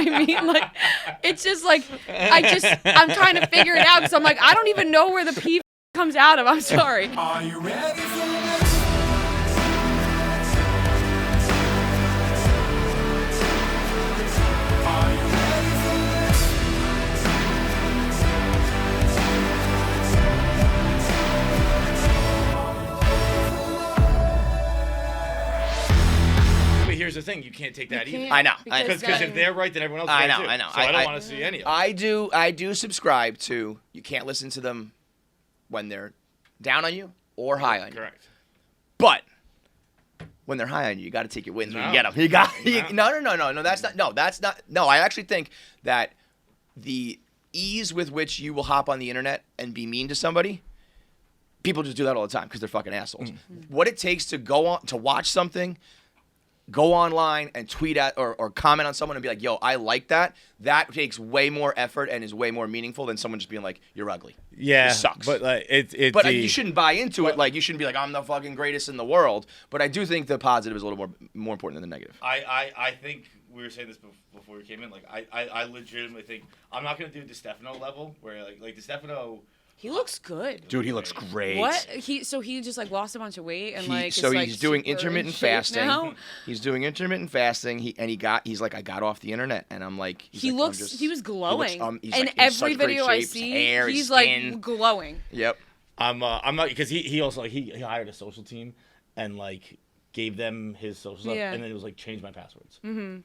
I mean? Like, it's just like, I'm trying to figure it out because I'm like, I don't even know where the P comes out of. I'm sorry. Are you ready for this? Are you ready for this? But here's the thing: you can't take that either. I know. Because if they're right, then everyone else is I right know, too. I know. So I don't want to see any of it. I do subscribe to you can't listen to them when they're down on you or high on you. Correct. But when they're high on you, you got to take your wins when you get them. No. That's not. No, I actually think that the ease with which you will hop on the internet and be mean to somebody, people just do that all the time because they're fucking assholes. What it takes to go on to watch something, go online and tweet at or comment on someone and be like, yo, I like that. That takes way more effort and is way more meaningful than someone just being like, you're ugly. Yeah, It sucks. But like, But you shouldn't buy into it. Like, you shouldn't be like, I'm the fucking greatest in the world. But I do think the positive is a little more important than the negative. I think we were saying this before we came in. Like, I legitimately think I'm not gonna do DeStefano level where like DeStefano. He looks good. Dude, he looks great. What? He just like lost a bunch of weight and like So is, like, he's doing super in intermittent shape fasting. now. He's doing intermittent fasting. He's like, I got off the internet, and I'm like, He was glowing. He's in like, in every such great video I shape. see, His hair, his he's skin. like glowing. Yep. I'm not because he also like he hired a social team and like gave them his social stuff Yeah. and then it was like change my passwords and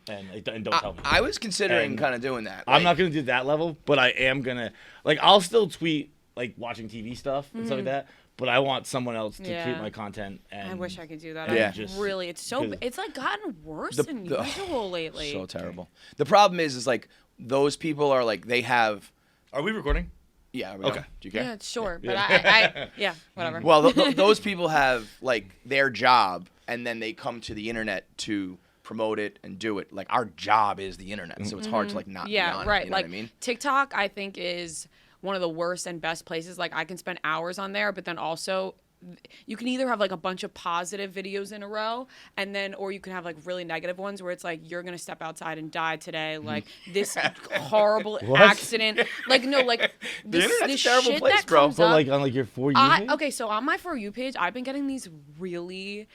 don't tell me. I was considering And kind of doing that. I'm not gonna do that level, but I am gonna like I'll still tweet like watching TV stuff and stuff like that. But I want someone else to tweet my content. And I wish I could do that. Yeah. It's like gotten worse than usual lately. So terrible. The problem is like those people are like they have. Are we recording? Yeah. Okay. Do you care? Yeah, sure, but I yeah, whatever. Well, those people have like their job, and then they come to the internet to promote it and do it. Like our job is the internet, so it's hard to like not be on right. it. You know like what I mean? TikTok, I think is one of the worst and best places. Like I can spend hours on there, but then also you can either have like a bunch of positive videos in a row and then or you can have like really negative ones where it's like you're gonna step outside and die today, like this horrible accident, like no, like The this internet's a this terrible shit place, that bro. comes But up. like on like your For You page? Okay, so on my For You page, I've been getting these really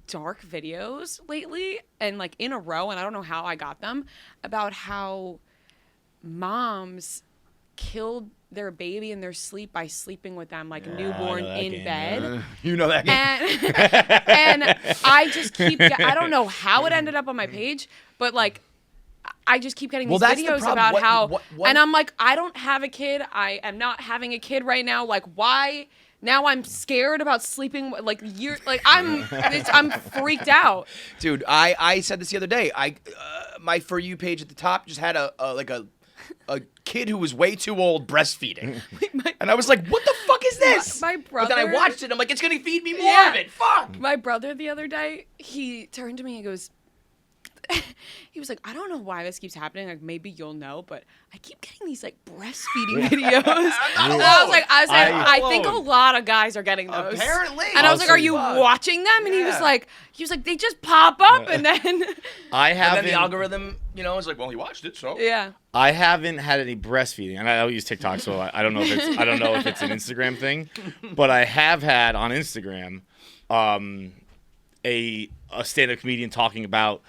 dark videos lately and like in a row, and I don't know how I got them, about how moms killed their baby in their sleep by sleeping with them like newborn in bed. You know that game. And I just I don't know how it ended up on my page, but like I just keep getting these that's the videos problem. about how what- and I'm like, I don't have a kid. I am not having a kid right now. Like why now I'm scared about sleeping like you're like I'm freaked out. Dude, I said this the other day. My For You page at the top just had a kid who was way too old breastfeeding. And I was like, what the fuck is this? My But then I brother- watched it. I'm like, it's going to feed me more of it. Fuck. My brother the other day, he turned to me and goes, he was like, I don't know why this keeps happening. Like, maybe you'll know, but I keep getting these like breastfeeding videos. And I was like, I think a lot of guys are getting those. Apparently. And I was like, are you Fuck. watching them? And he was like, they just pop up and then, I And haven't. then the algorithm, is like, well, he watched it, so. yeah. I haven't had any breastfeeding, and I don't use TikTok, so I don't know if it's an Instagram thing, but I have had on Instagram, a stand-up comedian talking about.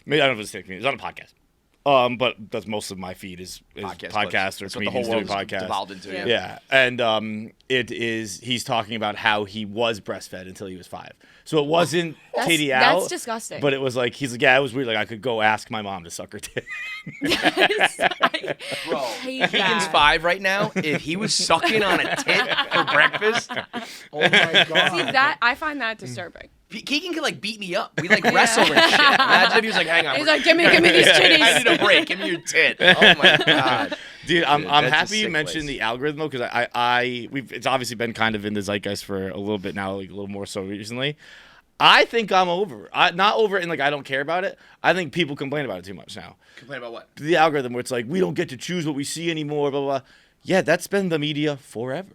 Maybe I don't know if it's a stand-up comedian. It's on a podcast. But that's most of my feed is podcast or That's what the comedians whole doing world podcasts. devolved into. Yeah. Yeah, and he's talking about how he was breastfed until he was 5. So it wasn't titty out. That's disgusting. But it was like he's like, yeah, it was weird. Like I could go ask my mom to suck her tit. I Bro, hate Keegan's that. 5 right now. If he was sucking on a tit for breakfast, oh my God. See, that, I find that disturbing. Keegan could like beat me up. We like wrestle and shit. Imagine if he was like, hang on. He's like, give me these titties. I need a break. Give me your tit. Oh my God. Dude, I'm that's a happy you sick mentioned place. the algorithm though, because it's obviously been kind of in the zeitgeist for a little bit now, like a little more so recently. I think I'm over. Not over it and like I don't care about it. I think people complain about it too much now. Complain about what? The algorithm where it's like we don't get to choose what we see anymore, blah blah. Blah. Yeah, that's been the media forever.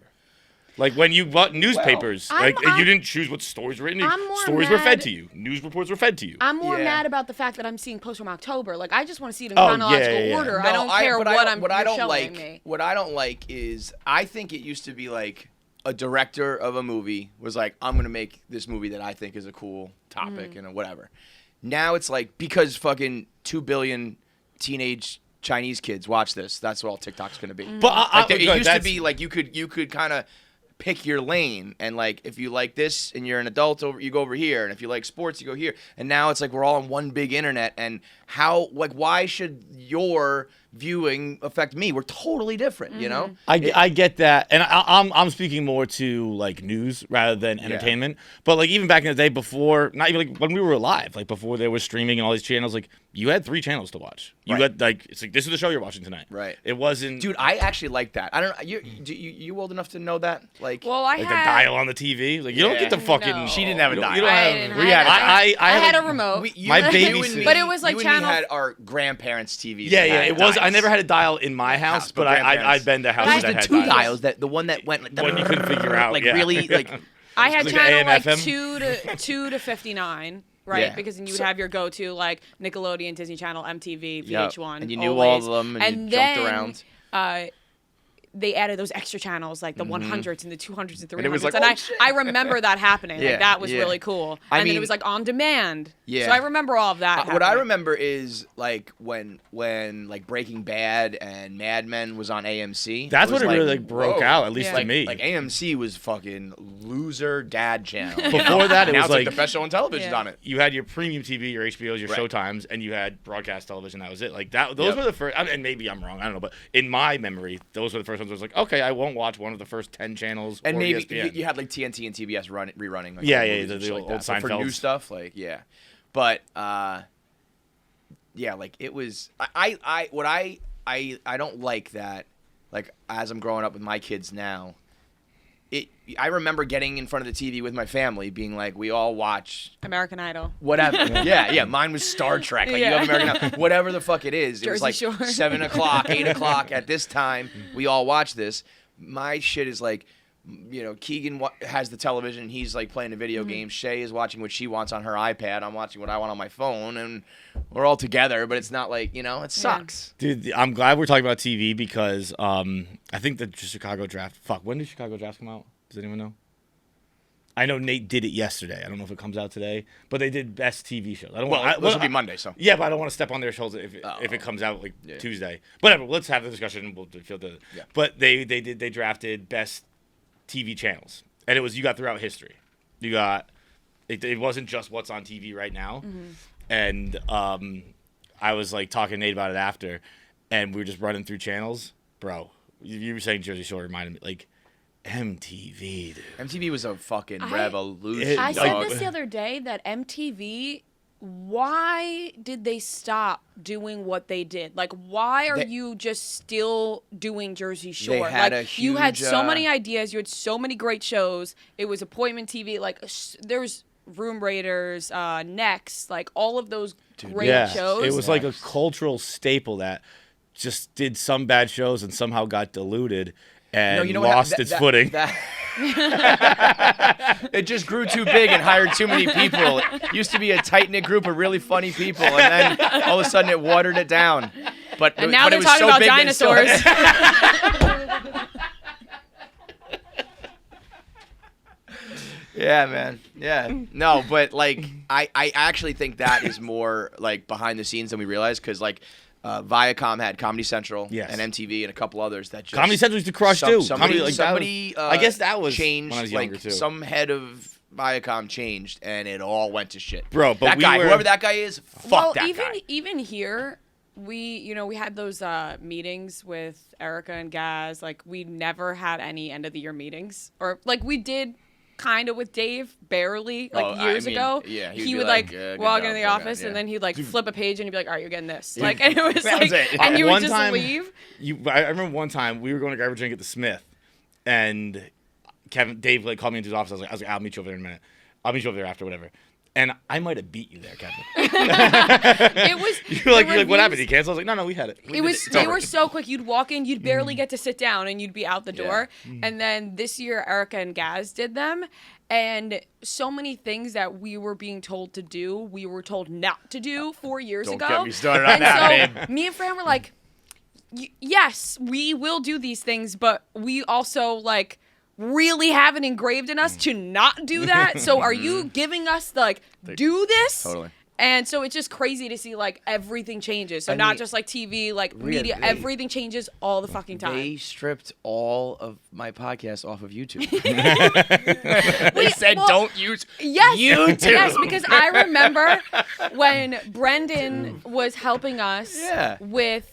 Like when you bought newspapers, I'm- you didn't choose what stories were written. I'm more Stories were fed mad- to you. News reports were fed to you. I'm more Yeah. mad about the fact that I'm seeing posts from October. Like, I just want to see it in Oh, yeah, chronological yeah, yeah. order. No, I don't care but what I'm what I you're don't showing like. me. What I don't like is I think it used to be like a director of a movie was like, I'm gonna make this movie that I think is a cool topic and whatever. Now it's like because fucking 2 billion teenage Chinese kids watch this, that's what all TikTok's gonna be. But Like, it used to that's- be like you could kind of pick your lane and like if you like this and you're an adult you go over here, and if you like sports you go here, and now it's like we're all on one big internet, and how like why should your viewing affect me? We're totally different, you know. I get that, and I'm speaking more to like news rather than entertainment. But like even back in the day, before not even like when we were alive, like before there was streaming and all these channels, like you had 3 channels to watch. You Right. had like it's like this is the show you're watching tonight. Right. It wasn't Dude, I actually like that. I don't know. You old enough to know that? Like, Well, I like the had dial on the TV. Like you don't Yeah. get the fucking. No. She didn't have a you don't- dial. You don't I have. didn't we have had it. a I had a like- remote. My baby you and sit- me- But it was like you and channel- me had our grandparents' TVs. Yeah, that yeah. had It was. I dials. never had a dial in my house, but grandparents. I've been to I houses used that the had two dials. dials. That the one that went like One you couldn't figure out, like yeah. really like. I had Like channel AM, like FM? 2 to 59, right? Yeah. Because then you would have your go-to like Nickelodeon, Disney Channel, MTV, VH1, And you knew always. all of them, and you then, jumped around. They added those extra channels like the 100s and the 200s and 300s, it was like, and oh, shit. I remember that happening. Yeah, Like that was yeah. really cool. I And then mean- it was like on demand. Yeah. So I remember all of that. What I happening. remember is like when like Breaking Bad and Mad Men was on AMC. That's was when it really like, like broke whoa. out, at least Yeah. to me. Like AMC was fucking loser dad channel. Before that, it now was it's like the best show on television Yeah. on it. you had your premium TV, your HBOs, your Right. Showtimes, and you had broadcast television. That was it. Like that. Those Yep. were the first. And maybe I'm wrong. I don't know. But in my memory, those were the first ones. I was like, okay, I won't watch one of the first 10 channels. And or maybe ESPN. you had like TNT and TBS rerunning. Like, Yeah, old yeah, movies the and shit old that. But for new Seinfelds. stuff, like yeah. But yeah, like it was. I don't like that. Like as I'm growing up with my kids now, I remember getting in front of the TV with my family, being like, we all watch American Idol. whatever. yeah. Mine was Star Trek. Like Yeah. you have American Idol, whatever the fuck it is. It was Jersey like Shore. 7 o'clock, 8 o'clock at this time. We all watch this. My shit is like, you know, Keegan has the television. He's like playing a video game. Shay is watching what she wants on her iPad. I'm watching what I want on my phone, and we're all together. But it's not like, you know, it sucks. Dude, I'm glad we're talking about TV because I think the Chicago draft. Fuck, when did Chicago draft come out? Does anyone know? I know Nate did it yesterday. I don't know if it comes out today, but they did best TV shows. I don't Well, want. this will be Monday, so. Yeah, but I don't want to step on their shoulders if it comes out like Yeah. Tuesday. Whatever. Let's have the discussion. We'll feel the. Yeah. But they drafted best TV channels, and it was you got throughout history. You got it wasn't just what's on TV right now, and I was like talking to Nate about it after, and we were just running through channels, bro. You were saying Jersey Shore reminded me like MTV, dude. MTV was a fucking I- revolution. I dog. said this the other day that MTV, why did they stop doing what they did? Like, why are They- you just still doing Jersey Shore? had like, a you had huge, so many ideas. You had so many great shows. It was appointment TV. Like, there's Room Raiders, Next, like all of those great shows. It was like a cultural staple that just did some bad shows and somehow got diluted and No, you know what lost happened? its footing. It just grew too big and hired too many people. It used to be a tight knit group of really funny people, and then all of a sudden it watered it down. But and now but they're it was talking so about big that it still dinosaurs. Yeah, man. Yeah. No, but like I actually think that is more like behind the scenes than we realize because like Viacom had Comedy Central Yes. and MTV and a couple others that just Comedy Central used to crush too. Somebody, Comedy, like, that was- somebody I guess that was changed. when I was younger like too. some head of Viacom changed and it all went to shit. Bro, but that we guy, were- whoever that guy is, fuck well, that even guy. even here, we had those meetings with Erica and Gaz. Like, we never had any end of the year meetings, or like we did. Kind of with Dave, barely, like Oh, I years mean, ago. yeah, he'd he be would like, like good walk job, into the good office guy, and yeah. then he'd like flip a page and he'd be like, "All right, you're getting this." Like, and it was That like, was it. and you would One just time- leave. I remember one time we were going to grab a drink at the Smith, and Dave like called me into his office. I was like, I'll meet you over there in a minute. I'll meet you over there after whatever. And I might have beat you there, Kevin. It was. You're like, the what happened? reviews- He canceled? I was like, no, we had it. They were so quick. You'd walk in, you'd barely get to sit down, and you'd be out the door. And then this year, Erica and Gaz did them, and so many things that we were being told to do, we were told not to do 4 years Don't ago. get me started on and that, so babe. me and Fran were like, yes, we will do these things, but we also like really have it engraved in us to not do that. So are you giving us the, like, do this? Totally. And so it's just crazy to see like everything changes. So I not mean, just like TV, like really, media, everything changes all the fucking time. They stripped all of my podcasts off of YouTube. They said don't use Yes, YouTube. yes, because I remember when Brendan was helping us Yeah. with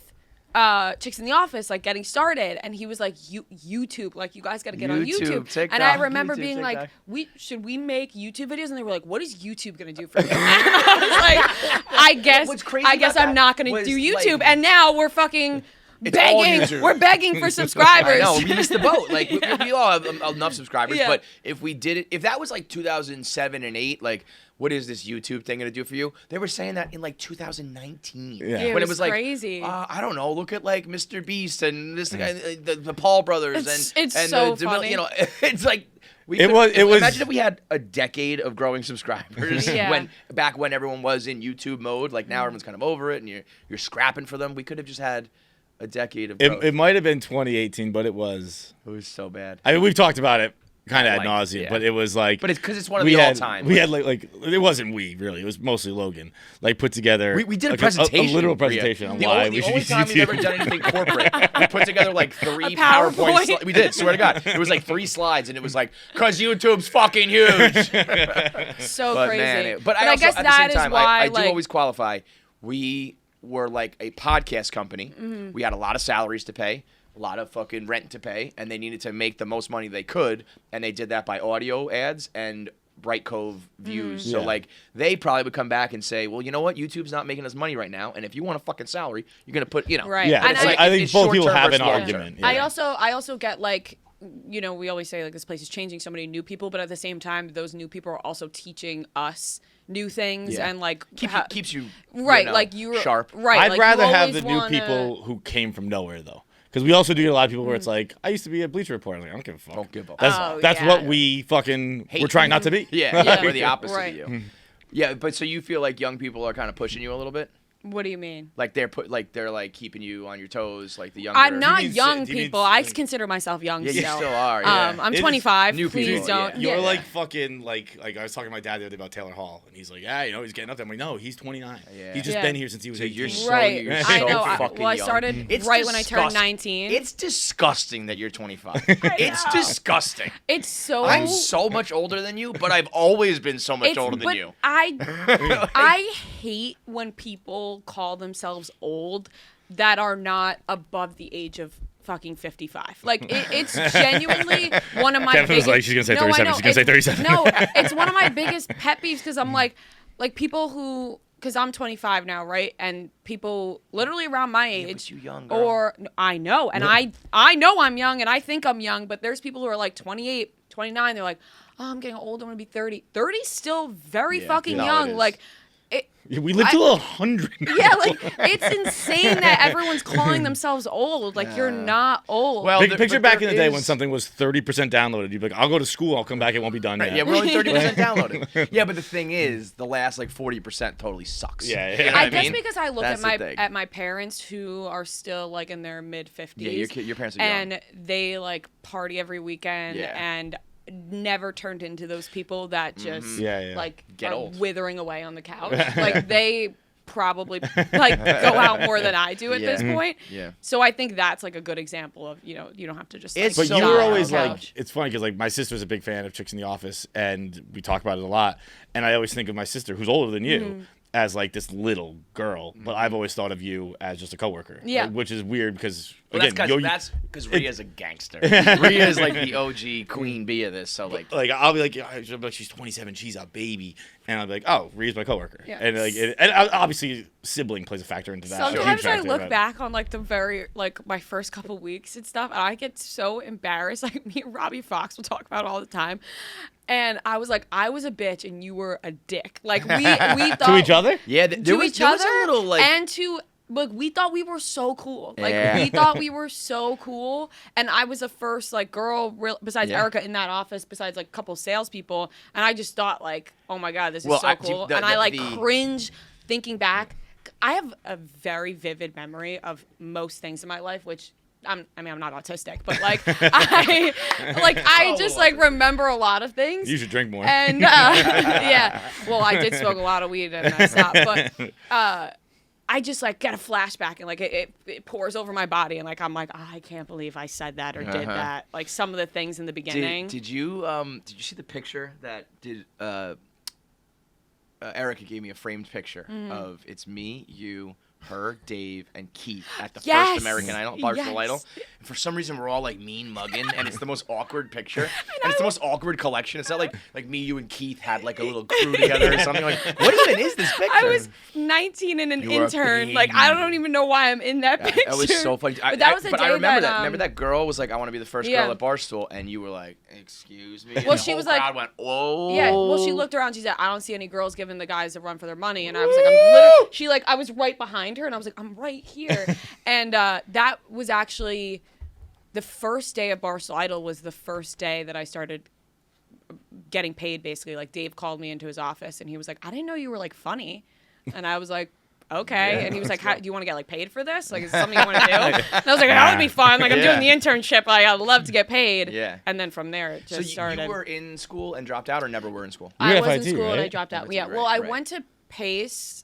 Chicks in the Office, like getting started, and he was like, YouTube, like you guys got to get on YouTube, YouTube. TikTok, and I remember YouTube, being TikTok. like, should we make YouTube videos? And they were like, what is YouTube gonna do for you? And I was like, What's crazy I guess about I'm that not gonna was, do like, YouTube. And now we're fucking It's all begging. YouTube. We're begging for subscribers. I know, we missed the boat. Like we all have enough subscribers, Yeah. but if we did it, if that was like 2007 and 8, like what is this YouTube thing gonna do for you? They were saying that in like 2019. Yeah. Yeah, it when it was was like crazy. I don't know. Look at like Mr. Beast and this guy, the Paul brothers, It's and so the funny. You know, it's like. It was- Imagine if we had a decade of growing subscribers Yeah. back when everyone was in YouTube mode. Like now everyone's kind of over it, and you're scrapping for them. We could have just had a decade of growth. It might have been 2018, but it was. It was so bad. I mean, we've talked about it kind of ad Like, nauseum, yeah. but it was like. But it's because it's one of we the had, all-time. We had like it wasn't we really. It was mostly Logan. Like put together. We did a like, presentation. a literal Rhea. presentation on the why only, we the should only use time we've ever YouTube. done anything corporate, we put together like 3 A PowerPoint PowerPoint. slides. We did, swear to God. It was like 3 slides, and it was like, because YouTube's fucking huge. So But crazy. man, but I I also, guess at that the is same time, why I do like, always qualify. We were like a podcast company. Mm-hmm. We had a lot of salaries to pay, a lot of fucking rent to pay, and they needed to make the most money they could, and they did that by audio ads and Bright Cove views. Mm-hmm. So Yeah. like they probably would come back and say, well, you know what, YouTube's not making us money right now, and if you want a fucking salary, you're gonna put, you know, Right. Yeah, And it's I- like, I think it's both people short-term have an versus long-term. argument. Yeah. I also get like, you know, we always say like this place is changing so many new people, but at the same time, those new people are also teaching us new things Yeah. and like keeps you right, know, like you're sharp. Right, I'd like, you rather have always the new wanna- people who came from nowhere though, because we also do get a lot of people where it's like, I used to be a Bleacher Report. Like, I don't give a fuck. Don't give a fuck. That's Oh, what yeah. we fucking Hate. we're trying not to be. Yeah, Yeah. we're the opposite Right. of you. Yeah, but so you feel like young people are kind of pushing you a little bit? What do you mean? Like they're keeping you on your toes, like the younger. I'm not Do you mean- young do you mean- people. I consider myself young Yeah, you still. still are. Yeah. I'm It is 25. new Please people, don't. yeah. You're yeah. like fucking like I was talking to my dad the other day about Taylor Hall, and he's like, yeah, you know, he's getting up there. I'm like, no, he's 29. Yeah. He's just Yeah. been here since he was So 18. you're so- Right. you're I so know. fucking I young. started It's right when I turned disgusting. 19. It's disgusting that you're 25. It's disgusting. It's so. I'm so much older than you, but I've always been so much older than but you. I hate when people call themselves old that are not above the age of fucking 55. Like it's genuinely one of my Kevin was biggest. like, she's gonna say No, I 37. know. She's gonna say 37. No, it's one of my biggest pet peeves because I'm like people who. Because I'm 25 now, right? And people literally around my age, but you young, girl. or I know, and I know I'm young, and I think I'm young, but there's people who are like 28, 29. They're like, oh, I'm getting old. I'm gonna be 30. 30's still very fucking no, it young. is. Like, We live till 100. yeah, like it's insane that everyone's calling themselves old. Like you're not old. Well, Picture but back in there the day when is- something was 30% downloaded. You'd be like, I'll go to school. I'll come back. It won't be done yet. Yeah, we're only 30% downloaded. Yeah, but the thing is, the last like 40% totally sucks. Yeah, You know yeah. what I I guess mean? because I look That's at the thing. my parents who are still like in their mid 50s. Yeah, your parents are young. and they like party every weekend Yeah. and never turned into those people that just Yeah, yeah. like Get are old. withering away on the couch. Like they probably like go out more than I do at Yeah. this point. Yeah. So I think that's like a good example of, you know, you don't have to just It's like, But so you die were on the always couch. like, it's funny because like my sister's a big fan of Chicks in the Office, and we talk about it a lot. And I always think of my sister, who's older than you, Mm-hmm. as like this little girl. But I've always thought of you as just a coworker. Yeah. Like, which is weird because Well, again, that's because Rhea's a gangster. Rhea is like the OG queen bee of this. So like, I'll be like, yeah, she's 27, she's a baby, And I'll be like, oh, Rhea's my coworker. Yeah. And like, and obviously sibling plays a factor into that. Sometimes I look but- back on like my first couple weeks and stuff, and I get so embarrassed. Like me and Robbie Fox will talk about it all the time. And I was like, I was a bitch and you were a dick. Like we thought To each other? Yeah, to there was, each there was other a little like. and to like we thought we were so cool. Like Yeah. we thought we were so cool. And I was the first like girl besides Yeah. Erica in that office, besides like a couple salespeople. And I just thought like, oh my God, this is Well, so cool. And I like cringe thinking back. I have a very vivid memory of most things in my life, which I'm not autistic, but like I just like remember a lot of things. You should drink more. And yeah, well, I did smoke a lot of weed and I stopped, but I just like get a flashback and like it pours over my body and like I'm like, oh, I can't believe I said that or did that. Like some of the things in the beginning. Did you see the picture that Erica gave me a framed picture of it's me, you, her, Dave, and Keith at the Yes! first American Idol, Barstool Yes. Idol. And for some reason, we're all like mean mugging, and it's the most awkward picture. And it's the most awkward collection. It's not like me, you, and Keith had like a little crew together or something. Like, what even is this picture? I was 19 and an You were a intern. Like I don't even know why I'm in that picture. That was so funny. But that was the but day I remember that, Remember that girl was like, I want to be the first Yeah. girl at Barstool, and you were like, excuse me. And Well, the she whole was like- crowd went, oh. Yeah, well, she looked around. She said, "I don't see any girls giving the guys a run for their money." And I was like, "I'm literally." She like, I was right behind her, and I was like, "I'm right here." And that was actually the first day of Barstool Idol. Was the first day that I started getting paid. Basically, like Dave called me into his office, and he was like, "I didn't know you were like funny," and I was like. Okay, Yeah, and he was like, let's "Do you want to get like paid for this? Like, is this something you want to do?" And I was like, "That would be fun. Like, I'm doing the internship. Like, I'd love to get paid." Yeah. And then from there, it just So started. you were in school and dropped out, or never were in school? You I were was in FIT, school and I right? dropped out. FIT, Yeah. right, Well, I right. went to Pace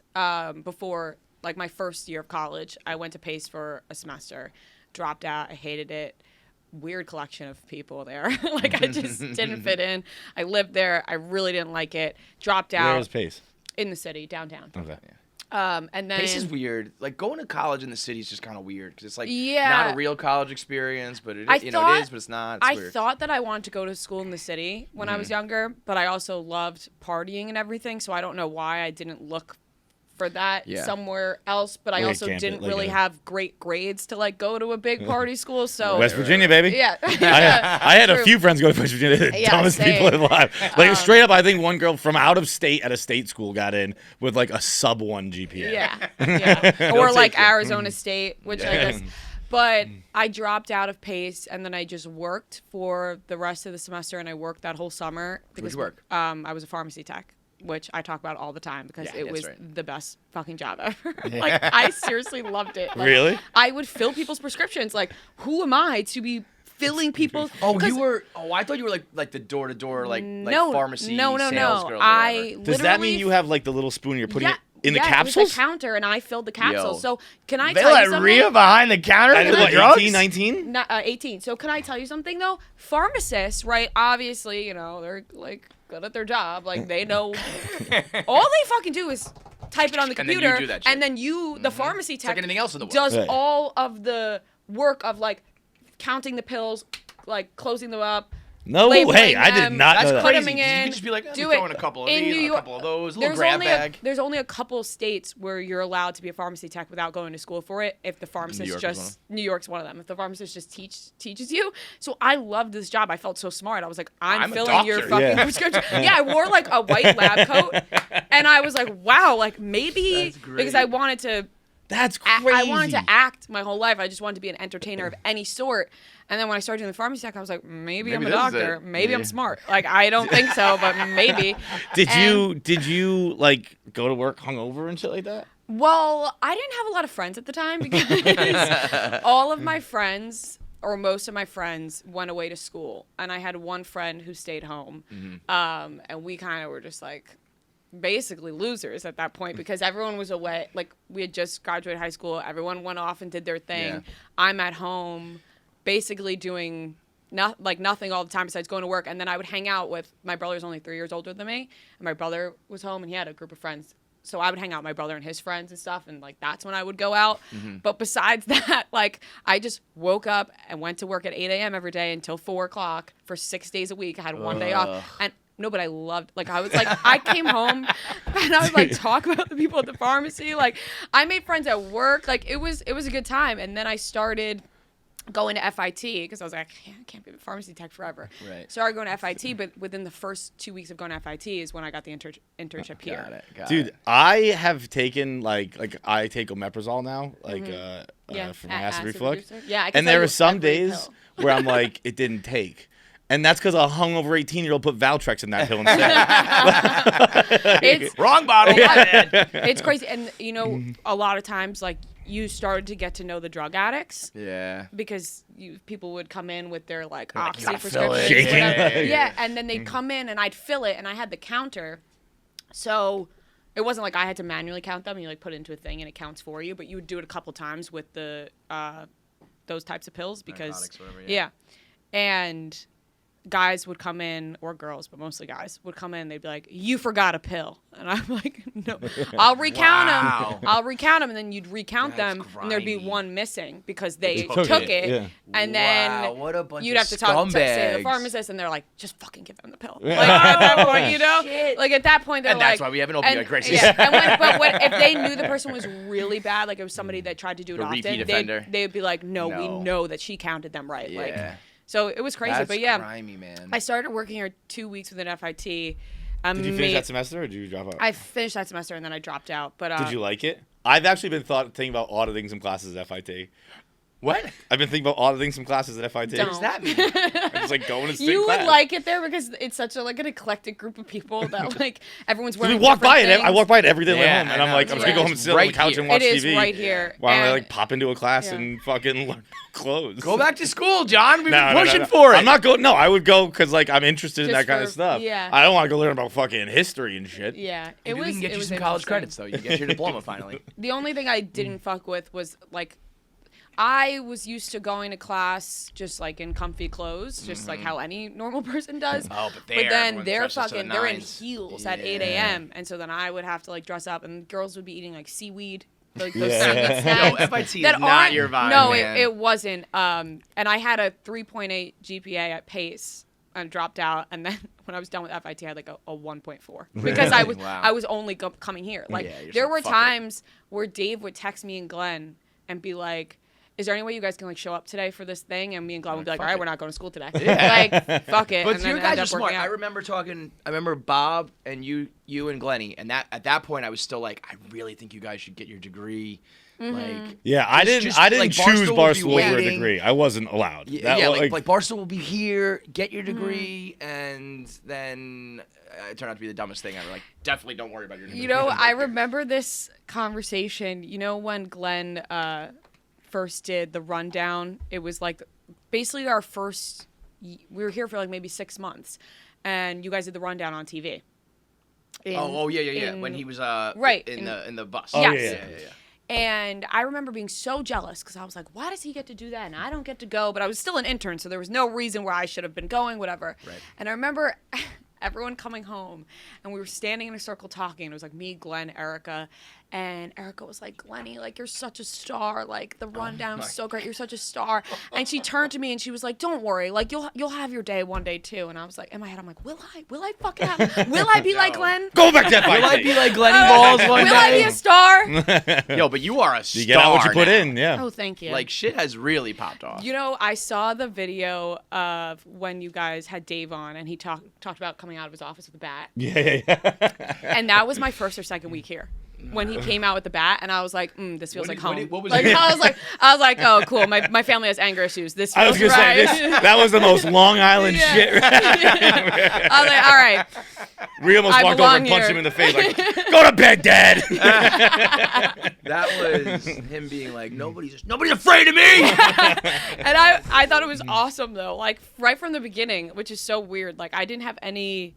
before, like my first year of college. I went to Pace for a semester, dropped out. I hated it. Weird collection of people there. Like I just didn't fit in. I lived there. I really didn't like it. Dropped out Where is Pace? in the city, downtown. Okay. And then Pace is weird. Like going to college in the city is just kind of weird because it's like Yeah. not a real college experience, but it, I it is, thought- but it's not. It's I weird. thought that I wanted to go to school in the city when I was younger, but I also loved partying and everything. So I don't know why I didn't look for that Yeah. somewhere else. But I Like also camp- didn't like really a- have great grades to like go to a big party school. So West Virginia, baby. yeah, I had a True. few friends go to West Virginia. The Yeah, dumbest people same. alive. Like straight up, I think one girl from out of state at a state school got in with like a sub 1 GPA. Yeah. Or like take it. Arizona State, which I guess. But I dropped out of Pace, and then I just worked for the rest of the semester, and I worked that whole summer. Where'd you work? I was a pharmacy tech, which I talk about all the time because Yeah, it that's was right. the best fucking job ever. Like, I seriously loved it. Like, Really? I would fill people's prescriptions. Like, who am I to be filling people's... Oh, 'cause- you were. Oh, I thought you were like the door to door like No, pharmacy no, sales girl. or I whatever. Does that mean literally- you have like the little spoon you're putting Yeah, it in the yeah, capsules? It was a counter, and I filled the capsules. Yo. So can I They tell you let something? Rhea behind the counter I for was the what, drugs? 18, 19? Not 18. So can I tell you something though? Pharmacists, right? Obviously, you know, they're like good at their job. Like they know all they fucking do is type it on the And then you computer, do that shit. and then you, the pharmacy like tech, anything else in the world. does Right. all of the work of like counting the pills, like closing them up. No way. labeling I did them, not That's know that. put crazy. them 'cause You in, could just be like, I'm do throwing it. a couple of In these, New a York- couple of those, a little grab bag. There's only a couple states where you're allowed to be a pharmacy tech without going to school for it. If the pharmacist York is one of just New York's one of them. If the pharmacist just teaches you. So I loved this job. I felt so smart. I was like, I'm I'm a filling your doctor. fucking Yeah. prescription. Yeah, I wore like a white lab coat, and I was like, wow, like maybe That's great. because I wanted to. That's I crazy. wanted to act my whole life. I just wanted to be an entertainer of any sort. And then when I started doing the pharmacy tech, I was like, maybe I'm a Maybe this is doctor. it. Maybe Yeah. I'm smart. Like I don't think so, but maybe. Did you like go to work hungover and shit like that? Well, I didn't have a lot of friends at the time because all of my friends or most of my friends went away to school, and I had one friend who stayed home, and we kind of were just like basically losers at that point because everyone was away. Like we had just graduated high school, everyone went off and did their thing. Yeah. I'm at home, basically doing nothing all the time besides going to work, and then I would hang out with my brother's only 3 years older than me, and my brother was home and he had a group of friends. So I would hang out with my brother and his friends and stuff, and like that's when I would go out. But besides that, like I just woke up and went to work at 8 a.m. every day until 4 o'clock for 6 days a week. I had one day off, and No, but I loved, like, I was like, I came home and I would like talk about the people at the pharmacy. Like, I made friends at work. Like, it was a good time. And then I started going to FIT because I was like, I can't be a pharmacy tech forever. Right. Started going to FIT, but within the first 2 weeks of going to FIT is when I got the internship here. Got Dude, it. I have taken like I take omeprazole now, like for my acid reflux. reducer. Yeah, I can And tell there you are some every days pill. where I'm like, it didn't take. And that's because a hungover 18-year-old put Valtrex in that pill instead. It's Wrong bottle. my bad. it's crazy, and you know, a lot of times like you started to get to know the drug addicts Yeah. because people would come in with their like Like, oxy you gotta fill prescriptions, it. Shaking. whatever. Yeah. Yeah, and then they'd come in and I'd fill it, and I had the counter, so it wasn't like I had to manually count them. You like put it into a thing and it counts for you, but you would do it a couple times with the those types of pills because Narcotics, whatever, yeah, and guys would come in, or girls, but mostly guys would come in. They'd be like, "You forgot a pill," and I'm like, "No, I'll recount Wow. them. I'll recount them." And then you'd recount That's them, and there'd be grimy. one missing because they took took it, it. yeah. And Wow, then what a bunch you'd of have to talk to say the scumbags. pharmacist, and they're like, "Just fucking give them the pill." Yeah. Like at that point, you know, Shit. like at that point, they're And like, that's why we have an opioid crisis. Yeah, but if they knew the person was really bad, like it was somebody that tried to do it A often, repeat offender. they'd be like, "No, we No. know that she counted them right." Yeah. Like, so it was crazy, That's but yeah. grimy, man. I started working here 2 weeks within FIT. Did you finish that semester or did you drop out? I finished that semester and then I dropped out. But Did you like it? I've actually been thinking about auditing some classes at FIT. What? I've been thinking about auditing some classes at FIT. Don't. What does that mean? I'm just like going to sit you class. would like it there because it's such a like an eclectic group of people that like everyone's 'Cause wearing. we walk by it. different I walk by it every day Yeah, at home, and I I'm know. like, I'm just gonna go home and sit on Right the couch here. and watch It is TV. right here. Why don't I And- like pop into a class Yeah. and fucking learn clothes? Go back to school, John. We've No, been no, pushing no. for it. I'm not going. No, I would go because like I'm interested in Just that kind of for- stuff. yeah. I don't want to go learn about fucking history and shit. Yeah, it Maybe was. we can get it you was some college interesting. credits, though. You get your diploma finally. The only thing I didn't fuck with was like I was used to going to class just like in comfy clothes, just like how any normal person does. Oh, but then everyone they're dresses to the fucking they're in nines. heels at 8 Yeah. a.m. and so then I would have to like dress up, and girls would be eating like seaweed, like those Yeah. seaweed No, snacks. FIT is that not aren't- your vibe, No, man. it wasn't. And I had a 3.8 GPA at Pace and dropped out, and then when I was done with FIT, I had like a 1.4 because I was Wow. I was only coming here. Like Yeah, you're there so were fuck it. times where Dave would text me and Glenn and be like, "Is there any way you guys can like show up today for this thing?" And me and Glenn would be like, fuck "All right, it. we're not going to school today." Yeah. Like, fuck it. But and you then guys end are up smart. working I out. remember Bob and you and Glenny, and at that point I was still like, I really think you guys should get your degree. Like, Yeah, I Just- didn't like, choose Barstool will be Barstool over a waiting. degree. I wasn't allowed. That yeah, was, like Barstool will be here, get your degree, and then it turned out to be the dumbest thing ever. Like, definitely don't worry about your degree. You know, I remember this conversation. You know, when Glenn first did the rundown, it was like basically our first. We were here for like maybe 6 months, and you guys did the rundown on TV. Yeah. in- When he was right, in the bus. Oh, Yes. yeah. And I remember being so jealous because I was like, why does he get to do that and I don't get to go? But I was still an intern, so there was no reason where I should have been going, whatever. Right. And I remember everyone coming home, and we were standing in a circle talking. It was like me, Glenn, Erica. And Erica was like, "Glenny, like, you're such a star. Like, the rundown was so great. You're such a star." And she turned to me and she was like, "Don't worry. Like, you'll have your day one day too." And I was like, in my head, I'm like, Will I fucking have, will I be like No. Glenn? Go back to FIT. Will I be like Glenny Balls one Will I be day? a star? Yo, but you are a star. You get out what you put now. in, yeah. Oh, thank you. Like, shit has really popped off. You know, I saw the video of when you guys had Dave on, and he talked about coming out of his office with a bat. Yeah. And that was my first or second week here. When he came out with the bat, and I was like, this feels like home. what was like, it? I was like, oh, cool. My family has anger issues. This I was feels gonna right. say that was the most Long Island Yeah. shit. I was like, all right. We almost I walked over and belong punched here. him in the face, like, "Go to bed, Dad." That was him being like, nobody's afraid of me. And I thought it was awesome though. Like right from the beginning, which is so weird. Like I didn't have any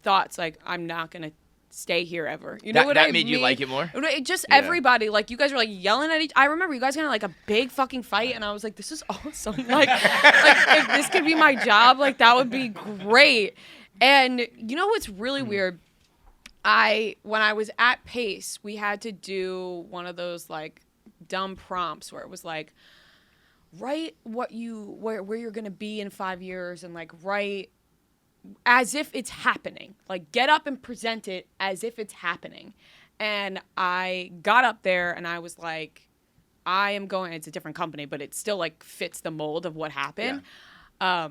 thoughts like I'm not gonna stay here ever. You know That- what that I made you mean? like it more? It just Yeah. everybody, like you guys were like yelling at each. I remember you guys got in like a big fucking fight, and I was like, this is awesome. Like if this could be my job, like that would be great. And you know what's really weird? When I was at Pace, we had to do one of those like dumb prompts where it was like, write where you're gonna be in 5 years, and like write as if it's happening. Like, get up and present it as if it's happening. And I got up there and I was like, I am going, it's a different company, but it still like fits the mold of what happened. Yeah.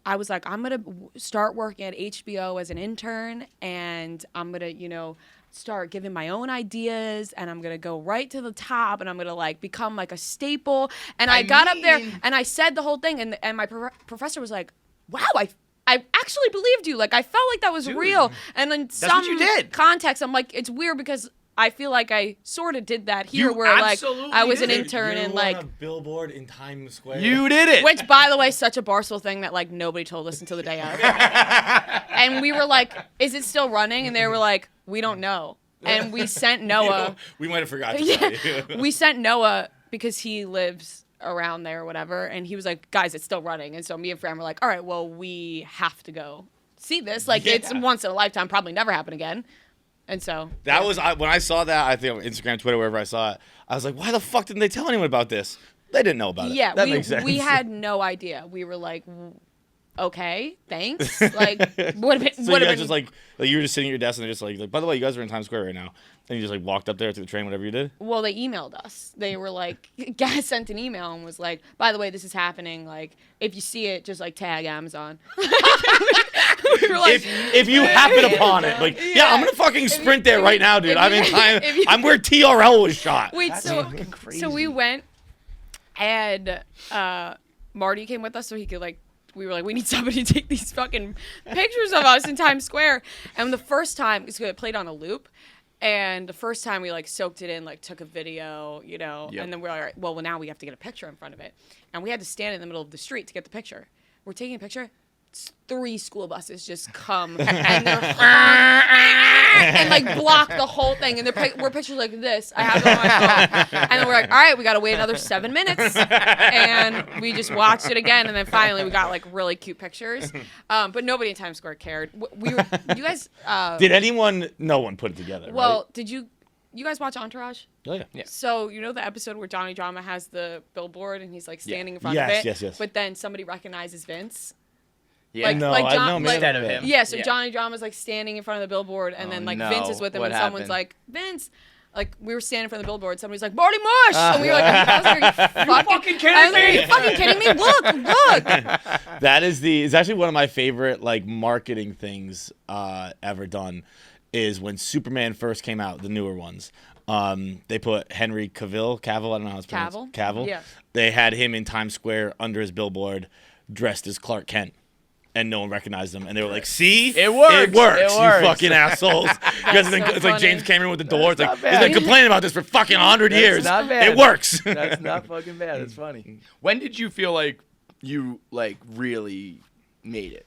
I was like, I'm going to start working at HBO as an intern, and I'm going to, you know, start giving my own ideas, and I'm going to go right to the top, and I'm going to like become like a staple. And I got up there and I said the whole thing, and my professor was like, wow, I actually believed you. Like, I felt like that was real. And in some context, I'm like, it's weird because I feel like I sort of did that here, where like I was an intern and like a billboard in Times Square. You did it. Which, by the way, such a Barstool thing that like nobody told us until the day of. And we were like, "Is it still running?" And they were like, "We don't know." And we sent Noah. We might have forgot to tell you. We sent Noah because he lives around there or whatever, and he was like, "Guys, it's still running." And so me and Fran were like, "All right, well, we have to go see this. Like, it's once in a lifetime, probably never happen again." And so that was when I saw that. I think on Instagram, Twitter, wherever I saw it, I was like, "Why the fuck didn't they tell anyone about this?" They didn't know about it. Yeah, that makes sense. We had no idea. We were like, "Okay, thanks." Like, would have been. So you guys just like you were just sitting at your desk and they're just like, "By the way, you guys are in Times Square right now," and you just like walked up there to the train, whatever you did. Well, they emailed us. They were like, Gaz sent an email and was like, "By the way, this is happening. Like, if you see it, just like tag Amazon." We were like, if you happen upon it, like, yeah, I'm gonna fucking sprint there right now, dude. I'm in time. I'm where TRL was shot. Wait, so we went, and Marty came with us so he could like. We were like, we need somebody to take these fucking pictures of us in Times Square. And the first time, because it played on a loop, and the first time we like soaked it in, like took a video, you know, and then we're like, all right, well, now we have to get a picture in front of it. And we had to stand in the middle of the street to get the picture. We're taking a picture. 3 school buses just come and they're and like block the whole thing, and we're pictures like this. I have it on my phone, and then we're like, all right, we gotta wait another 7 minutes, and we just watched it again, and then finally we got like really cute pictures, but nobody in Times Square cared. You guys did anyone? No one put it together. Well, right? did you guys watch Entourage? Oh yeah. So you know the episode where Johnny Drama has the billboard and he's like standing in front of it. Yes. But then somebody recognizes Vince. Yeah. Like, no, like John, I know, instead of him. Yeah, so Johnny Drama's like standing in front of the billboard, and then like Vince is with him, What and someone's happened? like, Vince. Like, we were standing in front of the billboard, somebody's like, Marty Mush! And we were like, are you fucking kidding me? Are you fucking kidding me? Look! That is it's actually one of my favorite like marketing things ever done, is when Superman first came out, the newer ones. They put Henry Cavill, I don't know how it's pronounced. Cavill. Yeah. They had him in Times Square under his billboard, dressed as Clark Kent. And no one recognized him, and they were like, "See, it works, you fucking assholes." Because so it's like James Cameron with the door. It's like he's bad. been complaining about this for fucking 100 years. Not bad. It works. That's not fucking bad. It's funny. When did you feel like you like really made it?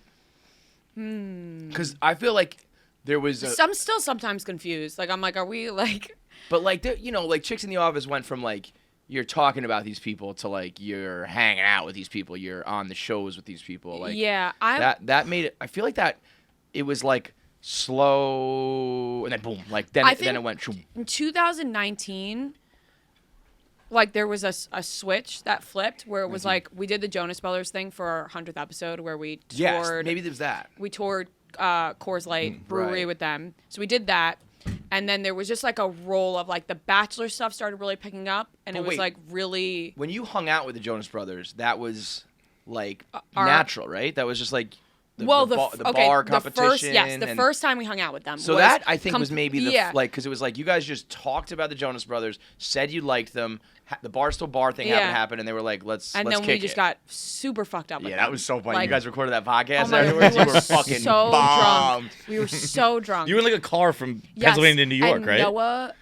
Because I feel like there was. I'm still sometimes confused. Like, I'm like, are we like? But like, you know, like Chicks in the Office went from like you're talking about these people to like you're hanging out with these people, you're on the shows with these people. Like, yeah, that made it. I feel like that it was like slow and then boom, like then it went. Shoom. In 2019, like there was a switch that flipped where it was like we did the Jonas Brothers thing for our 100th episode where we toured. Yes, maybe there was that. We toured Coors Light Brewery with them, so we did that. And then there was just like a roll of like the Bachelor stuff started really picking up, and it was like really. When you hung out with the Jonas Brothers, that was like natural, right? That was just like the bar competition. The first time we hung out with them. So that I think was maybe like because it was like you guys just talked about the Jonas Brothers, said you liked them. The Barstool bar thing happened, and they were like, let's kick it. And then we just got super fucked up with them. That was so funny. Like, you guys recorded that podcast oh my afterwards? God, You were fucking so bombed. drunk. We were so drunk. You were in like a car from Pennsylvania to New York, and right? Noah,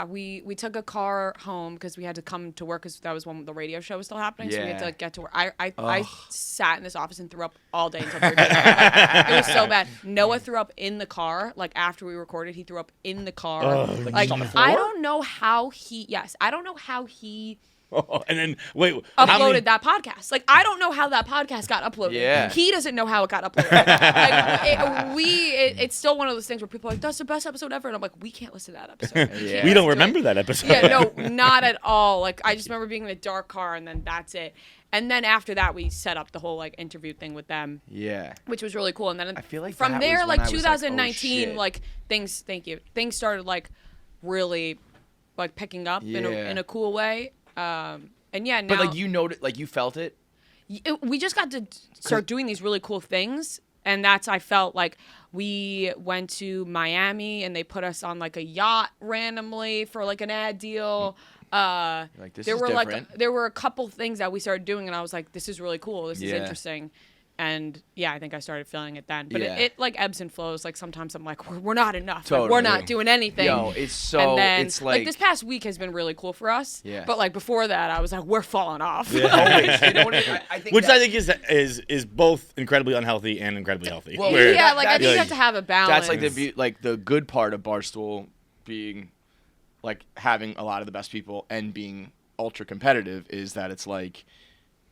we took a car home because we had to come to work because that was when the radio show was still happening. So we had to get to work. I sat in this office and threw up all day until 3 It was so bad. Noah threw up in the car. Like after we recorded, he threw up in the car. Like on the floor? I don't know how he. Yes, I don't know how he And then wait, how uploaded many? that podcast. Like, I don't know how that podcast got uploaded. Yeah. He doesn't know how it got uploaded. It's still one of those things where people are like, that's the best episode ever. And I'm like, we can't listen to that episode. Yeah. We don't remember that episode. Yeah, no, not at all. Like, I just remember being in a dark car, and then that's it. And then after that, we set up the whole like interview thing with them, Yeah. which was really cool. And then I feel like from that there, was when like I was like, oh, 2019, shit. like things. Thank you. Things started like really like picking up Yeah. in a cool way. And yeah, now But like you noted, like you felt it. we just got to start doing these really cool things, and that's I felt like we went to Miami and they put us on like a yacht randomly for like an ad deal. Like, this there is were different. like there were a couple things that we started doing, and I was like, this is really cool. This is Yeah. interesting. And yeah, I think I started feeling it then. But Yeah. it like ebbs and flows. Like sometimes I'm like, we're not enough. Like, Totally. we're not doing anything. Yo, it's so and then, it's like this past week has been really cool for us. Yeah. But like before that, I was like, we're falling off. always. You know what I think Which that- I think is both incredibly unhealthy and incredibly healthy. Well, Where- Yeah, like I think you like- have to have a balance. That's like the good part of Barstool being like having a lot of the best people and being ultra competitive is that it's like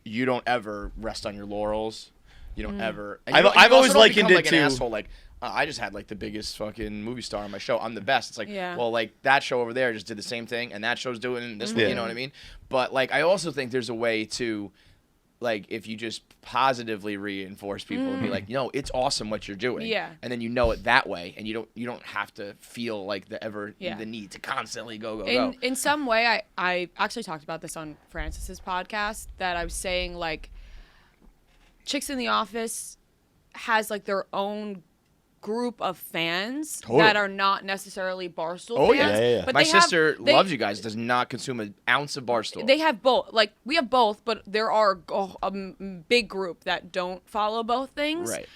you don't ever rest on your laurels. You don't ever. And I've- you I've also always don't likened become it like an to- asshole. Like I just had like the biggest fucking movie star on my show. I'm the best. It's like, Yeah. well, like that show over there just did the same thing, and that show's doing this one. Yeah. You know what I mean? But like, I also think there's a way to, like, if you just positively reinforce people and be like, no, it's awesome what you're doing. Yeah. And then you know it that way, and you don't have to feel like Yeah. the need to constantly go. In some way, I actually talked about this on Francis's podcast, that I was saying like Chicks in the Office has like their own group of fans Totally. that are not necessarily Barstool Oh, fans. yeah. Yeah. But My they have- sister they- loves you guys. Does not consume an ounce of Barstool. They have both. Like we have both, but there are a big group that don't follow both things. Right.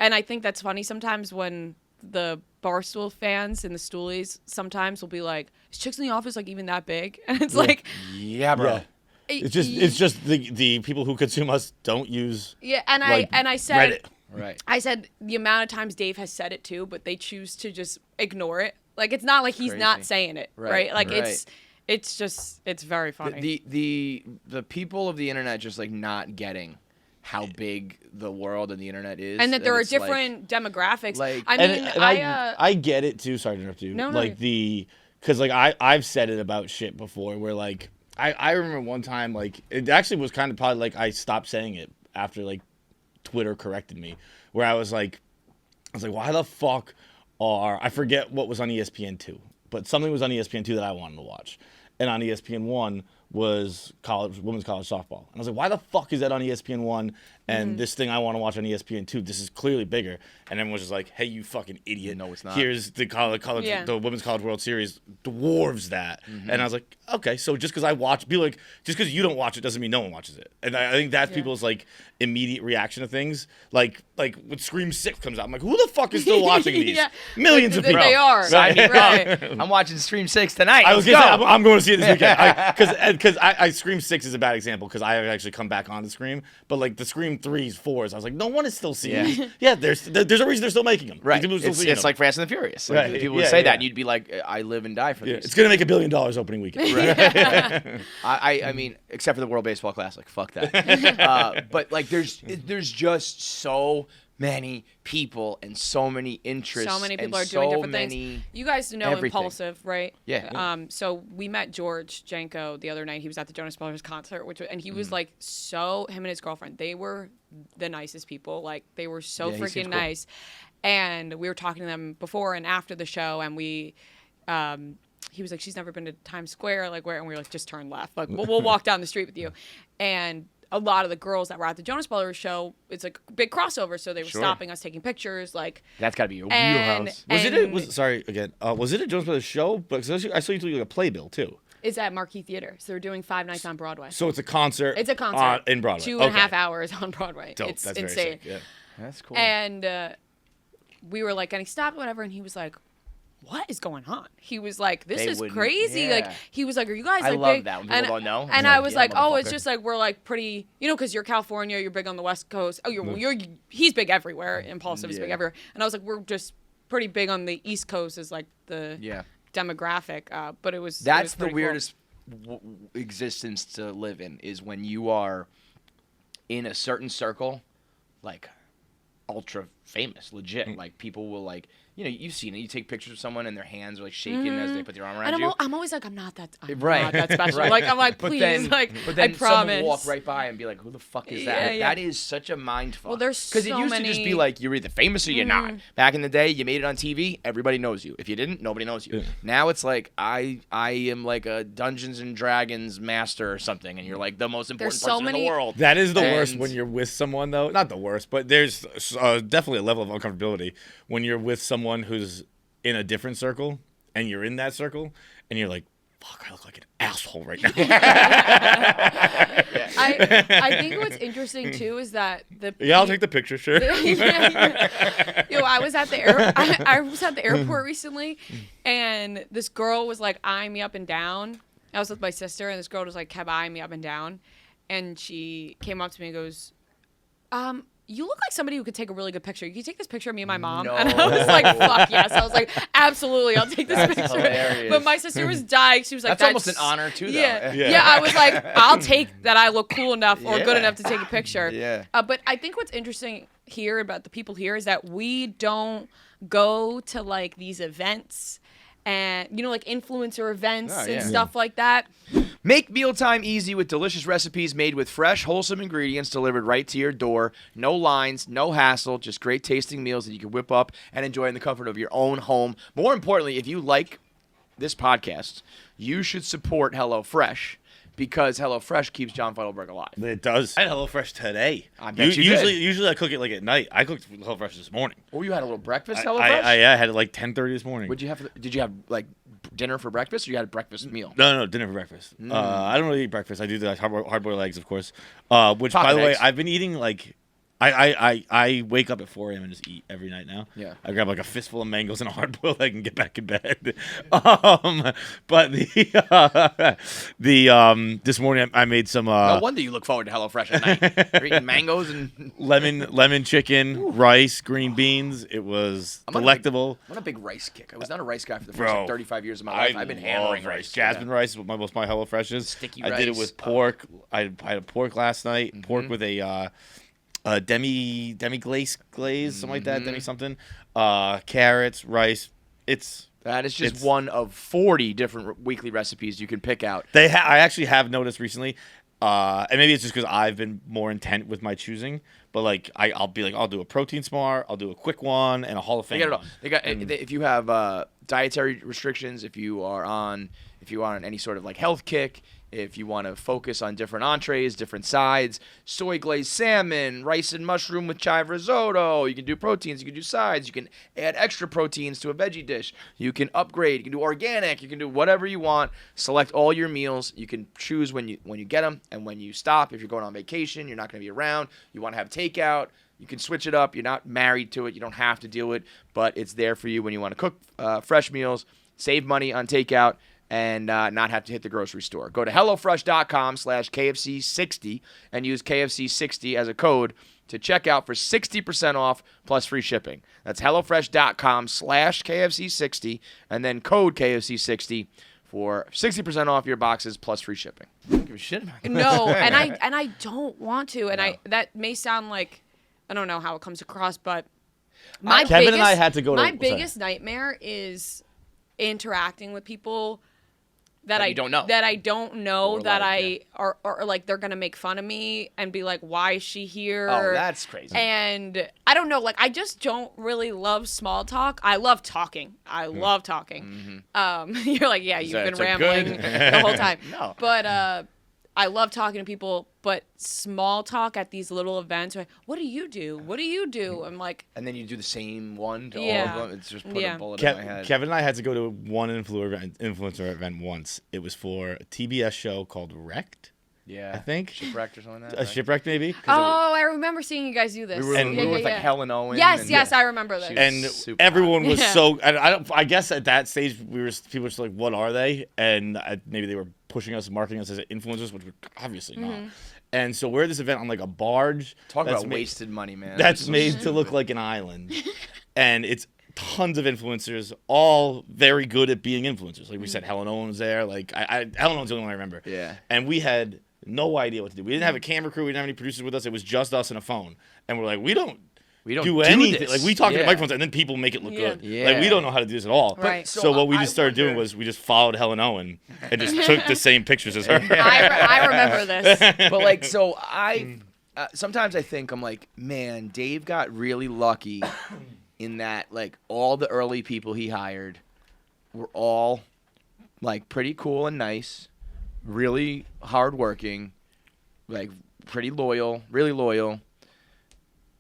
And I think that's funny sometimes when the Barstool fans and the Stoolies sometimes will be like, "Is Chicks in the Office like even that big?" And it's like, Yeah, bro. Yeah. It's just the people who consume us don't use yeah. And like, I said. Reddit. Right. I said the amount of times Dave has said it too, but they choose to just ignore it. Like it's not like he's not Crazy. saying it, Right, right? Like right. it's very funny. The people of the internet just like not getting how big the world and the internet is, and that there are it's, like- different demographics. like- I mean, and I get it too. Sorry to interrupt you. No, no. Like because like I've said it about shit before where like I remember one time like it actually was kind of probably like I stopped saying it after like Twitter corrected me, where I was like why the fuck I forget what was on ESPN2, but something was on ESPN2 that I wanted to watch, and on ESPN1 was women's college softball, and I was like, why the fuck is that on ESPN1 and this thing I want to watch on ESPN2? This is clearly bigger. And everyone was just like, hey, you fucking idiot. No, it's not. Here's the college Yeah. the women's college World Series dwarves that. And I was like, okay, so just because I watch, just because you don't watch it doesn't mean no one watches it. And I think that's people's like immediate reaction to things. Like when Scream 6 comes out, I'm like, who the fuck is still watching these? Yeah. Millions of people. They are. Sign me Right. up. I'm watching Stream 6 tonight. I was Let's gonna go. say I'm going to see it this weekend because I Scream 6 is a bad example because I have actually come back on the Scream, but like the Scream 3s, 4s, I was like, no one is still seeing Yeah. these. Yeah, there's a reason they're still making them. Right. People are still It's seeing them. like Fast and the Furious. Like, Right. people would Yeah, say yeah. that, and you'd be like, I live and die for Yeah, these. it's gonna make $1 billion opening weekend. I mean, except for the World Baseball Classic, fuck that. But like, there's just so many people and so many interests. So many people and are doing so different many... things. You guys know everything. Impulsive, right? Yeah. So we met George Janko the other night. He was at the Jonas Brothers concert, and he was like him and his girlfriend. They were the nicest people. Like they were so Yeah, he seems freaking cool. nice. And we were talking to them before and after the show, and he was like, she's never been to Times Square, like where, and we were like, just turn left, like we'll walk down the street with you. And a lot of the girls that were at the Jonas Brothers show, it's like a big crossover, so they were Sure. stopping us, taking pictures, like. That's got to be your And- wheelhouse. Was it a Jonas Brothers show? But I saw you do like a playbill too. It's at Marquee Theater, so they're doing 5 nights on Broadway. So it's a concert. It's a concert in Broadway. 2.5 hours on Broadway. Dope. It's That's insane. very sick. Yeah. That's cool. And we were like, and he stopped, whatever, and he was like, "What is going on?" He was like, "This They is wouldn't- crazy." yeah. Like he was like, "Are you guys I like love big?" that when people don't know. And It's I like, was yeah, like, "Oh, it's motherfucker. just like we're like pretty, because you're California, you're big on the West Coast. Oh, he's big everywhere. Impulsive is big Yeah. everywhere." And I was like, "We're just pretty big on the East Coast as like the Yeah. demographic." But it was That's it was the pretty weirdest existence to live in is when you are in a certain circle, like ultra famous, legit. Like people will like, you've seen it. You take pictures of someone and their hands are like shaking as they put their arm around And you. I'm always like, I'm not that Right. special. Right. Like, I'm like, But please, then, like, but then I promise. someone will walk right by and be like, who the fuck is that? Yeah. That is such a mind fuck. Well, there's Because it so used to just be many- like, you're either famous or you're not. Back in the day, you made it on TV, everybody knows you. If you didn't, nobody knows you. Yeah. Now it's like, I am like a Dungeons and Dragons master or something, and you're like the most important There's so person in many- the world. That is the worst And- when you're with someone, though. Not the worst, but there's definitely a level of uncomfortability when you're with someone who's in a different circle and you're in that circle and you're like, fuck, I look like an asshole right now. I think what's interesting too is that Yeah, I'll take the picture, sure. Yo, I was at the airport recently, and this girl was like eyeing me up and down. I was with my sister, and this girl was like kept eyeing me up and down, and she came up to me and goes, you look like somebody who could take a really good picture. Can you take this picture of me and my mom? No. And I was like, fuck yes. I was like, absolutely, I'll take this That's picture. hilarious. But my sister was dying. She was like, That's almost an honor, too, though. Yeah. Yeah. Yeah, I was like, I'll take that I look cool enough or good Yeah. enough to take a picture. Yeah. But I think what's interesting here about the people here is that we don't go to like these events and, like influencer events Oh, yeah. and stuff like that. Make mealtime easy with delicious recipes made with fresh, wholesome ingredients delivered right to your door. No lines, no hassle, just great tasting meals that you can whip up and enjoy in the comfort of your own home. More importantly, if you like this podcast, you should support HelloFresh because HelloFresh keeps John Feidelberg alive. It does. I had HelloFresh today. I bet you did. Usually I cook it like at night. I cooked HelloFresh this morning. Oh, you had a little breakfast, I HelloFresh? had it like 10:30 this morning. Did you have like dinner for breakfast or you had a breakfast meal? No, dinner for breakfast. I don't really eat breakfast. I do the hard-boiled eggs, of course. Which, Pocket by the way, eggs. I've been eating like. I wake up at 4 a.m. and just eat every night now. Yeah. I grab like a fistful of mangoes and a hard-boiled egg and get back in bed. But this morning I made some No wonder you look forward to HelloFresh at night. You're eating mangoes and lemon chicken, rice, green beans. It was I'm on a delectable. I'm on a big rice kick. I was not a rice guy for the first Bro, like, 35 years of my life. I've been hammering love rice. Jasmine Yeah. rice is what most of my HelloFresh is. Sticky I did it rice. with pork. I had a pork last night. Pork with a demi glaze, something like that. Demi something. Carrots, rice. That is just It's- one of 40 different weekly recipes you can pick out. I actually have noticed recently, and maybe it's just because I've been more intent with my choosing. But like I'll be like, I'll do a protein smart, I'll do a quick one, and a Hall of Fame. They got it all. one. They got if you have dietary restrictions, if you are on any sort of like health kick, if you want to focus on different entrees, different sides, soy glazed salmon, rice and mushroom with chive risotto. You can do proteins, you can do sides, you can add extra proteins to a veggie dish. You can upgrade, you can do organic, you can do whatever you want. Select all your meals. You can choose when you get them and when you stop. If you're going on vacation, you're not going to be around, you want to have takeout. You can switch it up. You're not married to it. You don't have to do it, but it's there for you when you want to cook fresh meals, save money on takeout, and not have to hit the grocery store. Go to HelloFresh.com/KFC60 and use KFC60 as a code to check out for 60% off plus free shipping. That's HelloFresh.com/KFC60 and then code KFC60 for 60% off your boxes plus free shipping. I don't give a shit about that. No, and I don't want to, and that may sound like I don't know how it comes across, but Kevin and I had to go to- my sorry. biggest nightmare is interacting with people that you don't know. that I don't know Or that like, or like they're gonna make fun of me and be like, why is she here? Oh, that's crazy. And I don't know, like I just don't really love small talk. I love talking. I love talking. You're like, yeah, you've been That's a rambling good- the whole time. No. But I love talking to people, but small talk at these little events, like, what do you do? What do you do? I'm like, And then you do the same one to Yeah. all of them. It's just put Yeah. a bullet in my head. Kevin and I had to go to one influencer event once. It was for a TBS show called Wrecked, Yeah. I think. Shipwrecked or something like that. A right? Shipwrecked maybe. oh, I remember seeing you guys do this. We were, And- we were with like yeah. Helen Owen. Yes, and- yes, I remember this. She was And super everyone hot. was Yeah. so. I guess at that stage people were just like, "What are they?" And maybe they were pushing us, marketing us as influencers, which we're obviously not. And so we're at this event on like a barge. Talk that's about ma- wasted money, man. That's So made stupid. to look like an island, and it's tons of influencers, all very good at being influencers. Like we said, Helen Owen was there. Like Helen Owen's the only one I remember. Yeah. And we had no idea what to do. We didn't have a camera crew. We didn't have any producers with us. It was just us and a phone. And we're like, we don't do anything. this. Like we talk Yeah. into microphones and then people make it look Yeah. good. Yeah. Like we don't know how to do this at all. Right. So what we I just started doing wonder- was we just followed Helen Owen and just took the same pictures as her. I remember this. But like, so sometimes I think I'm like, man, Dave got really lucky in that like all the early people he hired were all like pretty cool and nice, really hardworking, like pretty loyal, really loyal.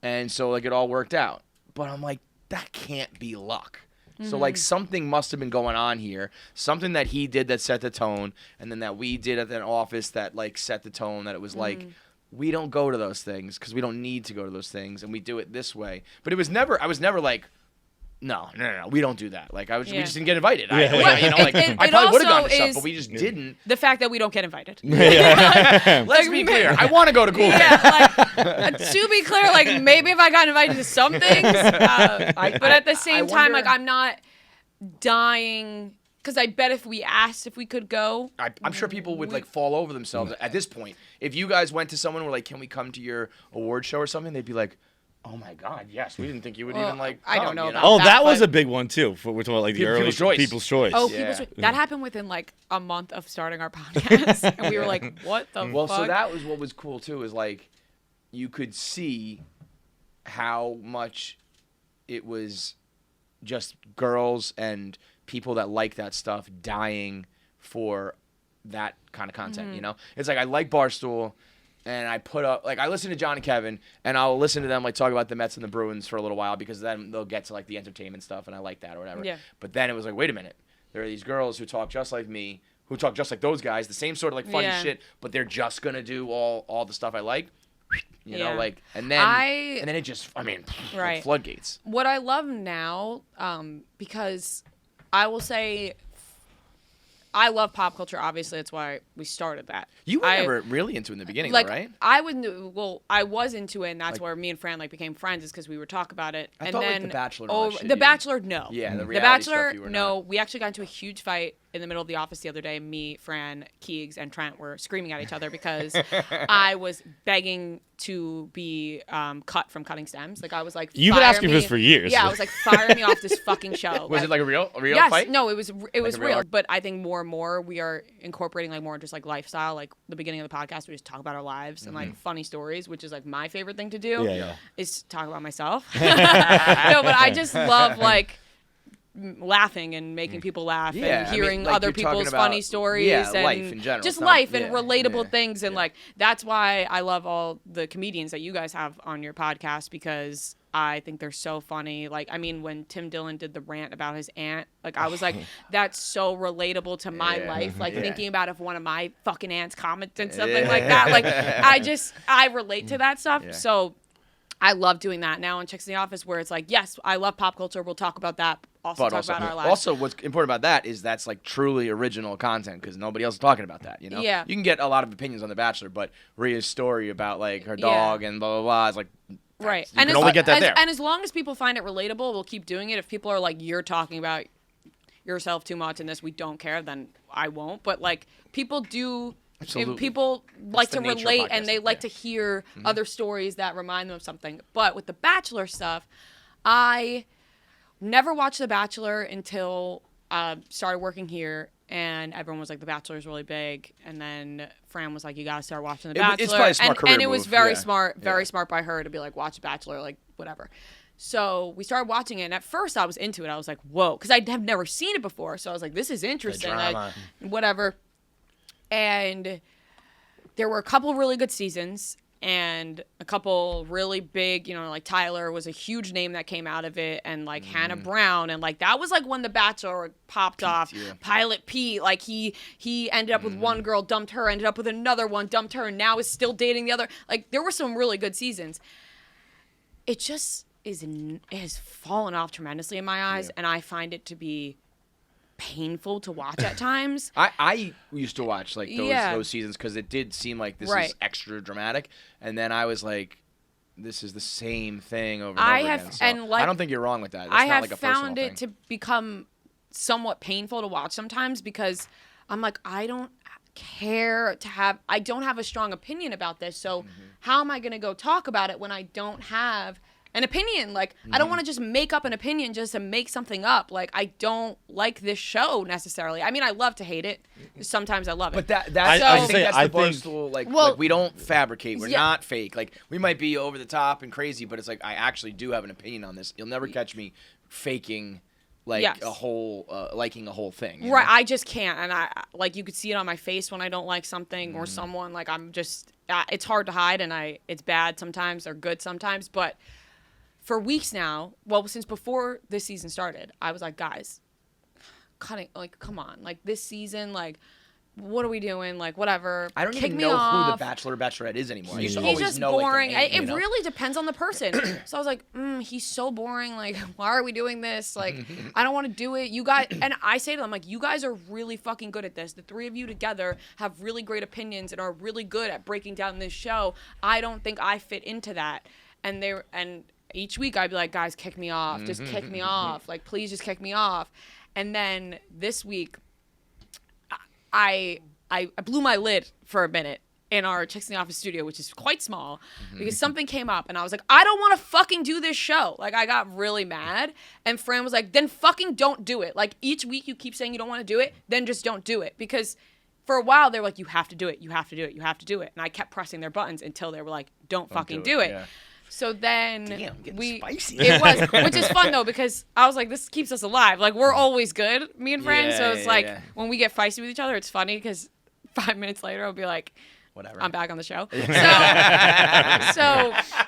And so like it all worked out. But I'm like, that can't be luck. So like something must have been going on here. Something that he did that set the tone, and then that we did at that office that like set the tone, that it was like, we don't go to those things because we don't need to go to those things, and we do it this way. But I was never like, no, we don't do that. Like we just didn't get invited. Yeah. I probably would have gone to stuff, is- but we just didn't. The fact that we don't get invited. Let's be clear. I want to go to cool things. Yeah, like to be clear, like maybe if I got invited to some things, but at the same time, wonder- like I'm not dying because I bet if we asked if we could go, I'm sure people would like fall over themselves at this point. If you guys went to someone and were like, "Can we come to your award show or something?" They'd be like, "Oh my God, yes." We didn't think you would Well, even like. I don't come, know you about Oh, that, that was but- a big one too. We're talking about like the People's early Choice. People's Choice. oh, Yeah. that happened within like a month of starting our podcast, and we were like, "What the Well, fuck?" so that was what was cool too. Is like, you could see how much it was just girls and people that like that stuff dying for that kind of content. You know, it's like I like Barstool. And I put up, like, I listen to John and Kevin, and I'll listen to them, like, talk about the Mets and the Bruins for a little while because then they'll get to, like, the entertainment stuff, and I like that or whatever. Yeah. But then it was like, wait a minute. There are these girls who talk just like me, who talk just like those guys, the same sort of, like, funny Yeah. shit, but they're just going to do all the stuff I like. You know, Yeah. like, and then it just, I mean, like Right. floodgates. What I love now, because I will say, I love pop culture. Obviously, that's why we started that. You were I- never really into it in the beginning, like though, right? I was into it, and that's Like- where me and Fran like became friends, is because we would talk about it. I and thought, like, then The Bachelor and all that oh, shit, The you- Bachelor, no. Yeah, the The reality stuff Bachelor, you were no. not. We actually got into a huge fight in the middle of the office the other day. Me, Fran, Keegs, and Trent were screaming at each other because I was begging to be cut from Cutting Stems. Like I was like, You've been "Fire asking for me." this for years. Yeah, I was like, fire me off this fucking show. Was it like a real yes, fight? no, it was a real real. arc? But I think more and more we are incorporating like more just like lifestyle. Like the beginning of the podcast, we just talk about our lives and like funny stories, which is like my favorite thing to do. Yeah. Is talk about myself. No, but I just love like laughing and making people laugh Yeah, I and mean, hearing like, other you're talking people's about- funny stories yeah, and life in general. just It's not- life and yeah, relatable yeah, things and yeah. like that's why I love all the comedians that you guys have on your podcast because I think they're so funny. Like I mean when Tim Dillon did the rant about his aunt, like I was like that's so relatable to my Yeah, life. Like yeah. thinking about if one of my fucking aunts commented something Yeah. like that. Like I relate to that stuff. Yeah. So I love doing that now in Chicks in the Office where it's like, yes, I love pop culture. We'll talk about that. Also But talk about our lives. also, what's important about that is that's like truly original content because nobody else is talking about that. You know, Yeah. You can get a lot of opinions on The Bachelor, but Rhea's story about like her Yeah. dog and blah blah blah is like right. You can only get that there. And as long as people find it relatable, we'll keep doing it. If people are like, you're talking about yourself too much in this, we don't care, then I won't. But like people do. Absolutely. And people like the to nature of relate and they podcasting, like yeah. to hear other stories that remind them of something. But with the Bachelor stuff, I never watched The Bachelor until started working here, and everyone was like, The Bachelor is really big. And then Fran was like, you got to start watching The Bachelor. It's probably a smart career and it was move, very yeah. smart, very Yeah. smart by her to be like, watch The Bachelor, like whatever. So we started watching it, and at first I was into it. I was like, whoa, because I have never seen it before. So I was like, this is interesting. Like, drama. whatever. And there were a couple really good seasons and a couple really big, you know, like Tyler was a huge name that came out of it, and like Hannah Brown, and like that was like when The Bachelor popped off. yeah. Pilot Pete, like he ended up with one girl, dumped her, ended up with another one, dumped her, and now is still dating the other. Like there were some really good seasons. It just it has fallen off tremendously in my eyes, and I find it to be painful to watch at times. I used to watch like Yeah. those seasons because it did seem like this Right. is extra dramatic, and then I was like, this is the same thing over and I over have- again. So and, like, I don't think you're wrong with that. It's I not have like a personal found it thing. to become somewhat painful to watch sometimes because I'm like, I don't I don't have a strong opinion about this. So how am I going to go talk about it when I don't have an opinion? Like, I don't want to just make up an opinion just to make something up. Like, I don't like this show necessarily. I mean, I love to hate it. Sometimes I love it. But that's I I think that's I the think- Barstool, like Well, we don't fabricate. We're yeah. not fake. Like we might be over the top and crazy, but it's like I actually do have an opinion on this. You'll never catch me faking like Yes. a whole liking a whole thing. you Right, know? I just can't, and I like you could see it on my face when I don't like something or someone. Like I'm just, it's hard to hide, and it's bad sometimes or good sometimes. But for weeks now, well, since before this season started, I was like, guys, come on, like this season, like what are we doing? Like whatever. I don't Kick even me know who the off. Bachelor or Bachelorette is anymore. I used to He's always just know, like, their boring. name, you It know? really depends on the person. So I was like, he's so boring. Like, why are we doing this? Like, I don't want to do it. You guys, and I say to them, like, you guys are really fucking good at this. The three of you together have really great opinions and are really good at breaking down this show. I don't think I fit into that. And each week I'd be like, guys, kick me off. Just kick me off. Like, please just kick me off. And then this week, I blew my lid for a minute in our Chicks in the Office studio, which is quite small, because something came up and I was like, I don't want to fucking do this show. Like, I got really mad, and Fran was like, then fucking don't do it. Like, each week you keep saying you don't want to do it, then just don't do it. Because for a while they were like, you have to do it, you have to do it, you have to do it. And I kept pressing their buttons until they were like, don't fucking do it. Yeah. So then Damn, getting spicy. it was, which is fun though, because I was like, this keeps us alive. Like, we're always good, me and Fran. So it's like, when we get feisty with each other, it's funny because 5 minutes later I'll be like, Whatever. I'm back on the show. So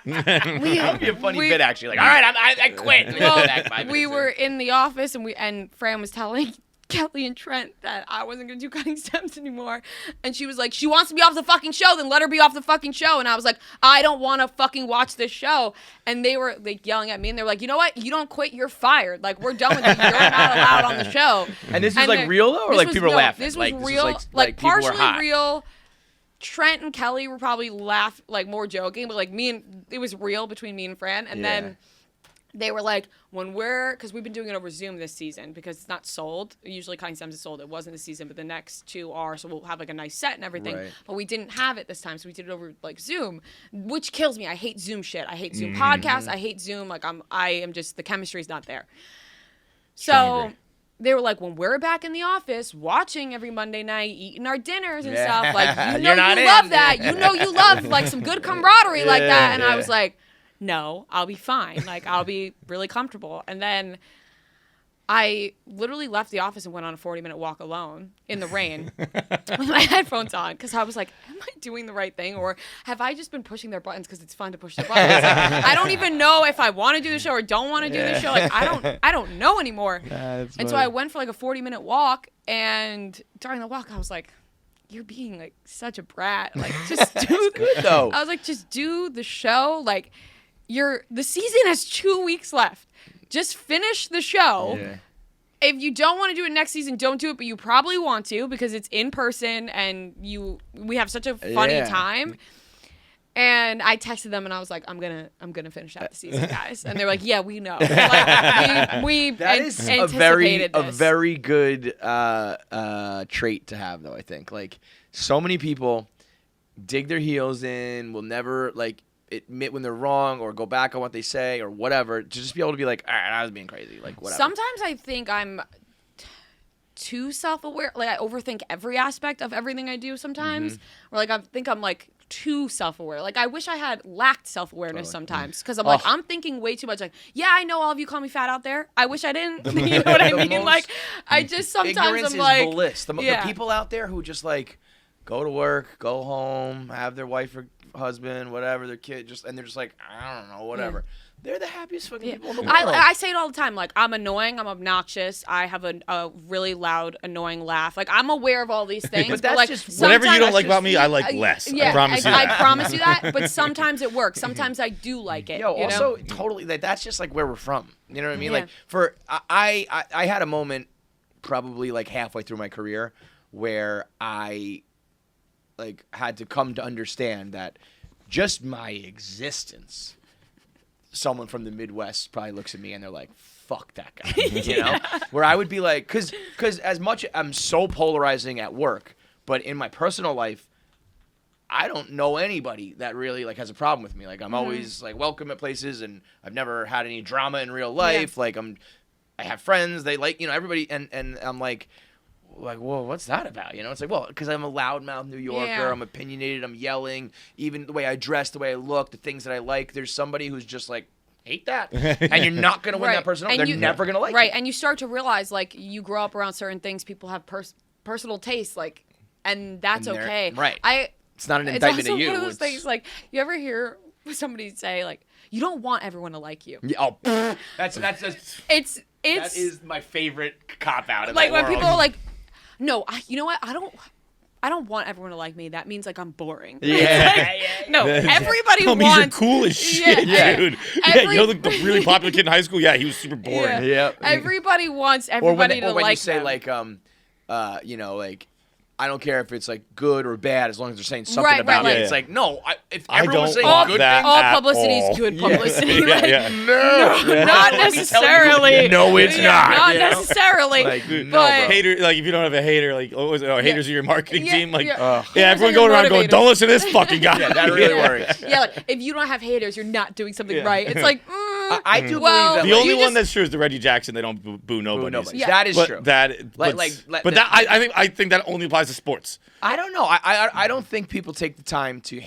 That'd be a funny bit, actually. Like, all right, I quit. And then well, go back 5 minutes we in. were in the office and Fran was telling Kelly and Trent that I wasn't going to do cutting stems anymore. And she was like, she wants to be off the fucking show, then let her be off the fucking show. And I was like, I don't want to fucking watch this show. And they were like yelling at me, and they were like, you know what? You don't quit, you're fired. Like, we're done with you. You're not allowed on the show. And this is And like they're- real though, or this like was- people are no, laughing? This was Like, real, is like people are partially hot. real. Trent and Kelly were probably more joking, but like it was real between me and Fran. And then they were like, because we've been doing it over Zoom this season because it's not sold. Usually Cutting Stems is sold. It wasn't this season, but the next two are. So we'll have like a nice set and everything. Right. But we didn't have it this time, so we did it over like Zoom, which kills me. I hate Zoom shit. I hate Zoom podcasts. I hate Zoom. Like I am just, the chemistry's not there. So they were like, when we're back in the office watching every Monday night, eating our dinners and stuff, like, you know, You're not you in. love that. You know, you love like some good camaraderie like that. And I was like, no, I'll be fine. Like, I'll be really comfortable. And then I literally left the office and went on a 40-minute walk alone in the rain with my headphones on, because I was like, am I doing the right thing, or have I just been pushing their buttons because it's fun to push their buttons? Like, I don't even know if I want to do the show or don't want to do the show. Like, I don't know anymore. And so I went for like a 40-minute walk, and during the walk I was like, you're being like such a brat. Like, just do Good though. I was like, just do the show. Like, the season has 2 weeks left. Just finish the show. Yeah. If you don't want to do it next season, don't do it, but you probably want to because it's in person and we have such a funny time. And I texted them and I was like, I'm gonna finish out the season, guys. And they're like, yeah, we know. Like, we That is a anticipated this. very good trait to have, though. I think like so many people dig their heels in, will never like admit when they're wrong or go back on what they say or whatever, to just be able to be like, all right, I was being crazy, like whatever. Sometimes I think I'm too self-aware. Like, I overthink every aspect of everything I do sometimes. Or like I think I'm like too self-aware. Like, I wish I had lacked self-awareness sometimes, because I'm like, I'm thinking way too much. Like, yeah, I know all of you call me fat out there. I wish I didn't. You know what I mean? Like, I just sometimes Ignorance I'm is like, bliss. The yeah. people out there who just like go to work, go home, have their wife or husband, whatever, their kid, and they're just like, I don't know, whatever. They're the happiest fucking people in the world. I say it all the time. Like, I'm annoying. I'm obnoxious. I have a really loud, annoying laugh. Like, I'm aware of all these things. But but that's like, just- Whatever you sometimes- don't like about me, I like less. I promise you I that. promise you that. But sometimes it works. Sometimes I do like it. Yo, you also know? totally like that's just like where we're from. You know what I mean? Yeah. Like for I had a moment probably like halfway through my career where I like had to come to understand that just my existence someone from the Midwest probably looks at me and they're like, fuck that guy. You know? Where I would be like, because as much I'm so polarizing at work, but in my personal life, I don't know anybody that really like has a problem with me. Like I'm always like welcome at places, and I've never had any drama in real life. Like I have friends, they like, you know, everybody, and I'm like, well, what's that about? You know, it's like, well, because I'm a loudmouth New Yorker, I'm opinionated, I'm yelling, even the way I dress, the way I look, the things that I like. There's somebody who's just like, hate that, and you're not gonna win that person over. They're never gonna like you. And you start to realize like you grow up around certain things, people have personal tastes, like, and that's okay. Right. It's not an indictment of you. One of those things, like, you ever hear somebody say, like, you don't want everyone to like you. Yeah, oh, that's that is my favorite cop out. Like when people are like, no, you know what? I don't want everyone to like me. That means like I'm boring. Yeah. No, everybody That means wants. you're cool as shit, dude. You know the really popular kid in high school? Yeah, he was super boring. Yeah. Everybody wants everybody to like. Or when you say them. like, you know, like, I don't care if it's like good or bad as long as they're saying something about it. It's like, no, if everyone's saying good things, all publicity is good publicity. No, not necessarily. No, it's not. Not necessarily. Like, but Hater, like if you don't have a hater, like haters are your marketing team. Like, haters everyone are going your around going, motivators. don't listen to this fucking guy. Yeah, that really works. Yeah, like if you don't have haters, you're not doing something right. It's like, I do believe that. The only one that's true is the Reggie Jackson. They don't boo nobody. Yeah. That is true. I think that only applies to sports. I don't know. I don't think people take the time to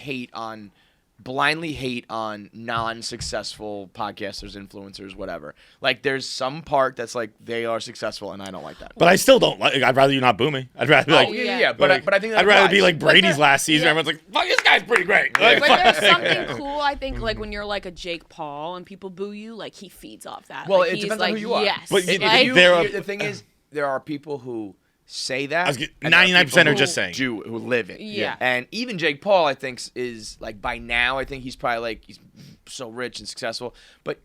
blindly hate on non-successful podcasters, influencers, whatever. Like, there's some part that's like they are successful, and I don't like that. But I still don't like. I'd rather you not boo me. I'd rather but I think that I'd rather applies. be like Brady's last season. Everyone's like, "Fuck, this guy's pretty great." Like, But there's something cool, I think, like when you're like a Jake Paul and people boo you, like he feeds off that. Well, like, it he's depends like, on who you are. Yes, But like, The thing is, there are people who say that. 99% are just saying. Who live it. Yeah. And even Jake Paul, I think, is like by now, I think he's probably like he's so rich and successful. But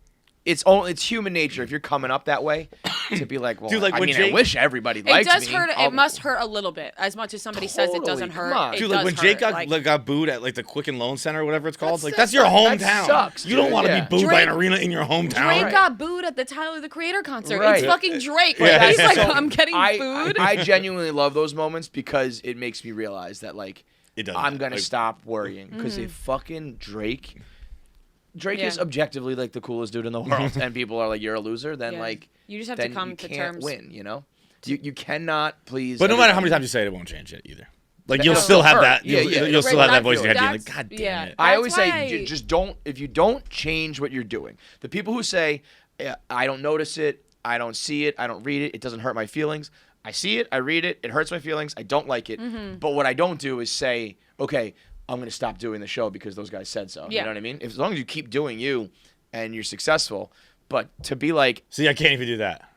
it's human nature if you're coming up that way to be like, well, Dude, like, I when mean, Jake- I wish everybody it liked does me. hurt. It must hurt a little bit, as much as somebody says it doesn't Totally, hurt. come on. It Dude, does like when hurt. Jake like, got booed at like the Quicken Loan Center or whatever it's called, That's- that's your that hometown. sucks, You don't dude, want to yeah. be booed by an Drake- arena in your hometown. Drake got booed at the Tyler the Creator concert. Right. It's fucking Drake. Yeah. He's like, So, I'm getting booed. I genuinely love those moments because it makes me realize that like It does. I'm gonna Like- stop worrying because if fucking Drake is objectively like the coolest dude in the world, and people are like, "You're a loser," then Yeah. like You just have then to come you to can't terms. win. You know, you cannot please. But no matter how everybody. many times you say it, it won't change it either. Like That- you'll that'll still still have hurt. that. Yeah, You'll, yeah. you'll still have that voice in your head being That's- like, "God damn yeah. it!" I always That's say, why- just don't. If you don't change what you're doing, the people who say, "I don't notice it, I don't see it, I don't read it, it doesn't hurt my feelings." I see it, I read it, it hurts my feelings, I don't like it. But what I don't do is say, "Okay, I'm going to stop doing the show because those guys said so." Yeah. You know what I mean? As long as you keep doing you and you're successful, but to be like, See, I can't even do that.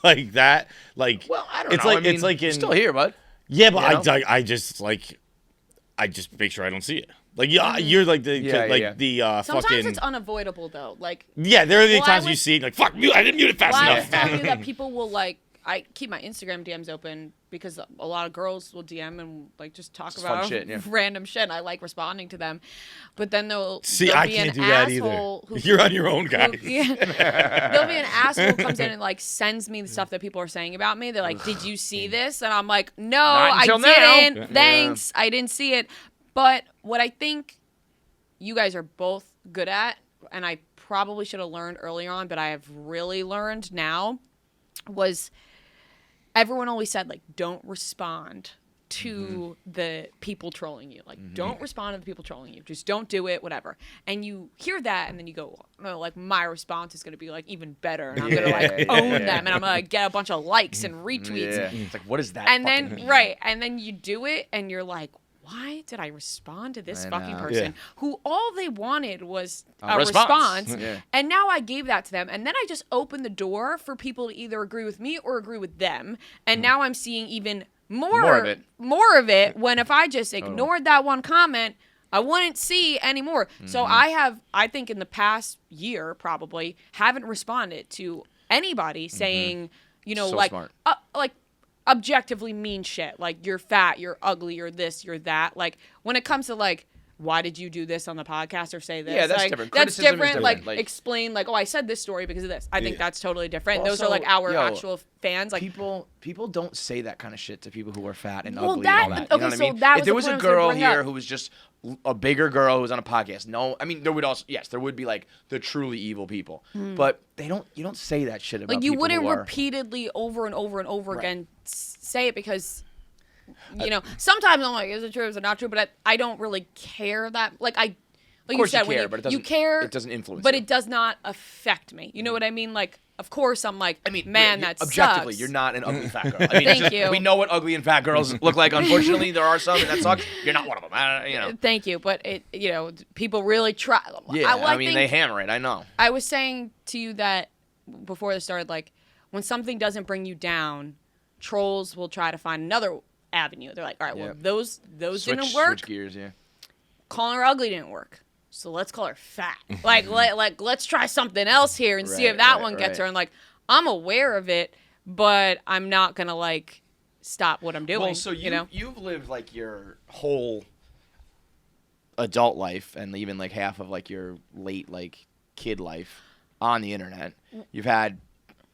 Like that. Like, well, I don't it's know. like I mean, it's like you're in still here, bud. Yeah, but You know? I just make sure I don't see it. Like you're like the Sometimes fucking it's unavoidable though. Like, yeah. There are the Well, I times you was- see it, like fuck you. I didn't mute it fast well, I enough. was telling you that people will like. I keep my Instagram DMs open because a lot of girls will DM and like just talk It's fun about shit, yeah. random shit. And I like responding to them, but then they'll See, there'll I be can't an do that asshole either. who- You're on your own, who- guys. yeah. There'll be an asshole who comes in and like sends me the stuff that people are saying about me. They're like, "Did you see this?" And I'm like, "No, Not I until now." didn't. Yeah. Thanks, I didn't see it." But what I think you guys are both good at, and I probably should have learned early on, but I have really learned now, was everyone always said, like, don't respond to the people trolling you. Like, don't respond to the people trolling you. Just don't do it, whatever. And you hear that, and then you go, no, like, my response is going to be, like, even better. And I'm going to, like, own them. And I'm going to get a bunch of likes and retweets. Yeah. It's like, what is that? And fucking then, mean? right. And then you do it, and you're like, why did I respond to this I fucking know. person Yeah. who all they wanted was a response. response? Yeah. And now I gave that to them. And then I just opened the door for people to either agree with me or agree with them. And now I'm seeing even more of it when if I just ignored that one comment, I wouldn't see anymore. So I think in the past year probably haven't responded to anybody saying, you know, So like smart. objectively mean shit, like you're fat, you're ugly, you're this, you're that. Like when it comes to like why did you do this on the podcast or say this? Yeah, that's like, different. That's Criticism is different. different. Like, Like- explain, like, oh, I said this story because of this. I think that's totally different. Those are Also, like our yo, actual fans. Like, people don't say that kind of shit to people who are fat and Well, ugly that- and all that. okay, You know what so I mean? that If was there the was point a I was gonna girl bring here up. who was just a bigger girl who was on a podcast, no, I mean there would also there would be like the truly evil people, but you don't say that shit about like you people wouldn't who are, repeatedly over and over and over Right. again say it because sometimes I'm like, is it true, is it not true, but I don't really care that like Of you course said you when care, but it doesn't. you care, It doesn't influence. but you. it does not affect me. You know what I mean? Like, of course I'm like, I mean, man, you- that objectively, sucks. you're not an ugly fat girl. I mean, Thank you. We know what ugly and fat girls look like. Unfortunately, there are some, and that sucks. You're not one of them. Thank you, but it people really try. Yeah, I mean think they hammer it. I know. I was saying to you that before this started, like when something doesn't bring you down, trolls will try to find another avenue. They're like, all right, well Yep. those didn't work. Switch gears, yeah. Calling her ugly didn't work, so let's call her fat. Let's try something else here and see if Right, that right, one gets right. her. And like I'm aware of it, but I'm not gonna like stop what I'm doing. Well, so you've lived like your whole adult life and even like half of like your late like kid life on the internet. You've had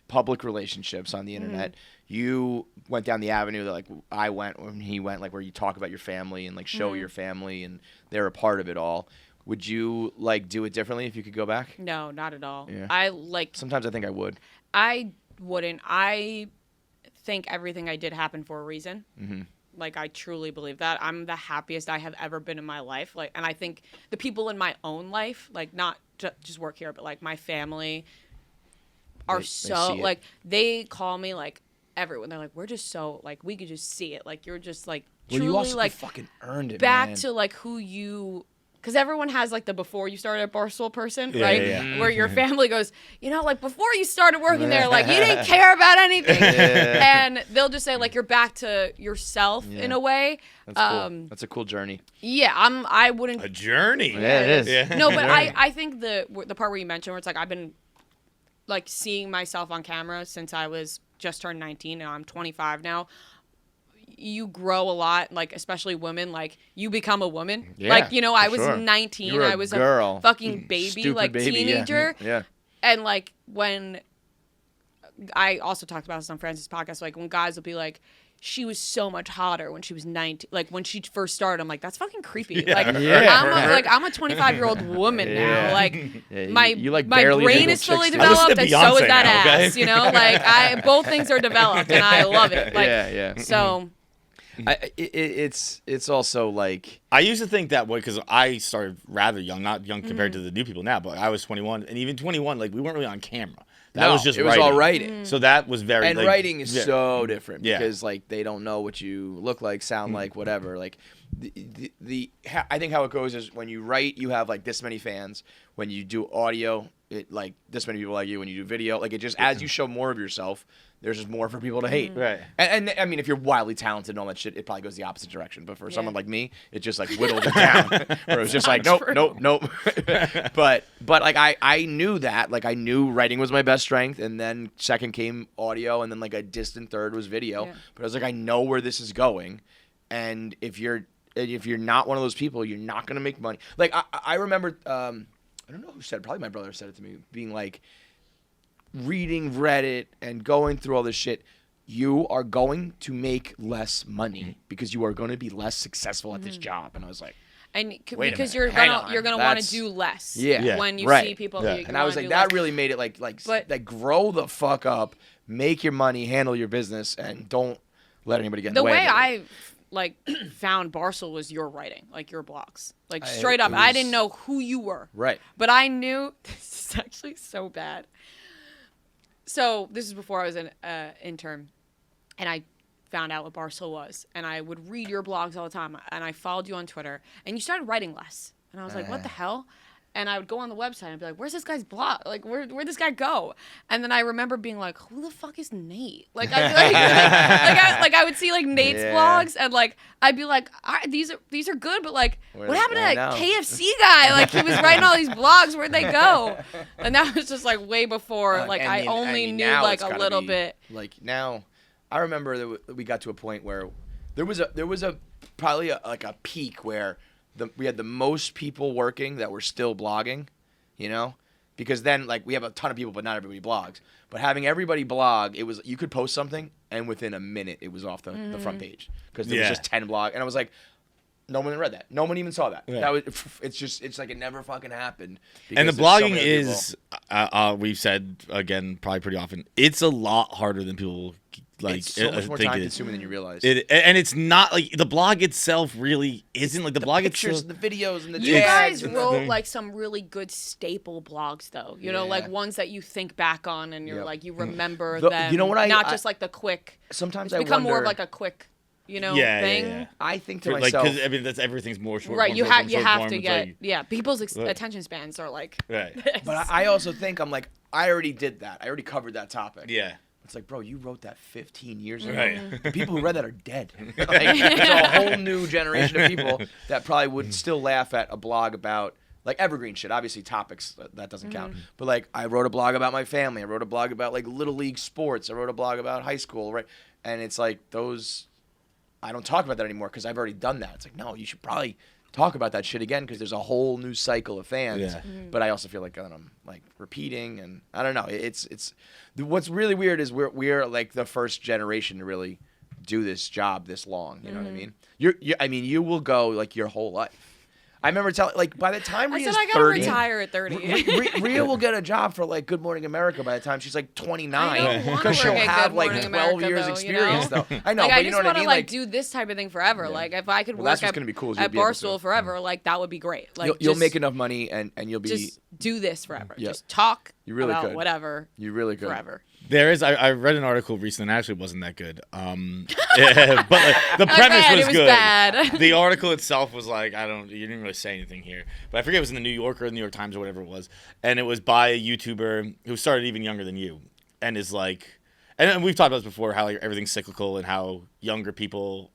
public relationships on the internet. You went down the avenue that like I went when he went, like where you talk about your family and like show your family and they're a part of it all. Would you like do it differently if you could go back? No, not at all. Yeah. I like. Sometimes I think I would. I wouldn't. I think everything I did happened for a reason. Mm-hmm. Like I truly believe that. I'm the happiest I have ever been in my life. Like, and I think the people in my own life, like not just work here, but like my family, are They so see it. like they call me like everyone. They're like, we're just so like we could just see it. Like you're just like Well, truly you also like fucking earned it, back man. to like who you. Because everyone has like the before you started at Barstool person, Yeah, right? yeah, yeah. Where your family goes, like before you started working there, like you didn't care about anything. And they'll just say like you're back to yourself in a way. That's cool. That's a cool journey. Yeah, I wouldn't. A journey. Yeah, it is. Yeah. No, but I think the part where you mentioned where it's like I've been like seeing myself on camera since I was just turned 19 and I'm 25 now. You grow a lot, like especially women. Like you become a woman. Yeah, like I for was sure. 19. You were a I was girl. a fucking baby, Stupid like baby, yeah. teenager. Yeah. And like when I also talked about this on Francis' podcast, like when guys will be like, she was so much hotter when she was 19. Like when she first started, I'm like, that's fucking creepy. Like Yeah. I'm a 25-year-old woman Yeah. now. Like Yeah, my you like my barely brain legal is fully chicks. I listen developed, to and so is Beyonce that now, okay? ass. Like both things are developed, and I love it. Like, yeah. So It's also like I used to think that way because I started rather young, not young compared to the new people now, but I was 21, and even 21, like we weren't really on camera. That no, was just it was writing. all writing. So that was very And like, writing is yeah. so different Yeah. because like they don't know what you look like, sound like, whatever. Like I think how it goes is when you write, you have like this many fans. When you do audio, it like this many people like you. When you do video, like it just as you show more of yourself, there's just more for people to hate. Right. And I mean, if you're wildly talented and all that shit, it probably goes the opposite direction. But for someone Yeah. like me, it just like whittles it down. Where it was just like, nope. but like I knew that. Like I knew writing was my best strength, and then second came audio, and then like a distant third was video. Yeah. But I was like, I know where this is going, and if you're not one of those people, you're not gonna make money. Like I remember, I don't know who said it, probably my brother said it to me, being like, reading Reddit and going through all this shit, you are going to make less money because you are going to be less successful at this job. And I was like, and Wait a because minute, hang on, you're gonna want to that's- do less. Yeah. When you Right. see people, Yeah. you're and I was wanna like, do that less. really made it like But- grow the fuck up, make your money, handle your business, and don't let anybody get in the The way. way of it. I like found Barstool was your writing, like your blogs, like I- straight up. it I was- didn't know who you were, Right. but I knew this is actually so bad. So this is before I was an intern, and I found out what Barstool was, and I would read your blogs all the time, and I followed you on Twitter, and you started writing less, and I was like, what the hell? And I would go on the website and be like, where's this guy's blog? Like, where'd this guy go? And then I remember being like, who the fuck is Nate? Like, I would see like Nate's Yeah. blogs, and like I'd be like, all right, these are good, but like, Where what they- happened to I that know. KFC guy? Like, he was writing all these blogs. Where'd they go? And that was just like way before. Like, I only knew now like it's a gotta little be, bit. Like now, I remember that we got to a point where there was a probably like a peak where we had the most people working that were still blogging, you know, because then like we have a ton of people, but not everybody blogs. But having everybody blog, it was you could post something and within a minute it was off the front page because there was just 10 blog, and I was like, no one read that. No one even saw that. Yeah. That was it's like it never fucking happened. And the because there's so blogging many is, we've said again probably pretty often, it's a lot harder than people like it's so much more think time it is. consuming than you realize. And it's not like the blog itself really isn't like the blog pictures, itself. the videos, and the You Yeah. guys tags. and wrote like some really good staple blogs, though. You know, Yeah. like ones that you think back on and you're Yep. like you remember The- them. you know what not I- just like the quick. Sometimes It's I become more of wonder- like a quick, you know, Yeah, thing. yeah. I think to Like, myself, because I mean, that's everything's more short. Right, form, you short have form, you short have form, to it's get like- people's Right. attention spans are like right. but I also think I'm like, I already did that. I already covered that topic. Yeah. It's like, bro, you wrote that 15 years ago. Right. The people who read that are dead. Like, there's a whole new generation of people that probably would still laugh at a blog about like evergreen shit. Obviously, topics that doesn't count. But like, I wrote a blog about my family. I wrote a blog about like little league sports. I wrote a blog about high school, right? And it's like those. I don't talk about that anymore because I've already done that. It's like, no, you should probably talk about that shit again because there's a whole new cycle of fans. Yeah. But I also feel like I'm like repeating, and I don't know. It's what's really weird is we're like the first generation to really do this job this long. You know what I mean? You will go like your whole life. I remember telling like by the time I Rhea's said I gotta 30, retire at 30. Rhea will get a job for like Good Morning America by the time she's like 29 I don't wanna because she'll work at have Good like Morning 12 America, years though, experience you know? though. I know, Like, but I you just know what I want to mean? like do this type of thing forever. Like if I could Well, that's work what's at, gonna be cool is you'll at be able to. Barstool forever, like that would be great. Like you'll just, make enough money and you'll be just do this forever. Yeah. Just talk You really about could. whatever you really good. forever. There is. I read an article recently, and it actually wasn't that good. Yeah, but like, the premise bad, was it was good. bad. The article itself was like, you didn't really say anything here, but I forget it was in the New Yorker or the New York Times or whatever it was, and it was by a YouTuber who started even younger than you, and is like, and we've talked about this before, how like, everything's cyclical and how younger people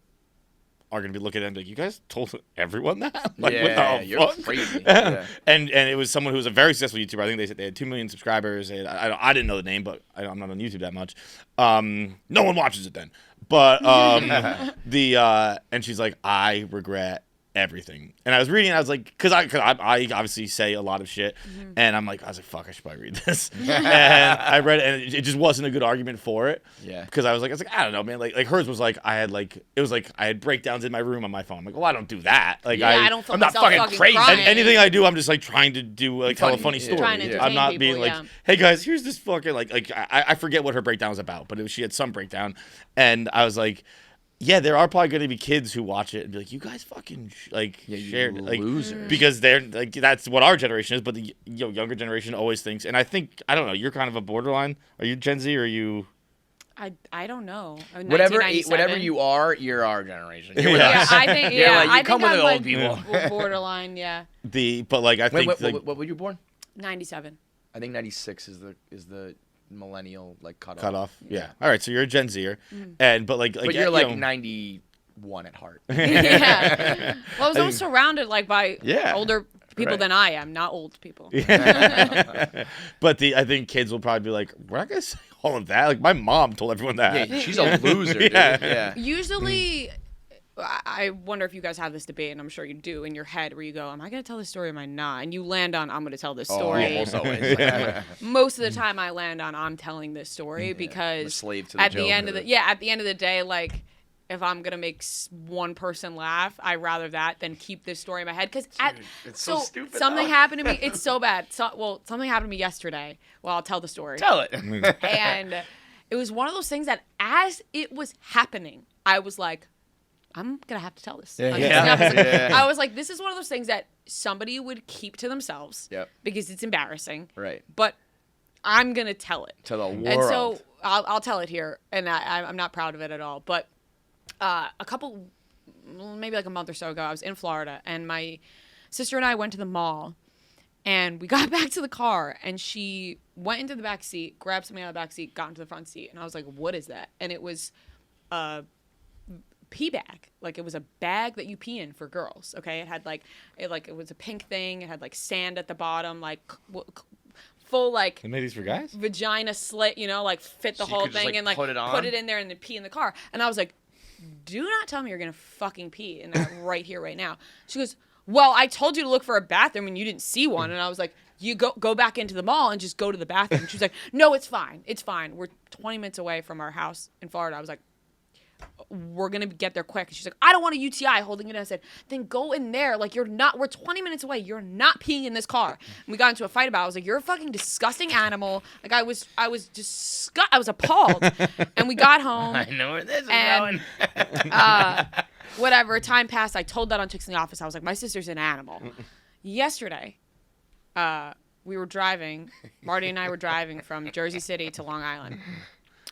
are going to be looking at it and be like, you guys told everyone that? Like, what Yeah, the you're fuck? crazy. Yeah. And it was someone who was a very successful YouTuber. I think they said they had 2 million subscribers. And I didn't know the name, but I'm not on YouTube that much. No one watches it then. But and she's like, I regret everything. And I was reading, and I was like, because I obviously say a lot of shit, and I was like, fuck, I should probably read this. And I read it, and it just wasn't a good argument for it. Yeah. Because I was like, I don't know, man. Like hers was like, I had breakdowns in my room on my phone. I'm like, well, I don't do that. Like, Yeah, I don't feel I'm not myself fucking fucking crazy. crying. and anything I do, I'm just like trying to do like tell a funny Yeah. story. Trying to Yeah. entertain I'm not people, being like, yeah. hey guys, here's this fucking like I forget what her breakdown was about, but she had some breakdown, and I was like, yeah, there are probably going to be kids who watch it and be like, you guys fucking you shared it. Like, losers. because they're like that's what our generation is, but the younger generation always thinks, and I think I don't know, you're kind of a borderline. Are you Gen Z or are you? I don't know. Whatever you are, you're our generation. You're with Yeah, us. I think. You're Yeah, like, you I come think with I'm the like old people. borderline. Yeah, But like I Wait, think like, what were you born? 97. I think 96 is the millennial like cutoff. cut off. Yeah. All right, so you're a Gen Zer, and but like But you're you like know, 91 at heart. Yeah. Well, I was always surrounded like by Yeah. older people Right. than I am, not old people. But I think kids will probably be like, we're not gonna say all of that. Like my mom told everyone that. Yeah, she's a loser, dude. Yeah. Yeah. Usually, I wonder if you guys have this debate, and I'm sure you do in your head, where you go, "Am I going to tell this story? Or am I not?" And you land on, "I'm going to tell this story." Almost always. Most of the time, I land on, "I'm telling this story," because I'm a slave to the at the joke. end of the at the end of the day, like. If I'm gonna make one person laugh, I'd rather that than keep this story in my head. Because it's so stupid, something though. happened to me. It's so bad. Something happened to me yesterday. Well, I'll tell the story. Tell it. And it was one of those things that as it was happening, I was like, I'm gonna have to tell this. on this Yeah. episode. Yeah. I was like, this is one of those things that somebody would keep to themselves Yep. because it's embarrassing. Right. But I'm gonna tell it To the world. And so I'll tell it here, and I'm not proud of it at all. But maybe like a month or so ago, I was in Florida, and my sister and I went to the mall, and we got back to the car, and she went into the back seat, grabbed something out of the back seat, got into the front seat, and I was like, "What is that?" And it was a pee bag. Like it was a bag that you pee in for girls. Okay, it had it was a pink thing. It had like sand at the bottom, like full like They made these for guys? vagina slit, like fit the So you whole could just, thing like, and like put it on? put it in there and then pee in the car. And I was like, do not tell me you're gonna fucking pee in that right here, right now. She goes, well, I told you to look for a bathroom and you didn't see one. And I was like, you go back into the mall and just go to the bathroom. She was like, no, it's fine. It's fine. We're 20 minutes away from our house in Florida. I was like, we're going to get there quick. And she's like, I don't want a UTI, holding it in. I said, then go in there. Like, we're 20 minutes away. You're not peeing in this car. And we got into a fight about it. I was like, you're a fucking disgusting animal. Like, I was appalled. And we got home. I know where this is and, going. Whatever. Time passed. I told that on Chicks in the Office. I was like, my sister's an animal. Yesterday, we were driving. Marty and I were driving from Jersey City to Long Island.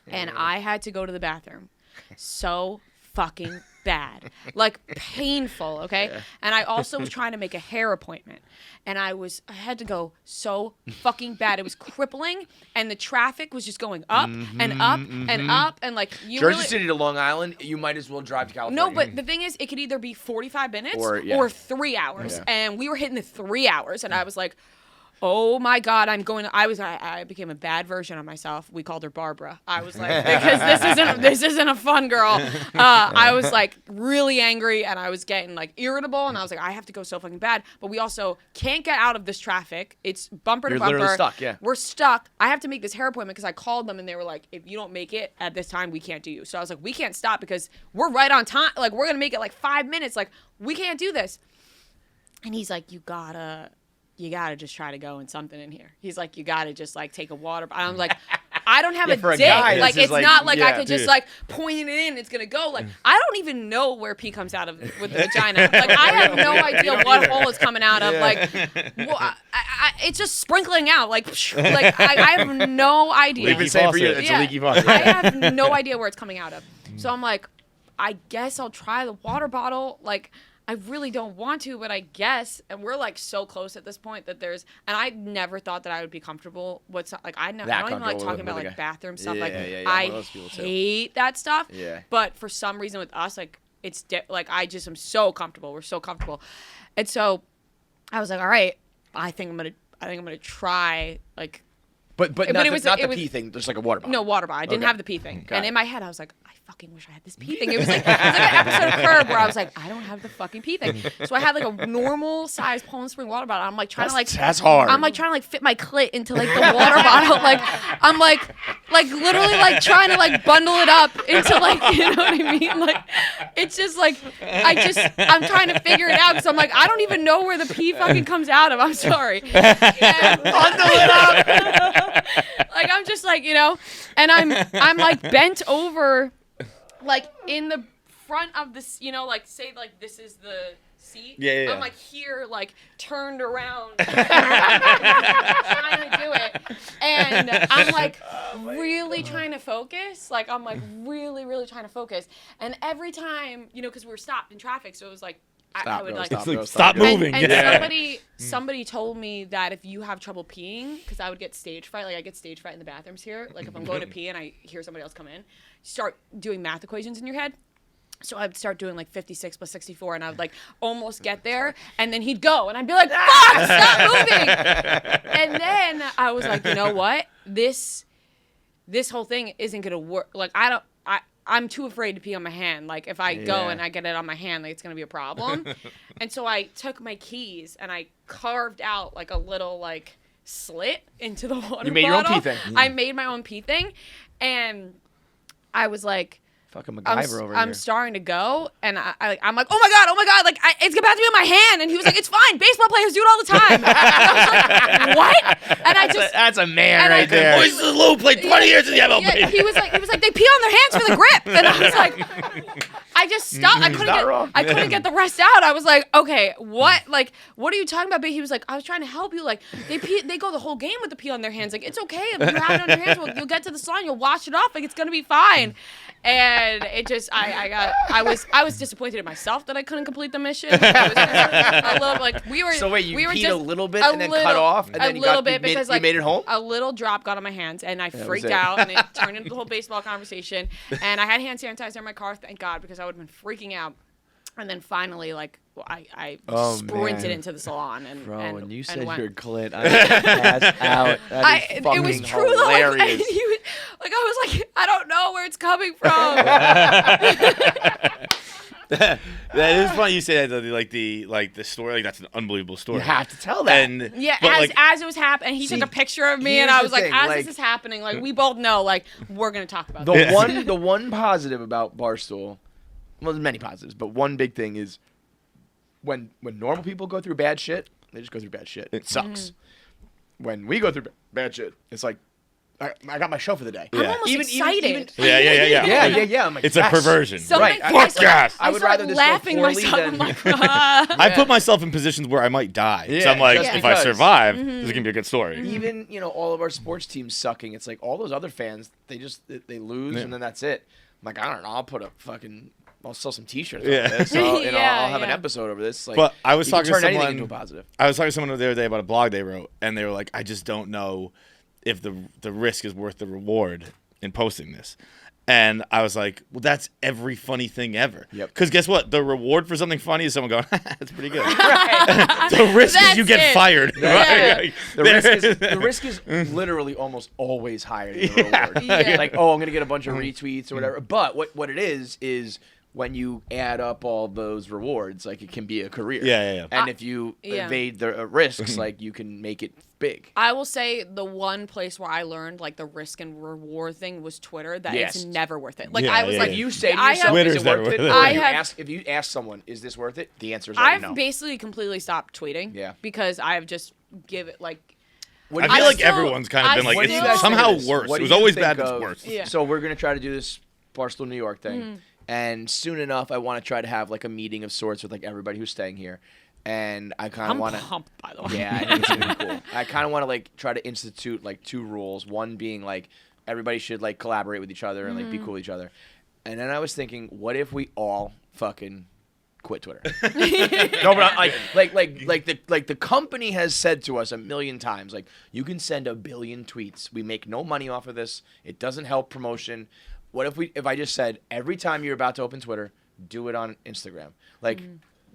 And I had to go to the bathroom. So fucking bad. Like, painful, okay? Yeah. And I also was trying to make a hair appointment. And I had to go so fucking bad. It was crippling. And the traffic was just going up and up and up. And, like, Jersey City to Long Island, you might as well drive to California. No, but the thing is, it could either be 45 minutes or 3 hours. Yeah. And we were hitting the 3 hours. And I was like, oh my God, I became a bad version of myself. We called her Barbara. I was like, because this isn't a fun girl. I was like really angry and I was getting like irritable and I was like, I have to go so fucking bad. But we also can't get out of this traffic. It's bumper to bumper. You're literally stuck, yeah. We're stuck. I have to make this hair appointment because I called them and they were like, if you don't make it at this time, we can't do you. So I was like, we can't stop because we're right on time. Like, we're going to make it like 5 minutes. Like, we can't do this. And he's like, you gotta just try to go in something in here. He's like, you gotta just like take a water. I'm like, I don't have a dick. Like, it's not like I could just like point it in. It's gonna go. Like, I don't even know where pee comes out of with the vagina. Like, I have no idea what hole it's coming out of. Like, well, it's just sprinkling out. Like I have no idea. We've been saying for you, it's a leaky faucet. I have no idea where it's coming out of. So I'm like, I guess I'll try the water bottle. Like, I really don't want to, but I guess, and we're like so close at this point that and I never thought that I would be comfortable with, like, I don't even like talking about like bathroom stuff. I hate that stuff. Yeah. But for some reason with us, like, like, I just am so comfortable. We're so comfortable. And so I was like, all right, I think I'm going to try, like. But not the pee thing, just like a water bottle. No, water bottle. I didn't have the pee thing. Okay. And in my head, I was like, I fucking wish I had this pee thing. It was like an episode of Curb where I was like, I don't have the fucking pee thing. So I had like a normal size Poland Spring water bottle. I'm like trying to like. That's hard. I'm like trying to like fit my clit into like the water bottle. Like, I'm like literally like trying to like bundle it up into like, you know what I mean? Like, it's just like, I'm trying to figure it out because I'm like, I don't even know where the pee fucking comes out of. I'm sorry. And bundle it up. Like, I'm just like, you know, and I'm like bent over, like in the front of this, you know, like say like this is the seat. Yeah. I'm like here, like turned around, trying to do it, and I'm like really trying to focus. Like, I'm like really, really trying to focus, and every time, you know, because we were stopped in traffic, so it was like. I would stop moving. And somebody told me that if you have trouble peeing, because I would get stage fright, like I get stage fright in the bathrooms here. Like if I'm going to pee and I hear somebody else come in, start doing math equations in your head. So I'd start doing like 56 plus 64, and I would like almost get there, and then he'd go, and I'd be like, "Fuck, stop moving!" And then I was like, you know what? This whole thing isn't gonna work. Like I'm too afraid to pee on my hand. Like, if I go and I get it on my hand, like, it's going to be a problem. And so I took my keys and I carved out, like, a little, like, slit into the water bottle. You made your own pee thing. I made my own pee thing. And I was like... Fucking MacGyver over here. I'm starting to go, and I'm like, oh my god, like it's about to be in my hand, and he was like, it's fine, baseball players do it all the time. And I was like, what? And that's a man right there. Voices of Lou played 20 years in the MLB. Yeah, he was like, they pee on their hands for the grip, and I was like, I just stopped. I couldn't get the rest out. I was like, okay, what are you talking about? But he was like, I was trying to help you. Like, they go the whole game with the pee on their hands. Like, it's okay if you have it on your hands. Well, you'll get to the salon, you'll wash it off. Like, it's gonna be fine. And it just, I was disappointed in myself that I couldn't complete the mission. It was just a little, like, we were. So wait, we were peed just a little bit and then cut off, and then you made it home. A little drop got on my hands, and I freaked out, and it turned into the whole baseball conversation. And I had hand sanitizer in my car, thank God, because I would have been freaking out. And then finally, like, I sprinted into the salon and when you said went. your clit, I passed out. That is fucking it was true hilarious. though. I was like, I don't know where it's coming from. That is funny you say that, like the story, like that's an unbelievable story. You have to tell that. And Yeah, but, as it was happening, he took a picture of me, and here's I the was like, thing, as like- this is happening, like we both know, like we're gonna talk about The this. the one positive about Barstool, well, there's many positives, but one big thing is when normal people go through bad shit, they just go through bad shit. It sucks. When we go through bad shit, it's like I got my show for the day. I'm Yeah. almost excited. Yeah. I'm like, it's a yes. perversion. Something- Right. Fuck yes. I would rather this go laughing poorly myself. than- I'm like, ah. I put myself in positions where I might die. So Yeah, I'm like, just if I because. survive, this is gonna be a good story. Even all of our sports teams sucking. It's like all those other fans, they lose Yeah. and then that's it. I'm like, I don't know. I'll sell some T-shirts Yeah. over this. I'll Yeah, have an yeah. episode over this. Like, But I was you can talking to turn anything someone. into a positive. I was talking to someone the other day about a blog they wrote, and they were like, I just don't know if the risk is worth the reward in posting this. And I was like, well, that's every funny thing ever. Yep. Because guess what? The reward for something funny is someone going, that's pretty good. The risk is you That's get it. fired. Yeah. Right? The risk is literally almost always higher than the reward. Yeah. Like, oh, I'm gonna get a bunch of retweets or whatever. But what it is when you add up all those rewards, like it can be a career. Yeah. And if you yeah. evade the risks, like you can make it big. I will say the one place where I learned like the risk and reward thing was Twitter. That Yes. it's never worth it. Like Yeah, I was yeah, like, yeah. If you say to I yourself, have- is Twitter's it never worth it? worth it. Or I have- if you ask someone, is this worth it? The answer is already I've no. basically completely stopped tweeting. Yeah. Because I've just give it like. What do I you feel guys like still- everyone's kind of I been like, What do you it's guys think somehow of this? worse. What It was do you always think bad, but of- it's worse. Yeah. So we're gonna try to do this Barstool New York thing, and soon enough, I want to try to have like a meeting of sorts with like everybody who's staying here, and I kind of I'm want to. pumped, by the way. Yeah, I think it's gonna be cool. I kind of want to like try to institute like 2 rules. One being like everybody should like collaborate with each other and like be cool with each other. And then I was thinking, what if we all fucking quit Twitter? No, but like the company has said to us a million times, like you can send 1 billion tweets. We make no money off of this. It doesn't help promotion. What if I just said every time you're about to open Twitter, do it on Instagram? Like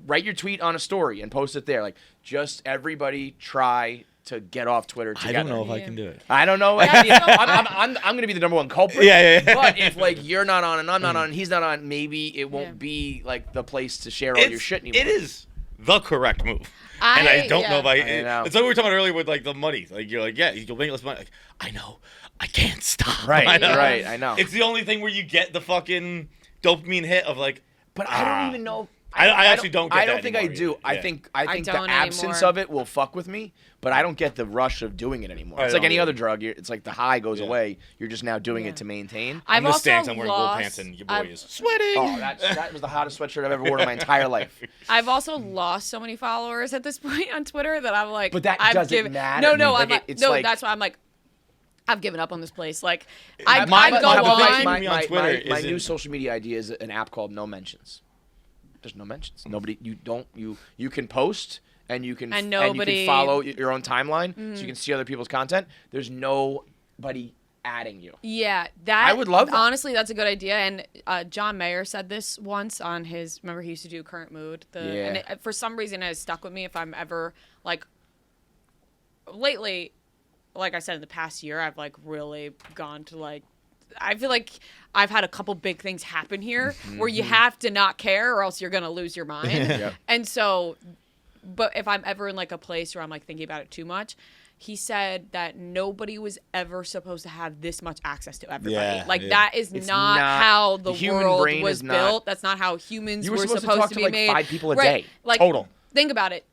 write your tweet on a story and post it there. Like just everybody try to get off Twitter together. I don't know if I can do it. I don't know. That's so I'm going to be the number 1 culprit. Yeah. But if like you're not on and I'm not on and he's not on, maybe it won't be like the place to share all your shit anymore. It is the correct move. And I don't know if I know. It's like we were talking about earlier with like the money. Like you're like, yeah, you'll make less money. Like, I know. I can't stop. Right, I know. right, I know. It's the only thing where you get the fucking dopamine hit of like, But I don't even know. I actually don't get I don't that think I anymore do. either. I Yeah. think I the don't absence anymore. of it will fuck with me, but I don't get the rush of doing it anymore. I It's like don't any either. other drug. It's like the high goes Yeah. away. You're just now doing Yeah. it to maintain. I've I'm the also stance. I'm wearing wool lost, pants and your boy I've- is sweating. Oh, that was the hottest sweatshirt I've ever worn in my entire life. I've also lost so many followers at this point on Twitter that I'm like, But that I've doesn't given, matter. No, Like, I'm like, it's no, like- that's why I'm like, I've given up on this place. Like, My- I my- go my- on. my- on Twitter my isn't- new social media idea is an app called No Mentions. There's no mentions. Nobody. You can post and you can And you nobody- can follow your own timeline so you can see other people's content. There's nobody adding you. Yeah, that I would love that. Honestly, that's a good idea. And John Mayer said this once on his. Remember, he used to do Current Mood. And it, for some reason, it has stuck with me. If I'm ever like, lately, like I said in the past year, I've like really gone to like. I feel like I've had a couple big things happen here where you have to not care or else you're gonna lose your mind. Yep. And so, but if I'm ever in like a place where I'm like thinking about it too much, he said that nobody was ever supposed to have this much access to everybody. Yeah, like yeah. that is It's not not- how the the human world brain was is not- built. That's not how humans You were were supposed to talk to, be like, made. 5 people a Right. day, Like, total. Think about it.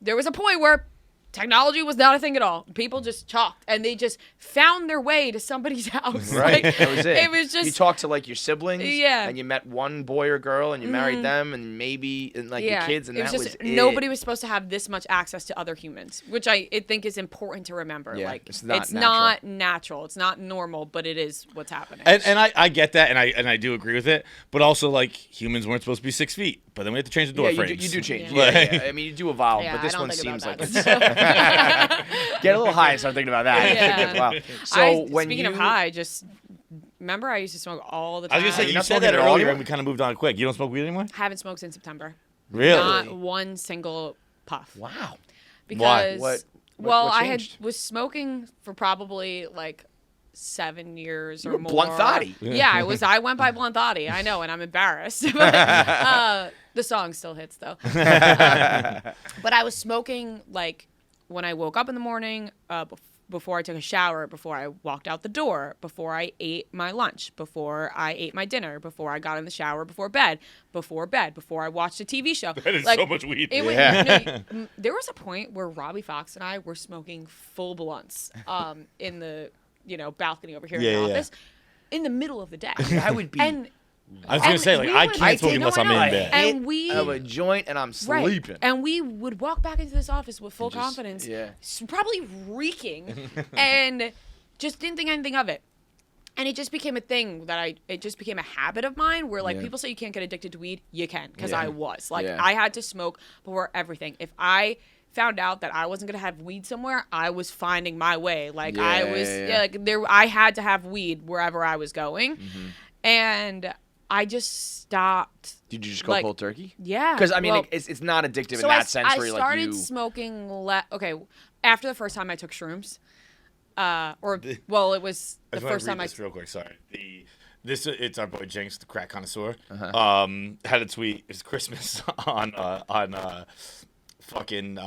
There was a point where technology was not a thing at all. People just talked, and they just found their way to somebody's house. Right. Like, That was it. It was just you talked to like your siblings. Yeah. And you met one boy or girl and you married them and maybe and like your kids and it was that just was it. nobody was supposed to have this much access to other humans, which I think is important to remember. Yeah, like it's not not natural, it's not normal, but it is what's happening. And I get that, and I do agree with it. But also, like, humans weren't supposed to be 6 feet. But then we have to change the door Yeah, frames. you do change. Yeah. Yeah. I mean, you do evolve, Yeah, but this I don't one think seems about like that. it's get a little high and start thinking about that. Yeah. Wow. So when speaking you of high, just remember I used to smoke all the I time. was gonna say You're you not said smoking that at all earlier, anymore? and we kind of moved on quick. You don't smoke weed anymore? haven't smoked since September. Really? Not one single puff. wow. Because What well, I changed? was smoking for probably like 7 years or were more. Blunt Thotty. Yeah, I went by Blunt Thotty. I know, and I'm embarrassed. But, the song still hits though. But I was smoking like when I woke up in the morning, before I took a shower, before I walked out the door, before I ate my lunch, before I ate my dinner, before I got in the shower, before bed, before I watched a TV show. That is like, so much weed. There was a point where Robbie Fox and I were smoking full blunts in the balcony over here in the office in the middle of the day. I would be. And I was gonna say, like, I can't smoke unless I'm in bed. And we have a joint and I'm sleeping. Right. And we would walk back into this office with full confidence, probably reeking, and just didn't think anything of it. And it just became a thing it just became a habit of mine where, like, people say you can't get addicted to weed. You can, because I was. Like, I had to smoke before everything. If I found out that I wasn't going to have weed somewhere, I was finding my way. Like, I had to have weed wherever I was going. Mm-hmm. And I just stopped. Did you just go cold turkey? Yeah. Because, I mean, it's not addictive in that sense. I started smoking, after the first time I took shrooms. It was the first time this real quick, sorry. It's our boy Jinx, the crack connoisseur. Had a tweet. It's Christmas on fucking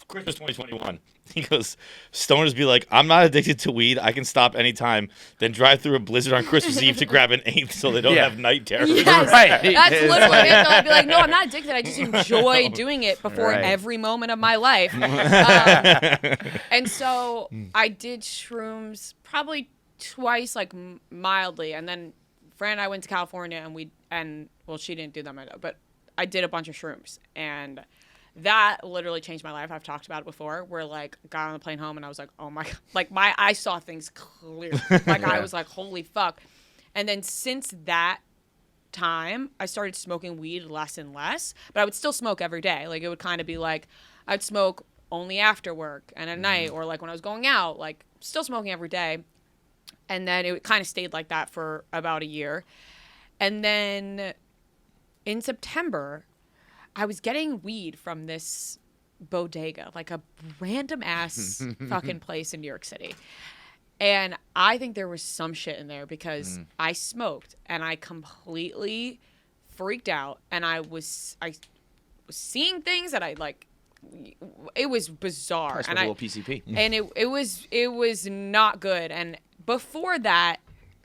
Christmas 2021. He goes, stoners be like, I'm not addicted to weed. I can stop anytime. Then drive through a blizzard on Christmas Eve to grab an eighth so they don't have night terrors. Yes, right. That's literally it. Though. I'd be like, no, I'm not addicted. I just enjoy doing it before every moment of my life. And so I did shrooms probably twice, like mildly. And then Fran and I went to California and she didn't do them, but I did a bunch of shrooms. And that literally changed my life. I've talked about it before, where, like, got on the plane home and I was like, oh my God. Like, I saw things clearly. Like, I was like, holy fuck. And then since that time, I started smoking weed less and less, but I would still smoke every day. Like, it would kind of be like, I'd smoke only after work and at night, or like when I was going out, like, still smoking every day. And then it kind of stayed like that for about a year. And then in September, I was getting weed from this bodega, like a random ass fucking place in New York City. And I think there was some shit in there because I smoked and I completely freaked out, and I was seeing things that I like. It was bizarre. And a little PCP. And it was not good. And before that,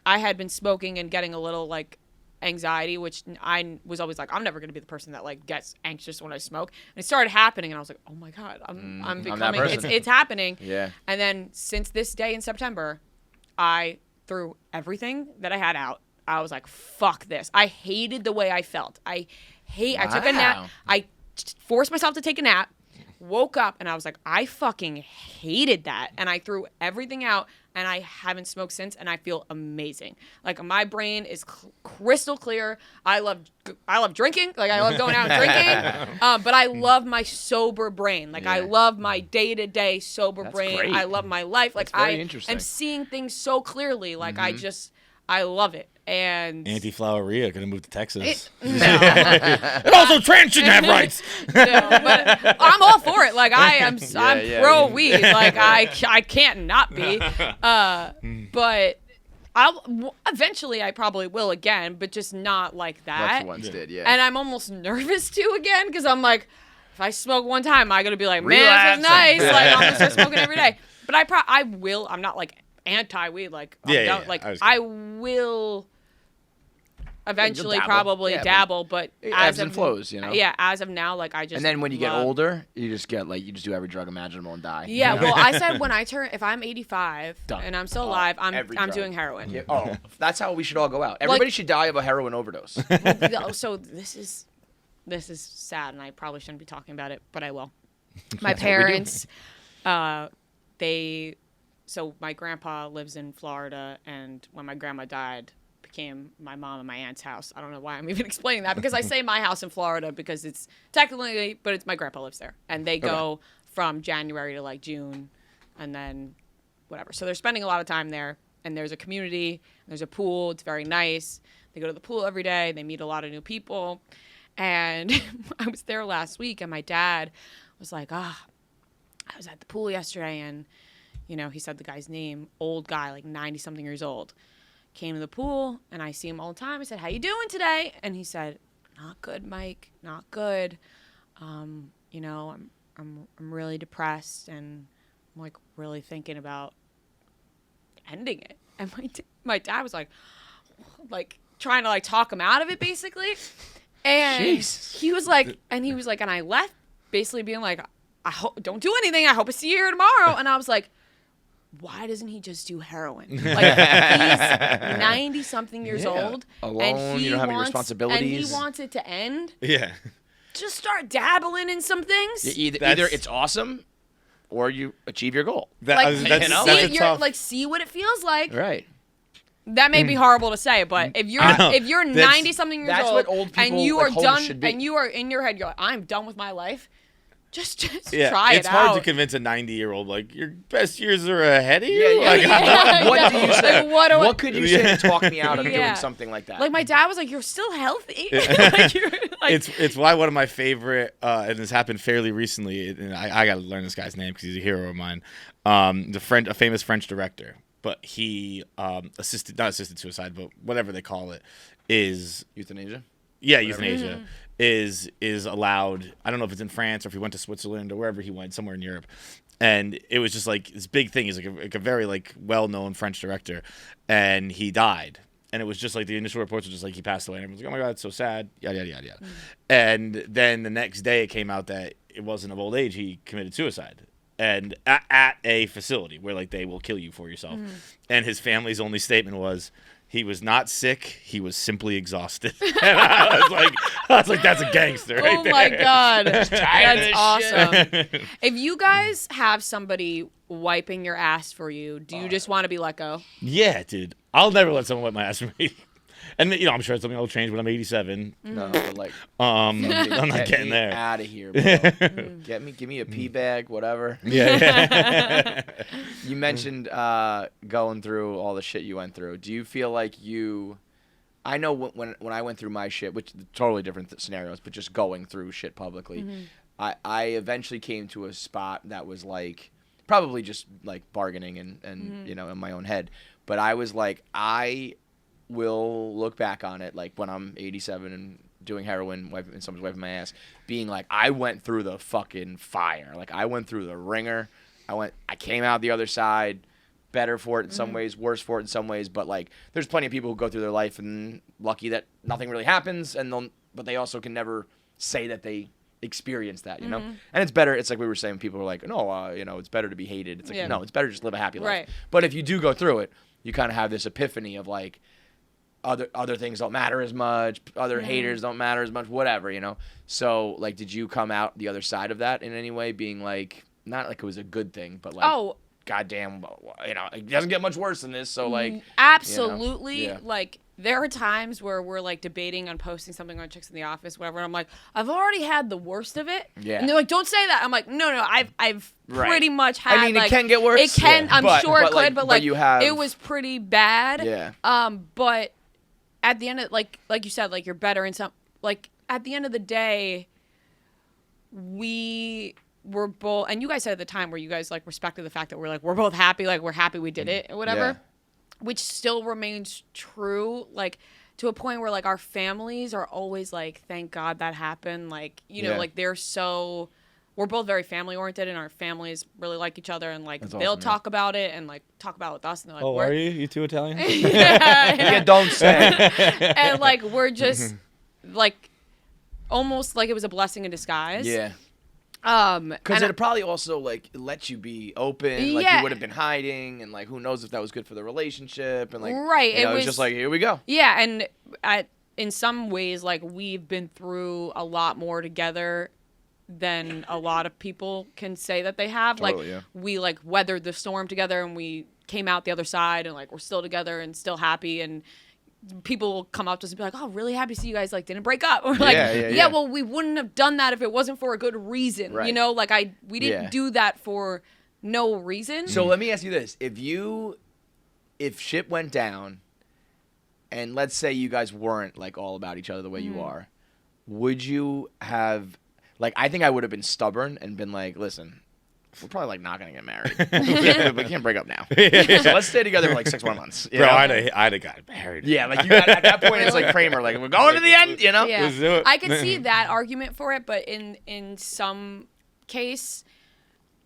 I had been smoking and getting a little like anxiety, which I was always like, I'm never going to be the person that like gets anxious when I smoke. And it started happening, and I was like, oh my God, I'm becoming, it's happening. Yeah. And then since this day in September, I threw everything that I had out. I was like, fuck this. I hated the way I felt. I took a nap. I forced myself to take a nap, woke up, and I was like, I fucking hated that. And I threw everything out, and I haven't smoked since, and I feel amazing. Like, my brain is crystal clear. I love drinking. Like, I love going out and drinking. But I love my sober brain. Like, I love my day-to-day sober brain. Great. I love my life. Like, I am seeing things so clearly. Like, I love it. And Anti-floweria gonna move to Texas. No. And also trans shouldn't have rights. No, but I'm all for it. Like, I'm pro weed. Like, I can't not be. But eventually I probably will again, but just not like that. Like you once did, yeah. And I'm almost nervous to again, because I'm like, if I smoke one time, am I gonna be like, man, this is nice. Like, I'm gonna start smoking every day. But I will. I'm not like anti-weed. Like, I will eventually probably dabble, but it ebbs and flows, you know. Yeah, as of now, like, I just. And then when you get older, you just do every drug imaginable and die. Yeah, well, I said if I'm 85 and I'm still alive, I'm doing heroin. Yeah. Oh, that's how we should all go out. Everybody should die of a heroin overdose. So this is sad, and I probably shouldn't be talking about it, but I will. My parents, so my grandpa lives in Florida, and when my grandma died, became my mom and my aunt's house. I don't know why I'm even explaining that, because I say my house in Florida because it's technically, but it's my grandpa lives there, and they go from January to like June, and then whatever. So they're spending a lot of time there, and there's a community, there's a pool. It's very nice. They go to the pool every day. They meet a lot of new people, and I was there last week, and my dad was like, I was at the pool yesterday, and he said the guy's name, old guy, like 90-something years old, came to the pool, and I see him all the time. I said, how you doing today? And he said, not good, Mike, not good. I'm really depressed, and I'm like really thinking about ending it. And my dad was like trying to like talk him out of it, basically. And he was like, and I left basically being like, I hope don't do anything. I hope I see you here tomorrow. And I was like, why doesn't he just do heroin? Like, he's 90-something years old. Alone, and you don't have any responsibilities. And he wants it to end. Yeah. Just start dabbling in some things. Either it's awesome or you achieve your goal. See what it feels like. Right. That may be horrible to say, but if you're 90-something years old, what old people, and you are homes done, should be. and you are in your head, you're like, I'm done with my life. Just try It's it out. hard to convince a 90-year-old like your best years are ahead of you. What do you say? Like, what could you say to talk me out of doing something like that? Like my dad was like, "You're still healthy." It's why one of my favorite, and this happened fairly recently. And I got to learn this guy's name because he's a hero of mine. A famous French director, but he not assisted suicide, but whatever they call it, is euthanasia. Yeah, euthanasia is allowed. I don't know if it's in France or if he went to Switzerland or wherever he went, somewhere in Europe. And it was just like this big thing. He's like a very like well-known French director, and he died. And it was just like the initial reports were just like he passed away. And everyone's like, oh my God, it's so sad. Yada, yada, yada, yada. And then the next day it came out that it wasn't of old age. He committed suicide. And at a facility where like they will kill you for yourself. And his family's only statement was, he was not sick. He was simply exhausted. And I was like, that's a gangster right there. Oh my God. That's awesome. Shit. If you guys have somebody wiping your ass for you, do you just want to be let go? Yeah, dude. I'll never let someone wipe my ass for me. And I'm sure something will change when I'm 87. No, but like, I'm not getting there. Out of here, bro. Give me a pee bag, whatever. Yeah. You mentioned going through all the shit you went through. Do you feel like you? I know when I went through my shit, which totally different scenarios, but just going through shit publicly, I eventually came to a spot that was like probably just like bargaining and in my own head, but I was like will look back on it like when I'm 87 and doing heroin and someone's wiping my ass, being like, I went through the fucking fire. Like I went through the ringer. I came out the other side, better for it in some ways, worse for it in some ways. But like, there's plenty of people who go through their life and lucky that nothing really happens, but they also can never say that they experienced that, you know? And it's better. It's like we were saying, people are like, no, it's better to be hated. It's like, no, it's better to just live a happy life. Right. But if you do go through it, you kind of have this epiphany of like, other things don't matter as much, other haters don't matter as much, whatever, So, like, did you come out the other side of that in any way, being like, not like it was a good thing, but like, goddamn, it doesn't get much worse than this, so like. Absolutely. Like, there are times where we're like debating on posting something on Chicks in the Office, whatever, and I'm like, I've already had the worst of it. Yeah. And they're like, don't say that. I'm like, no, I've pretty much had. I mean, it can get worse. It can, I'm sure it could, but you have, it was pretty bad. Yeah. But at the end of like you said, like you're better in some, like at the end of the day, we were both, and you guys said at the time where you guys like respected the fact that we're both happy, like we're happy we did it or whatever, which still remains true, like to a point where like our families are always like, thank God that happened, like like we're both very family oriented, and our families really like each other, and like they'll talk about it and like talk about it with us, and they're like, are you two Italian? Yeah, don't say. And like we're just like almost like it was a blessing in disguise. Yeah. Because it probably also like let you be open, like you would have been hiding, and like who knows if that was good for the relationship, and like it was just like, here we go. Yeah, and in some ways, like we've been through a lot more together than a lot of people can say that they have. Totally, like we like weathered the storm together, and we came out the other side, and like we're still together and still happy, and people will come up to us and be like, oh, really happy to see you guys like didn't break up. Or like, well, we wouldn't have done that if it wasn't for a good reason. Right. Like we didn't do that for no reason. So let me ask you this. If shit went down and let's say you guys weren't like all about each other the way you are, would you have, like, I think I would have been stubborn and been like, listen, we're probably like not gonna get married. we can't break up now. So let's stay together for like 6 more months. You Bro, know? I'd have got married. Yeah, like you got, at that point, it's like Kramer, like we're going to the end, you know? Yeah. Let's do it. I could see that argument for it, but in some case,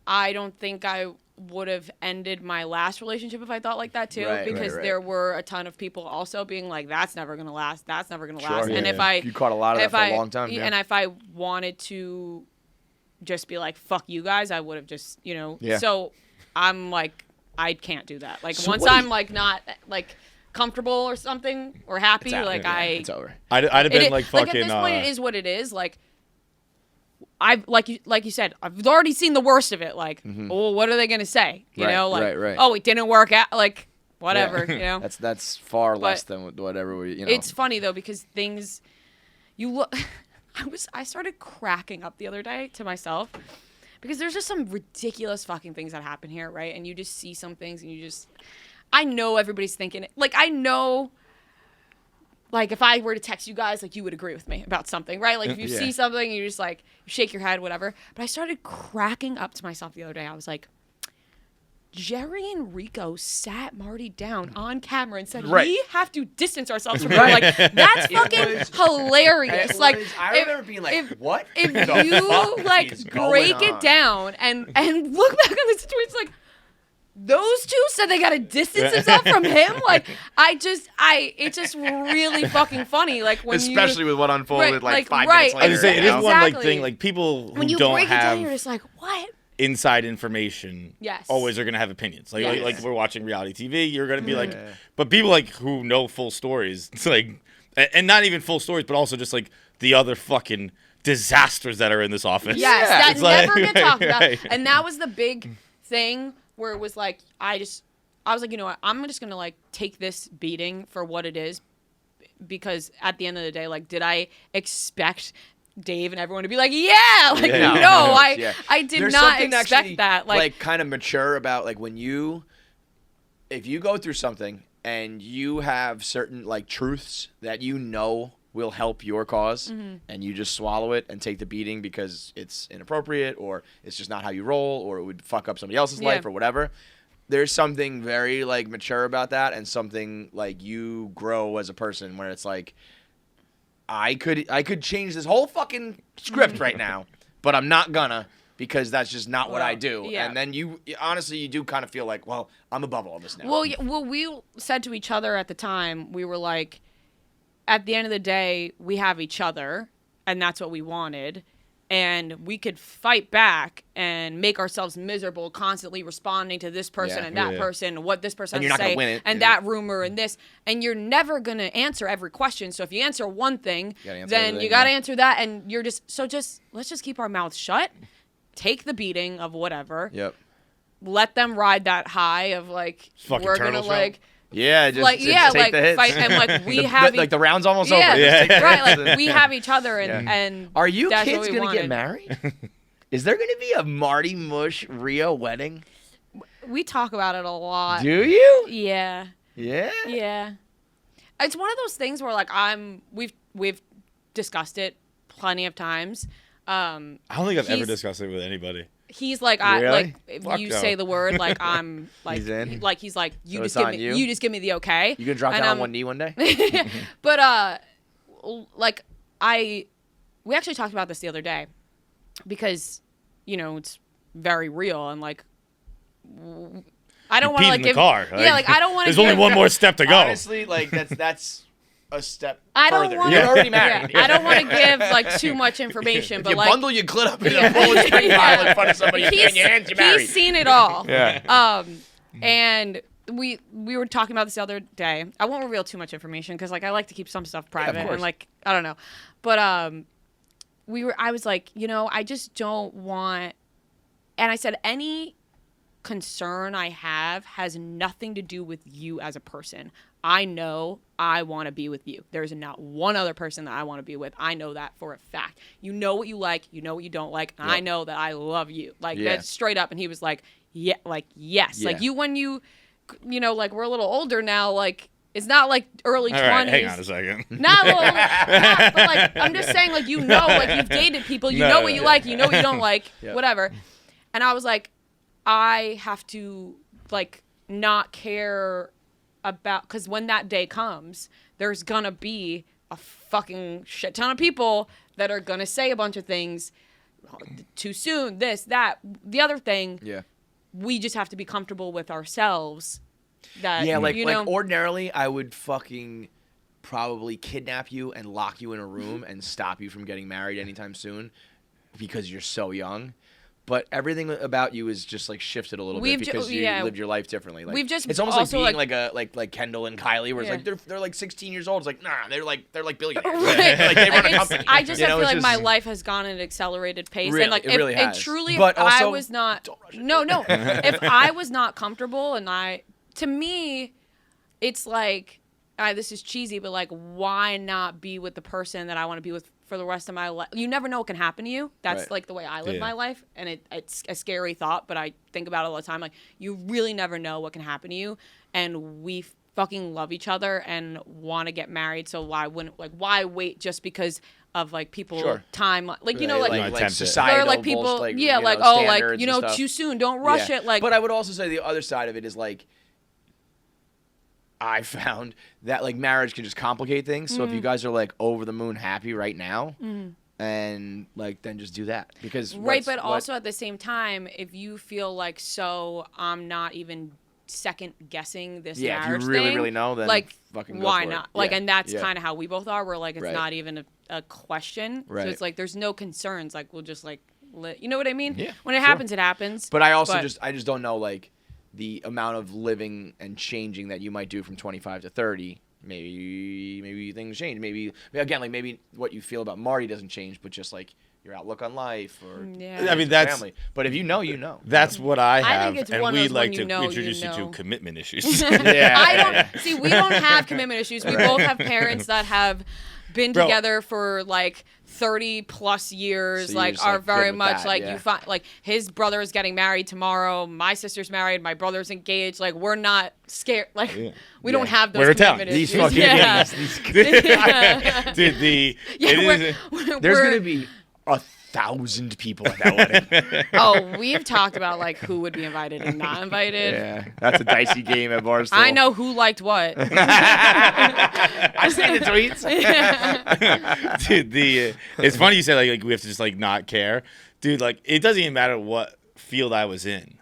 I don't think I would have ended my last relationship if I thought like that too, Right, because right. there were a ton of people also being like, "That's never gonna last. That's never gonna last." Sure, And yeah. if I You caught a lot of that for a long time. Yeah. and if I wanted to just be like, "Fuck you guys," I would have just, Yeah. So I'm like, I can't do that. Like So once what do I'm you- like not like comfortable or something or happy, It's out. like Yeah, I it's over. I'd have been like fucking. at this point it is what it is. Like I've like you said, I've already seen the worst of it. Like, oh, what are they gonna say? You Right, know, like, right. oh, it didn't work out. Like, whatever. Yeah. You know, That's far less But than whatever we, it's funny though because things you look. I started cracking up the other day to myself because there's just some ridiculous fucking things that happen here, right? And you just see some things and I know everybody's thinking it. Like I know. Like, if I were to text you guys, like, you would agree with me about something, right? Like, if you Yeah. see something, you just, like, shake your head, whatever. But I started cracking up to myself the other day. I was like, Jerry and Rico sat Marty down on camera and said, Right. we have to distance ourselves from her. Like, that's fucking hilarious. Like, I remember being like, what? if the fuck you, like, is going break on? it down and look back on the situation, like, those two said they gotta distance themselves from him. Like, it's just really fucking funny. Like when Especially with what unfolded Right, like, 5 right. minutes I later. was gonna say, it is you know? one like Exactly. thing. Like people who when you don't break it have down, you're just like, what? inside information. Yes. Always are gonna have opinions. Like Yes. like we're watching reality TV. You're gonna be like, Yeah. but people like who know full stories. It's like, and not even full stories, but also just like the other fucking disasters that are in this office. Yes, Yeah. that It's like- never get talked about. right. And that was the big thing where it was like, I was like, you know what, I'm just gonna like take this beating for what it is, because at the end of the day, like, did I expect Dave and everyone to be like, yeah, like, Yeah. no, Yeah. I did There's not something expect actually, that. Like, kind of mature about like if you go through something and you have certain like truths that you know will help your cause, and you just swallow it and take the beating because it's inappropriate or it's just not how you roll or it would fuck up somebody else's Yeah. life or whatever. There's something very like mature about that, and something like you grow as a person where it's like, I could change this whole fucking script right now, but I'm not gonna, because that's just not what I Well, do. yeah. And then you honestly, you do kind of feel like, well, I'm above all this now. well, we said to each other at the time, we were like, at the end of the day, we have each other, and that's what we wanted. And we could fight back and make ourselves miserable, constantly responding to this person Yeah. and that Yeah. person, what this person And has you're to not gonna say, win it, and yeah. that rumor and this. And you're never going to answer every question. So if you answer one thing, gotta answer then everything, you got to yeah. answer that. And you're let's just keep our mouths shut, take the beating of whatever, Yep. let them ride that high of like, Fucking we're going to turtle shell. like, Yeah, just, like, just yeah, take like, the hits. fight, and like, we The- have like the round's almost yeah, over. Just take the right. hits. Like we have each other, and Yeah. and Are you that's kids what we gonna get wanted. married? Is there gonna be a Marty Mush Rio wedding? We talk about it a lot. Do you? Yeah, Yeah. yeah. It's one of those things where like we've discussed it plenty of times. I don't think I've ever He's- discussed it with anybody. He's like, Really? like if Fuck you no. say the word, like I'm like He's in? like he's like you So just it's give on me you? you just give me the okay. You gonna drop And down on I'm- one knee one day? But like we actually talked about this the other day because it's very real and like I don't You want to peed like in the give car. yeah like I don't want to There's only one more step to go. Honestly, like that's a step I don't further. want You're already married. I don't want to give like too much information, If but you like bundle your clit up in a full string pile in front of somebody and your hands, you're married. he's seen it all. Yeah. And we were talking about this the other day. I won't reveal too much information because like I like to keep some stuff private course. and like I don't know, but I was like, I just don't want, and I said any concern I have has nothing to do with you as a person. I know I want to be with you. There's not one other person that I want to be with. I know that for a fact. You know what you like. You know what you don't like. And I Yep. know that I love you. Like Yeah. that's straight up. And he was like, yeah, like, yes. Yeah. Like when you like we're a little older now, like it's not like early All 20s. right, hang on a second. Not well, but like I'm just saying, like like you've dated people, you No, know what you yeah. like, you know what you don't like, Yep. whatever. And I was like, I have to like not care about, because when that day comes, there's gonna be a fucking shit ton of people that are gonna say a bunch of things too soon, this, that, the other thing. Yeah. We just have to be comfortable with ourselves. That Yeah, like you know, ordinarily, I would fucking probably kidnap you and lock you in a room and stop you from getting married anytime soon because you're so young. But everything about you is just like shifted a little bit because you lived your life differently. Like, we've just it's almost like also, being like Kendall and Kylie, where it's like they're like 16 years old. It's like nah, they're like billionaires. Right. Like they run a company. I just You I know, feel it's like my just- life has gone at an accelerated pace, Really, and like it if really has. truly, But if I also, was not, don't rush it. no, if I was not comfortable, and to me, it's like, this is cheesy, but like, why not be with the person that I want to be with for the rest of my life? You never know what can happen to you. That's Right. like the way I live Yeah. my life, and it's a scary thought, but I think about it all the time. Like, you really never know what can happen to you, and we fucking love each other and want to get married. So why wait just because of like people Sure. time, like you know, Right, like like like attempt it. societal or like people, bullshit, like, yeah, you like know, oh, like standards you and know, stuff. too soon, don't rush Yeah. it. Like, but I would also say the other side of it is like, I found that like marriage can just complicate things. So if you guys are like over the moon happy right now, and like then just do that because right, but also at the same time, if you feel like I'm not even second guessing this Yeah, if you marriage really, thing, really know, then like fucking go why for it. not? Like, Yeah. and that's Yeah. kind of how we both are. We're like, it's Right. not even a question. Right. So it's like there's no concerns. Like we'll just like you know what I mean? Yeah, When it sure. happens, it happens. But I also I just don't know like the amount of living and changing that you might do from 25 to 30. Maybe things change. Maybe again, like maybe what you feel about Marty doesn't change, but just like your outlook on life or Yeah. I mean, that's family. But if you know, you know. that's what I think have, it's and one of we'd those like when to you know, you introduce you know. to commitment issues. Yeah. I don't see. We don't have commitment issues. We both have parents that have been Bro. together for like 30 plus years. So you're Like just, are like, very good with much that, like yeah. you find like his brother is getting married tomorrow. My sister's married. My brother's engaged. Like we're not scared. Like we don't have those We're a town. commitment These issues. fucking yeah. idiots. Dude, There's gonna be 1,000 people at that wedding. Oh, we've talked about like who would be invited and not invited. Yeah, that's a dicey game at Barstool. I know who liked what. I see the tweets. Dude, it's funny you say like we have to just like not care, dude. Like it doesn't even matter what field I was in.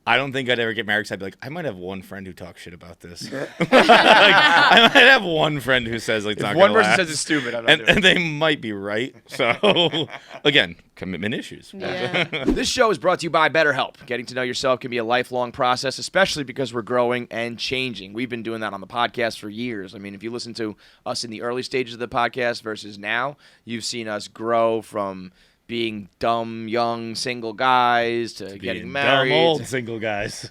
I don't think I'd ever get married because I'd be like, I might have one friend who talks shit about this. Like, I might have one friend who says like, it's not If one gonna person last. says it's stupid, I'm not doing it. and they might be right. So again, commitment issues. Yeah. This show is brought to you by Betterhelp. Getting to know yourself can be a lifelong process, especially because we're growing and changing. We've been doing that on the podcast for years. I mean, if you listen to us in the early stages of the podcast versus now, you've seen us grow from being dumb, young, single guys to getting Being married. dumb old single guys.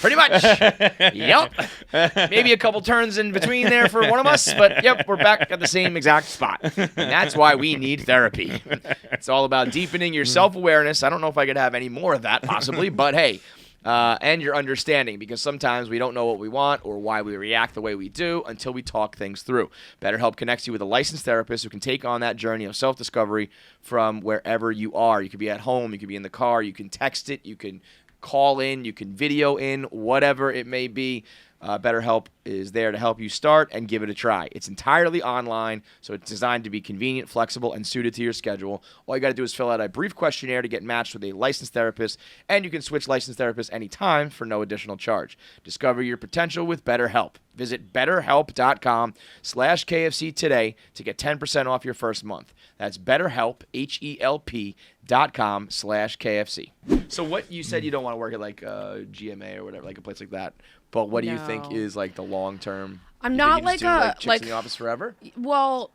Pretty much. Yep. Maybe a couple turns in between there for one of us, but yep, we're back at the same exact spot. And that's why we need therapy. It's all about deepening your self-awareness. I don't know if I could have any more of that possibly, but hey, and your understanding, because sometimes we don't know what we want or why we react the way we do until we talk things through. BetterHelp connects you with a licensed therapist who can take on that journey of self-discovery from wherever you are. You could be at home, you could be in the car, you can text it, you can call in, you can video in, whatever it may be. BetterHelp is there to help you start and give it a try. It's entirely online, so it's designed to be convenient, flexible, and suited to your schedule. All you got to do is fill out a brief questionnaire to get matched with a licensed therapist, and you can switch licensed therapists anytime for no additional charge. Discover your potential with BetterHelp. Visit BetterHelp.com/KFC today to get 10% off your first month. That's BetterHelp, HELP.com/KFC. So what you said you don't want to work at like GMA or whatever, like a place like that. But what do you think No. is like the long term? I'm You not think you just like do, a- chicks like- in the office forever. Well,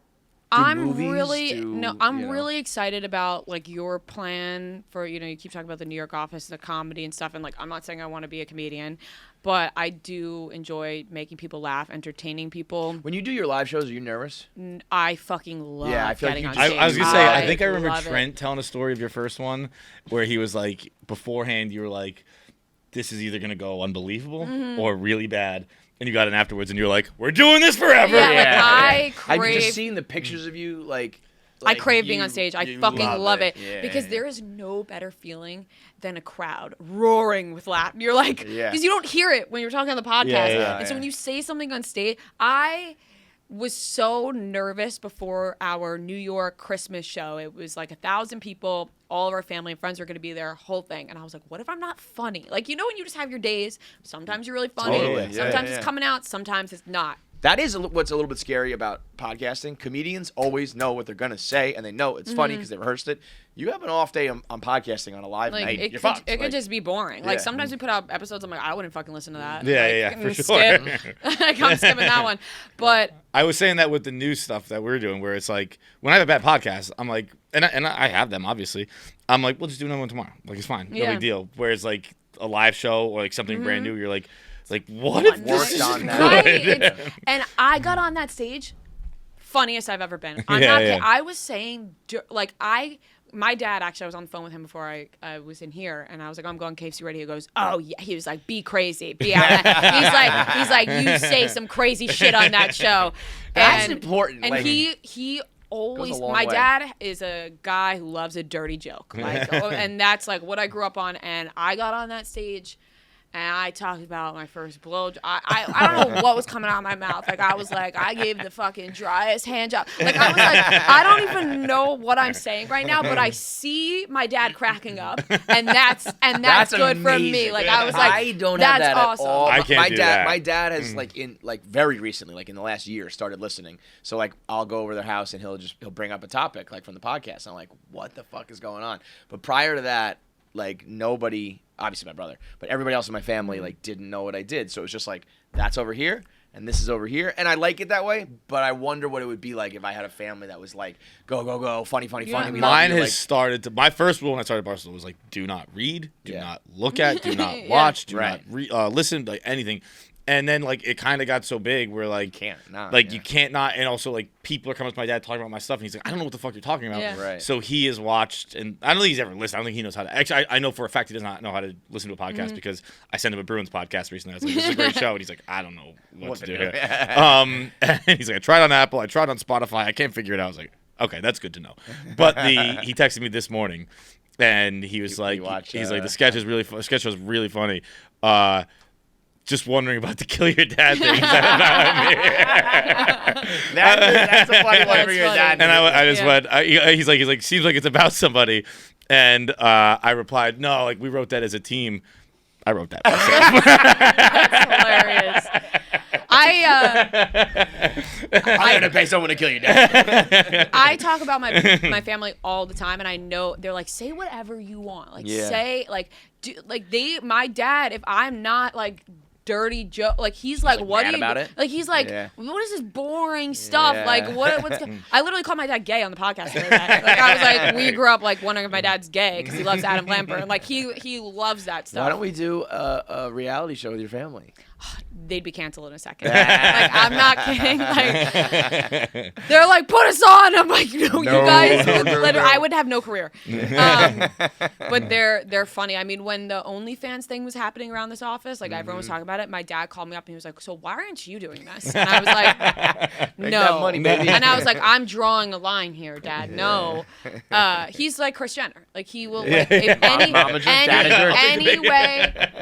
Do I'm movies, really do, no. I'm you know. really excited about like your plan for you keep talking about the New York office, the comedy and stuff, and like I'm not saying I want to be a comedian, but I do enjoy making people laugh, entertaining people. When you do your live shows, are you nervous? I fucking love Yeah, I feel like getting you on just- stage. I was gonna say, I think I love remember it. Trent telling a story of your first one where he was like, beforehand, you were like, this is either gonna go unbelievable Mm-hmm. or really bad. And you got it afterwards, and you're like, "We're doing this forever." Yeah, like, I I've crave. just seen the pictures of you, like like, crave being on stage. I you fucking love it. Yeah, because yeah. there is no better feeling than a crowd roaring with laughter. You're like, Yeah. because you don't hear it when you're talking on the podcast. yeah, And so yeah. when you say something on stage, I was so nervous before our New York Christmas show. It was like 1,000 people. All of our family and friends were going to be there, whole thing. And I was like, what if I'm not funny? Like, you know when you just have your days, sometimes you're really funny. Totally. Yeah, Sometimes yeah. it's coming out, sometimes it's not. That is what's a little bit scary about podcasting. Comedians always know what they're gonna say, and they know it's funny because they rehearsed it. You have an off day on podcasting on a live Like night, it you're could, fucked. it could Like, just be boring. Like Yeah. sometimes we put out episodes. I'm like, I wouldn't fucking listen to that. Yeah, Like, yeah, I'm for gonna sure. skip. Like I'm skipping that one. But I was saying that with the new stuff that we're doing, where it's like when I have a bad podcast, I'm like, and I have them obviously. I'm like, we'll just do another one tomorrow. Like it's fine, no Yeah. big deal. Whereas like a live show or like something brand new, you're like what One if this worked is on that. right, good? it's- and I got on that stage, funniest I've ever been. I'm Yeah, not yeah. kidding. I was saying like my dad, actually, I was on the phone with him before I was in here, and I was like, I'm going KFC Radio. He goes, oh, yeah. He was like, be crazy. Be out. he's like, you say some crazy shit on that show. That's And- important. And like, he always, Goes a long my way. dad is a guy who loves a dirty joke. Like, and that's like what I grew up on. And I got on that stage. And I talked about my first blow. I don't know what was coming out of my mouth. Like, I was like, I gave the fucking driest hand job. Like, I was like, I don't even know what I'm saying right now, but I see my dad cracking up, and that's good for me. amazing. Like, I was like, I don't that's have that awesome. at all. I can't my do dad, that. My dad has like very recently, like in the last year, started listening. So like I'll go over their house and he'll bring up a topic like from the podcast. And I'm like, what the fuck is going on? But prior to that, like nobody, obviously my brother, but everybody else in my family like didn't know what I did. So it was just like that's over here and this is over here, and I like it that way. But I wonder what it would be like if I had a family that was like go go go, funny funny Yeah. funny. We love Mine you, has like, started to. My first rule when I started Barstool was like, do not read, do Yeah. not look at, do not Yeah. watch, do Right. not listen, like anything. And then like it kind of got so big where like can't not, like yeah. you can't not, and also like people are coming to my dad talking about my stuff, and he's like, I don't know what the fuck you're talking about. Yeah. Right. So he has watched, and I don't think he's ever listened. I don't think he knows how to. Actually, I know for a fact he does not know how to listen to a podcast because I sent him a Bruins podcast recently. I was like, this is a great show, and he's like, I don't know what to do here. And he's like, I tried on Apple, I tried on Spotify, I can't figure it out. I was like, okay, that's good to know. But he texted me this morning, and he was like, watched, he's like, the sketch is really sketch was really funny. Just wondering about the kill your dad thing. That's a funny one That's for your funny. dad. And I just Yeah. went. He's like, seems like it's about somebody. And I replied, no, like we wrote that as a team. I wrote that myself. Hilarious. I'm gonna pay someone to kill your dad. I talk about my family all the time, and I know they're like, say whatever you want. Like, Yeah. say, like, my dad, if I'm not, like, dirty joke, like, he's like, like, what mad do you about do? it? Like, he's like, Yeah. what is this boring stuff? Yeah. Like, I literally called my dad gay on the podcast the other day. Like, I was like, we grew up, like, wondering if my dad's gay because he loves Adam Lambert. And, like, he loves that stuff. Why don't we do a reality show with your family? They'd be canceled in a second. Like, I'm not kidding. Like, they're like, put us on. I'm like, no, you guys. Literally, I would have no career. But they're funny. I mean, when the OnlyFans thing was happening around this office, like everyone was talking about it. My dad called me up and he was like, "So why aren't you doing this?" And I was like, Make "No." that money, baby. And I was like, "I'm drawing a line here, Dad. No." He's like Kris Jenner. Like he will. Like, if Mama jerk, dada jerk.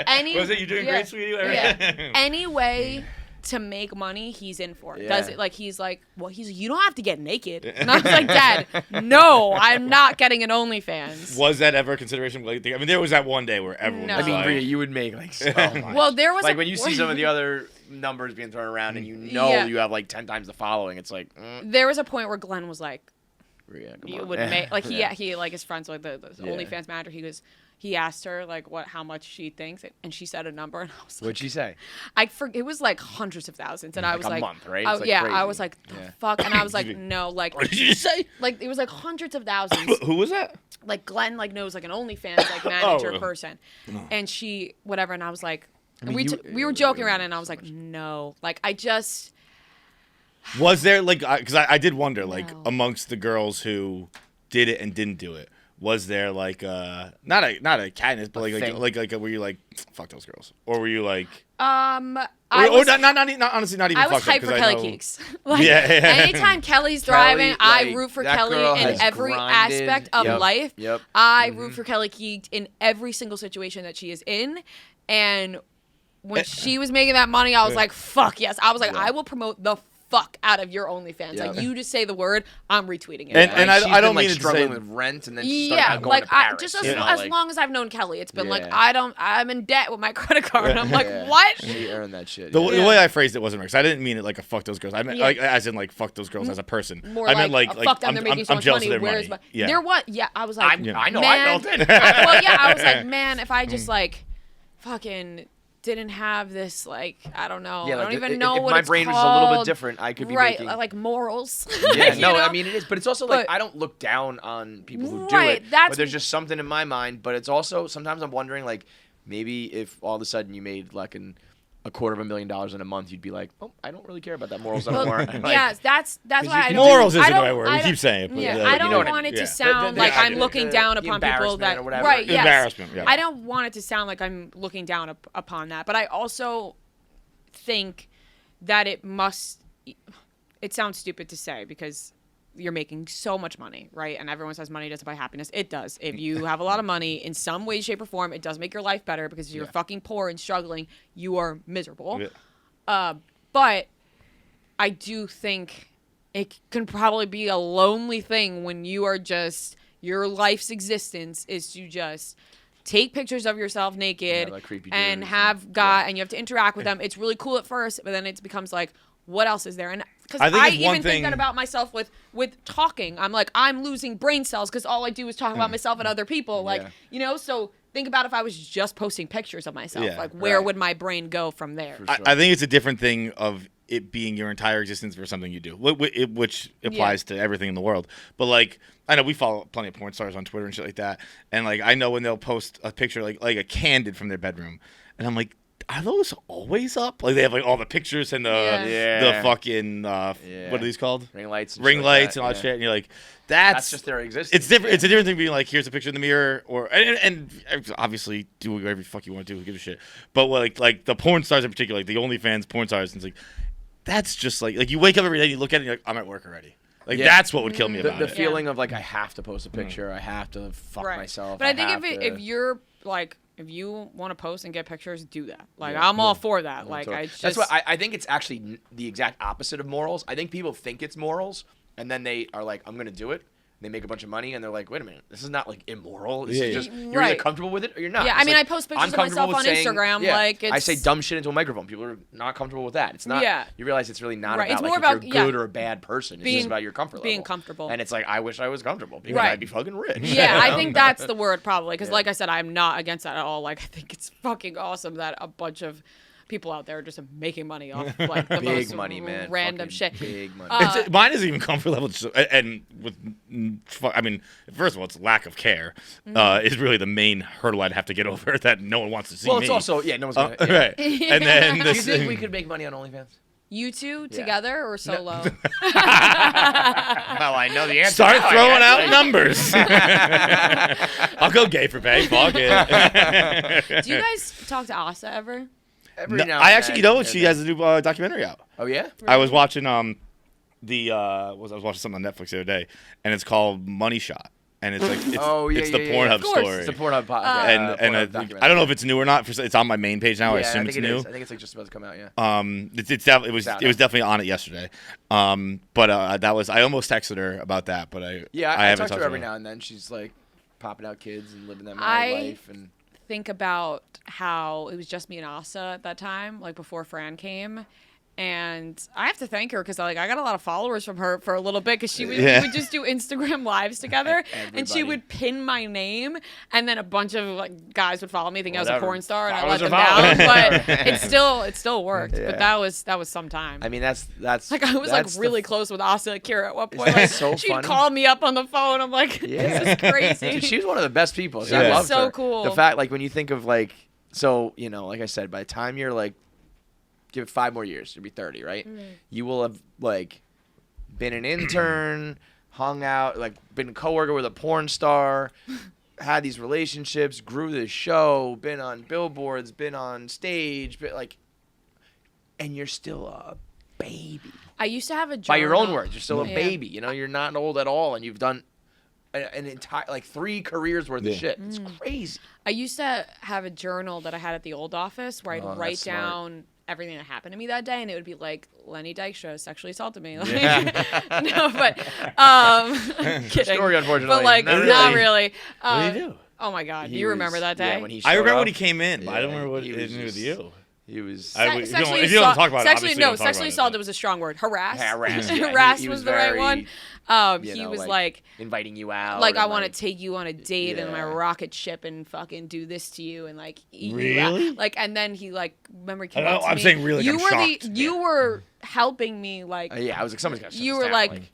any Was it you doing yeah. great, sweetie? Yeah. Any way to make money, he's in for it. Yeah. Does it like he's like, well, you don't have to get naked. And I was like, Dad, no, I'm not getting an OnlyFans. Was that ever a consideration? Like, I mean, there was that one day where everyone No. was I mean, like, Rhea, you would make like so much. Well, there was like when you see some of the other numbers being thrown around and you know Yeah. you have like 10 times the following, it's like, there was a point where Glenn was like, Rhea, come you on. would make like Yeah. he like his friends like the Yeah. OnlyFans manager. He asked her like how much she thinks, and she said a number, and I was like, What'd she say? it was like hundreds of thousands, and I was a like, month, right? Oh, It's, like, yeah, I crazy. was like, the Yeah. fuck, and I was like, no, like what did you just say? like it was like hundreds of thousands. Who was that? Like Glenn like knows like an OnlyFans like manager Oh. person, and she whatever, and I was like, mean, we were joking around, and I was like, no, like I just Was there like because I did wonder like No. amongst the girls who did it and didn't do it, was there like not a kindness, but thing. like were you like fuck those girls, or were you like I or was, not honestly not even I was fuck them, hyped 'cause for I Kelly know- Keeks. Like, Yeah. anytime Kelly's driving, I like, root for that Kelly girl in has every grinded. aspect of Yep. life. Yep. I root for Kelly Keeks in every single situation that she is in. And when she was making that money, I was like, fuck yes. I was like, I will promote the fuck out of your OnlyFans. Yeah. Like, you just say the word, I'm retweeting it. And Like, she's I don't been, like, mean to struggling say with rent, and then she started Yeah, going like to Paris. just you as, know, as like, long as I've known Kelly, it's been like Yeah. I'm in debt with my credit card. And I'm like, yeah. what? She earned that shit. The, yeah. the way I phrased it wasn't right, 'cause I didn't mean it like a fuck those girls. I meant Yeah. like as in like fuck those girls as a person. More I meant like, like fuck them, they're I'm, making so I'm much jealous money. of their Where's money. my? Yeah. There was, yeah. I was like, I know, man, I felt it. well, yeah, I was like, man, if I just like, fucking didn't have this like, I don't know, Yeah, I don't like, even if know what my it's brain was called. a little bit different, I could be right, making like morals. Yeah, you no, know? I mean it is, but it's also like But- I don't look down on people who do Right, it. that's- But there's just something in my mind. But it's also sometimes I'm wondering like maybe if all of a sudden you made like $250,000 in a month, you'd be like, oh, I don't really care about that morals Well, anymore. Like, yeah, that's why I can don't. Morals I isn't the don't- right word. I We don't- keep saying it. But Yeah, like, I don't you know what want mean. it to Yeah. sound The- like the- I'm the- looking the down upon people embarrassment that or whatever. right. Yes. Embarrassment, yeah. I don't want it to sound like I'm looking down upon that, but I also think that it must. It sounds stupid to say because you're making so much money, right? And everyone says money doesn't buy happiness. It does. If you have a lot of money in some way, shape, or form, it does make your life better because if you're fucking poor and struggling, you are miserable. Yeah. But I do think it can probably be a lonely thing when you are just your life's existence is to just take pictures of yourself naked like creepy and dudes have and- and you have to interact with them. It's really cool at first, but then it becomes like, what else is there? And because I think I it's one even think that thing- about myself with talking. I'm like, I'm losing brain cells because all I do is talk about myself and other people. Like, Yeah. you know, so think about if I was just posting pictures of myself. Yeah, like, where right. would my brain go from there? For sure. I think it's a different thing of it being your entire existence for something you do, which applies to everything in the world. But like, I know we follow plenty of porn stars on Twitter and shit like that, and like I know when they'll post a picture like a candid from their bedroom, and I'm like, are those always up? Like they have like all the pictures and the Yeah. fucking what are these called? ring lights, and Ring shit lights like and all that yeah. shit, and you're like, That's just their existence. It's different. Yeah. It's a different thing being like, here's a picture in the mirror, or and obviously do whatever the fuck you want to do. Who gives a shit? But like the porn stars in particular, like the OnlyFans porn stars, and it's like that's just like you wake up every day, and you look at it, and you're like, I'm at work already. Like Yeah. that's what would kill me The, about the it. feeling of like I have to post a picture, I have to fuck Right. myself. But I think have if to- you're like if you want to post and get pictures, do that. Like Yeah. I'm all for that. Like Totally. I just That's what I think it's actually the exact opposite of morals. I think people think it's morals, and then they are like, I'm gonna do it. They make a bunch of money, and they're like, wait a minute, this is not like immoral. This Yeah, is yeah. just you're Right. either comfortable with it or you're not. Yeah, I It's mean, like, I post pictures I'm of comfortable myself with on saying- Instagram, yeah, like, I say it's- dumb shit into a microphone. People are not comfortable with that. It's not. Yeah. You realize it's really not Right. about It's like more if about- you're yeah. good or a bad person. It's Being- just about your comfort level. being comfortable. And it's like I wish I was comfortable because Right. I'd be fucking rich. yeah, you I know? think that's the word probably because Yeah. like I said, I'm not against that at all. Like I think it's fucking awesome that a bunch of people out there are just making money off like the Big most money, man. random Fucking shit. Big money. Mine isn't even comfort level, and with I mean, first of all, it's lack of care Mm-hmm. is really the main hurdle I'd have to get over that no one wants to see well, me. it's also no one's gonna. yeah. Right, and then Do you this. think we could make money on OnlyFans? You two Yeah. together or solo? Well, I know the answer. Start now, I throwing guess. out numbers. I'll go gay for pay. Fuck it. Do you guys talk to Asa ever? Every No, now I and actually then, know she has a new documentary out. Oh yeah. I was watching I was watching something on Netflix the other day, and it's called Money Shot, and it's like it's, Oh, yeah, it's yeah, the yeah, Pornhub of course. story. It's the Pornhub and I, think, I don't know if it's new or not. It's on my main page now. I assume think it's it new. is. I think it's like just about to come out. Yeah. It was out it was now. definitely on it yesterday. But that was I almost texted her about that, but I I haven't talk to her every her. now and then. She's like popping out kids and living that I- married life and. Think about how it was just me and Asa at that time, like before Fran came. And I have to thank her because I got a lot of followers from her for a little bit because we would just do Instagram lives together and she Everybody. would pin my name and then a bunch of like guys would follow me thinking I was a Whatever. porn star and I Followers let them are down. followers. But it still worked. Yeah. But that was some time. I mean, that's like I was like that's really the, close with Asa Akira at one point. Isn't that Like, so she'd funny? call me up on the phone. I'm like, this is crazy. Dude, she was one of the best people. She I was loved so her. cool. The fact, like, when you think of like, so like I said, by the time you're like, give it 5 more years, you'll be 30, right? You will have like been an intern, hung out, like been a coworker with a porn star, had these relationships, grew this show, been on billboards, been on stage, but like, and you're still a baby. I used to have a journal. By your own words, you're still a Yeah. baby. You know, you're not old at all, and you've done an entire, like 3 careers worth of shit. It's crazy. I used to have a journal that I had at the old office where I'd Oh, write that's smart. down everything that happened to me that day, and it would be like Lenny Dykstra sexually assaulted me. Like, Yeah. no, but kidding. Story, unfortunately. But like, Not not really. really. What do you do? Oh my God, He you remember was- that day? Yeah, when he I showed remember up, when he came in, but I don't Yeah, remember what he it was had to do with just- you. He was. I- if you don't- Sexually if you don't assault- talk about it, sexually, obviously no, don't talk sexually about it, assaulted but- was a strong word. Harass. Harass, yeah. Harass He was was the right very, one. you He know, was like, like, inviting you out. like I and, want to like, take you on a date in my Yeah. rocket ship and fucking do this to you and like eat you Really? out. Like, and then he like, remember he came I know, up to I'm me. saying really, you I'm were shocked. you were helping me like Yeah, I was like, somebody's got to shut You this were down, like-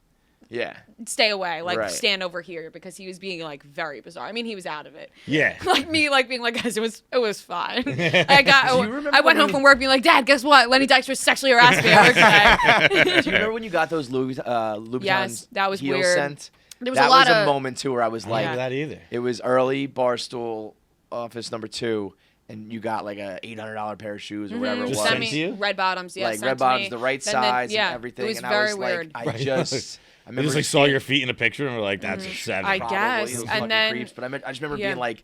yeah. stay away, like Right. stand over here because he was being like very bizarre. I mean, he was out of it. Yeah. Like me, like being like, guys, it was fine. I remember went home when- from work being like, Dad, guess what? Lenny Dykstra sexually harassed me. Okay. Do you remember when you got those Louboutins Yes, that was heel weird. scent? There was that a lot was a of moment too where I was I don't like, remember that either. it was early Barstool office number 2, and you got like a $800 pair of shoes or whatever it Just was. sent to you? red bottoms, yeah, Like sent red to bottoms, me. the right Then size yeah, and everything. It was and very I was weird. like, I just, I It remember was like saw your feet in a picture and we're like, that's a 7. I probably guess, those and fucking then- creeps, but I just remember yeah. being like,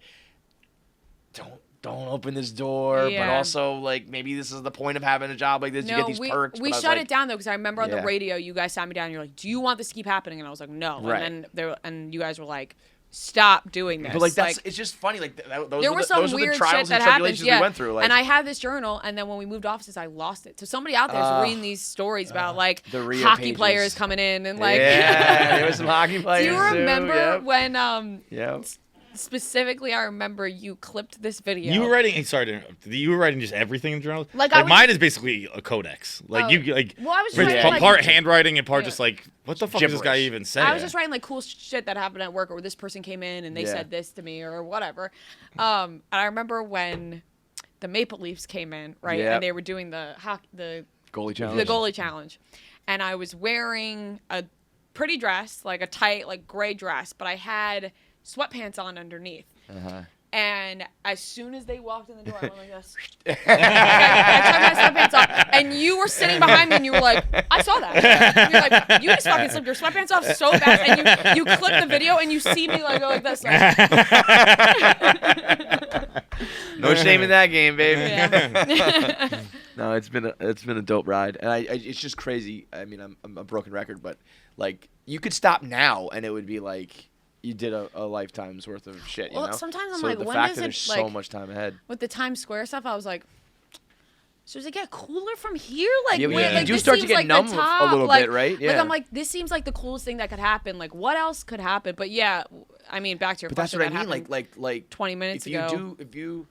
don't open this door, but Yeah. also like maybe this is the point of having a job like this. You No, get these perks. we but I was shut like, it down though because I remember on the Yeah. radio you guys sat me down and you're like, do you want this to keep happening? And I was like, no. Right. And then and you guys were like, stop doing this. But like that's it's just funny. Like those there were was the, some those were weird the trials shit that and happens. tribulations Yeah. we went through. Like, and I had this journal, and then when we moved offices, I lost it. So somebody out there is reading these stories about like the Rhea hockey pages. players coming in and like. yeah, there was some hockey Do players. you remember Yep. when Yep. specifically? I remember you clipped this video. You were writing. Sorry to interrupt. You were writing just everything in the journal. Like, I was- mine is basically a codex. Like Oh. you like. Well, I was it's trying to, pa- like- part handwriting and part Yeah. just like what the fuck is this guy Gibberish. even saying? I was just writing like cool shit that happened at work, or this person came in and they Yeah. said this to me, or whatever. And I remember when the Maple Leafs came in, right, Yep. and they were doing the Goalie challenge. the goalie challenge, and I was wearing a pretty dress, like a tight, like gray dress, but I had sweatpants on underneath. Uh-huh. And as soon as they walked in the door, I went like this. I took my sweatpants off, and you were sitting behind me, and you were like, "I saw that." You're like, "You just fucking slipped your sweatpants off so fast," and you clip the video, and you see me like go like this. Like, No shame in that game, baby. yeah. No, it's been a dope ride, and I it's just crazy. I mean, I'm a broken record, but like you could stop now, and it would be like you did a lifetime's worth of shit. You Well, know? sometimes I'm so like, the when fact does that it, there's so like- much time ahead. With the Times Square stuff, I was like, so does it get cooler from here? Like, Yeah, but where, you like do this start to seems get like numb the a top, little like, bit, right? Like Yeah. I'm like, this seems like the coolest thing that could happen. Like, what else could happen? But yeah, I mean, back to your But that's question. what I mean. that happened Like 20 minutes if you ago. if you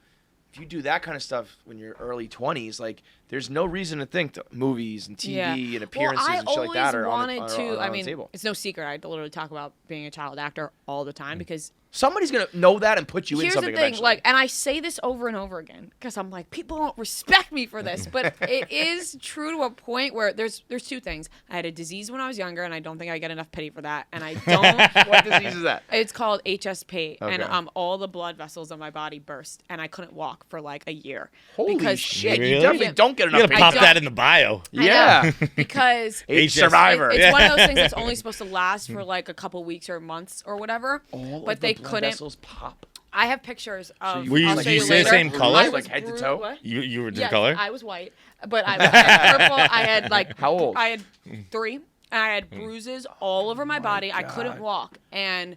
do that kind of stuff when you're early 20s, like there's no reason to think that movies and TV and appearances well, I and shit like that are always on, wanted are, to. are I on mean, the table. it's no secret. I literally talk about being a child actor all the time because Somebody's gonna know that and put you in here's the something thing. eventually. Like, and I say this over and over again because I'm like, people don't respect me for this, but it is true to a point where there's two things. I had a disease when I was younger, and I don't think I get enough pity for that. And I don't. What disease is that? It's called HSP, and Okay. all the blood vessels in my body burst, and I couldn't walk for like a year. Holy because shit! Really? You definitely Yeah. don't get You enough. gotta pity. pop don't- that in the bio. I know, Yeah. because H HS. survivor. it's Yeah. one of those things that's only supposed to last for like a couple weeks or months or whatever. All but of they the blood couldn't. vessels pop. I have pictures of. Were you- I'll did show you you stay the later. same color? I was Like head to bruised- toe? what? You were different Yes, color. I was white, but I had purple. I had like How old? I had 3, and I had bruises all over my body. I couldn't God. walk, and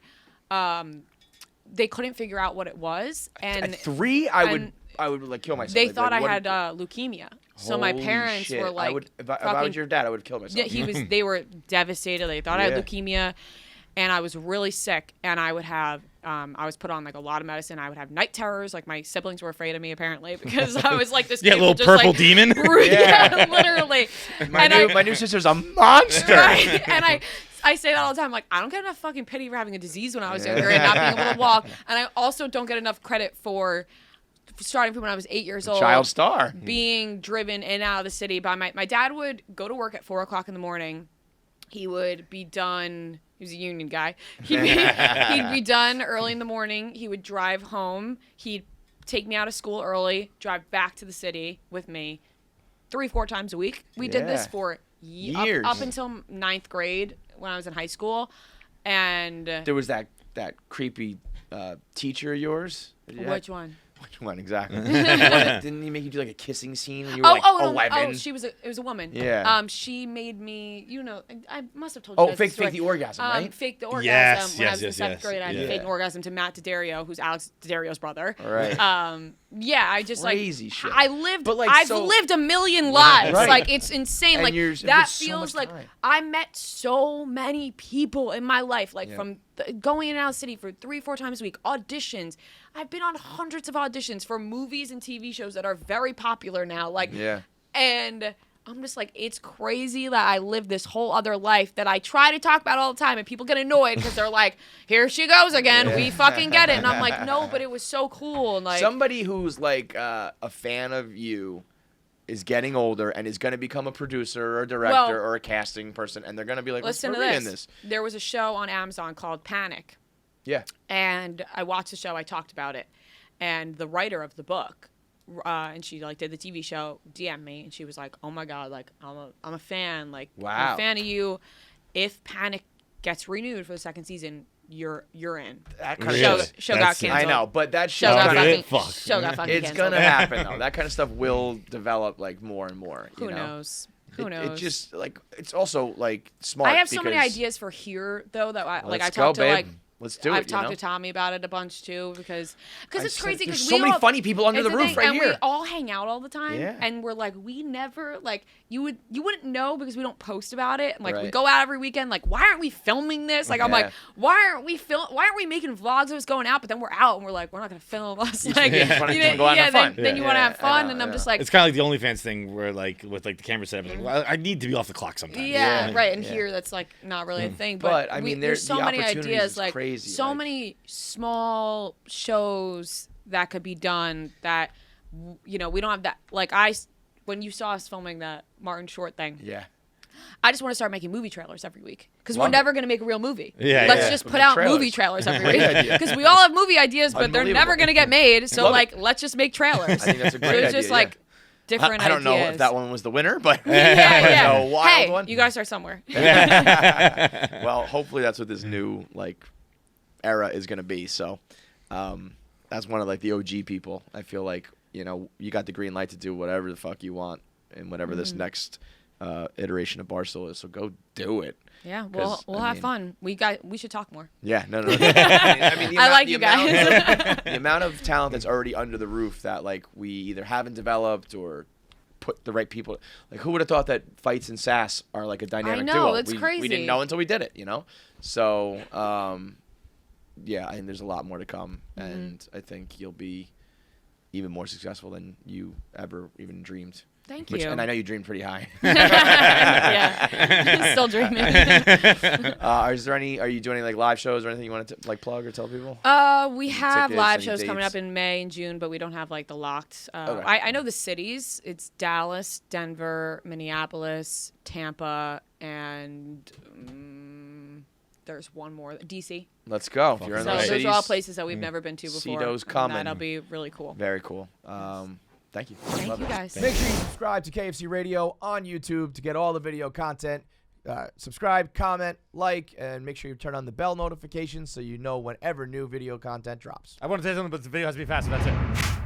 they couldn't figure out what it was, and At 3, I and would like kill myself. they Like, thought I what- had leukemia. So my Holy parents shit. were like, I would, if I fucking- was your dad, I would kill myself. yeah, they were devastated. They thought I Yeah. had leukemia, and I was really sick. And I would have, I was put on like a lot of medicine. I would have night terrors. Like my siblings were afraid of me apparently because I was like this. Yeah, kid little with just, purple like, demon. yeah, literally. my new sister's a monster. Right? And I say that all the time. Like, I don't get enough fucking pity for having a disease when I was younger and not being able to walk. And I also don't get enough credit for starting from when I was 8 years old. Child star. Being driven in and out of the city by my dad would go to work at 4:00 in the morning. He would be done He was a union guy. He'd be done early in the morning. He would drive home. He'd take me out of school early, drive back to the city with me 3-4 times a week. We did this for years. up until 9th grade when I was in high school. And There was that creepy teacher of yours. which one? Which one exactly? Didn't he make you do like a kissing scene when you were like no, 11? oh, it was a woman. Yeah. She made me, I must have told you. Oh, guys fake this story. the orgasm, right? Fake the orgasm. Yes, When I yes, was in yes, 7th grade, I had to yeah. fake an orgasm to Matt Daddario, who's Alex Daddario's brother. All right. I just Crazy shit. I lived. But, like, I've so- lived a million lives. Right. Like it's insane. And Like it that was so feels much like time. I met so many people in my life. Like Yeah. from going in and out of the city for 3-4 times a week, auditions. I've been on hundreds of auditions for movies and TV shows that are very popular now. Like, Yeah. and I'm just like, it's crazy that I lived this whole other life that I try to talk about all the time, and people get annoyed because they're like, "Here she goes again. We fucking get it." And I'm like, "No, but it was so cool." And like, Somebody who's like a fan of you is getting older and is going to become a producer or a director Well, or a casting person, and they're going to be like, listen to "We're this. in this." There was a show on Amazon called Panic, Yeah. and I watched the show. I talked about it, and the writer of the book, and she like did the TV show, DM'd me, and she was like, "Oh my god, like I'm a fan, like I'm Wow. a fan of you. If Panic gets renewed for the 2nd season, you're in." That Really? Show Yes. got That's- canceled. I know, but that Show show got did fucking. it? Fuck. Show got fucking it's canceled. gonna happen though. That kind of stuff will develop like more and more. You Who know? knows? Who It knows? just like it's also like smart. I have so many because- ideas for here though that I like. I Let's go, talked to babe. like. Let's do I've it. talked you know? to Tommy about it a bunch too because it's said, crazy there's because so many funny people under it's the roof thing, right and here. we all hang out all the time, Yeah. and we're like we never like you wouldn't know because we don't post about it. And, like we Right. go out every weekend. Like why aren't we filming this? Like I'm like Yeah. why aren't we making vlogs of us going out? But then we're out and we're like we're not gonna film us. Like Yeah, you wanna you know, go out and have then, fun. then you Yeah, want to yeah, have I fun, know, and I I'm know. just like It's kind of like the OnlyFans thing where like with like the camera setup, it's like, I need to be off the clock sometimes. yeah, right. And Yeah. here that's like not really a thing. But, I mean, there's so the many opportunities ideas, is like crazy, so like- many small shows that could be done that we don't have that. Like when you saw us filming that Martin Short thing, Yeah. I just want to start making movie trailers every week because we're Love it. never going to make a real movie. Yeah, Let's yeah. just With put the out trailers. movie trailers every Great week idea. because we all have movie ideas, but they're never Unbelievable. going to get made. So Love it. like, let's just make trailers. I think that's a great so it's idea. just like different I don't know if ideas. that one was the winner, but Yeah, yeah. a wild Hey, one. you gotta start somewhere. Well, hopefully that's what this new like era is going to be. So that's one of like the OG people. I feel like you got the green light to do whatever the fuck you want and whatever this Mm-hmm. next iteration of Barstool is. So go do it. Yeah, 'Cause, we'll I have mean- fun. We should talk more. Yeah, no. I mean, the I like the you guys. the amount of talent that's already under the roof that like we either haven't developed or put the right people. Like, who would have thought that fights and sass are like a dynamic know, duo? it's We crazy. didn't know until we did it. So yeah, I think there's a lot more to come, Mm-hmm. and I think you'll be even more successful than you ever even dreamed. Thank Which, you. and I know you dreamed pretty high. yeah, still dreaming. Are you doing any like live shows or anything you want to like plug or tell people? We have tickets, live any shows coming dates? up in May and June, but we don't have like the locked. Okay. I know the cities. It's Dallas, Denver, Minneapolis, Tampa, and there's one more, DC. Let's go. If you're in So those those cities, are all places that we've never been to before. see those and coming. That'll be really cool. Very cool. Thank you. Thank Love you it. guys. Make sure you subscribe to KFC Radio on YouTube to get all the video content. Subscribe, comment, like, and make sure you turn on the bell notifications so you know whenever new video content drops. I want to say something, but the video has to be fast, so that's it.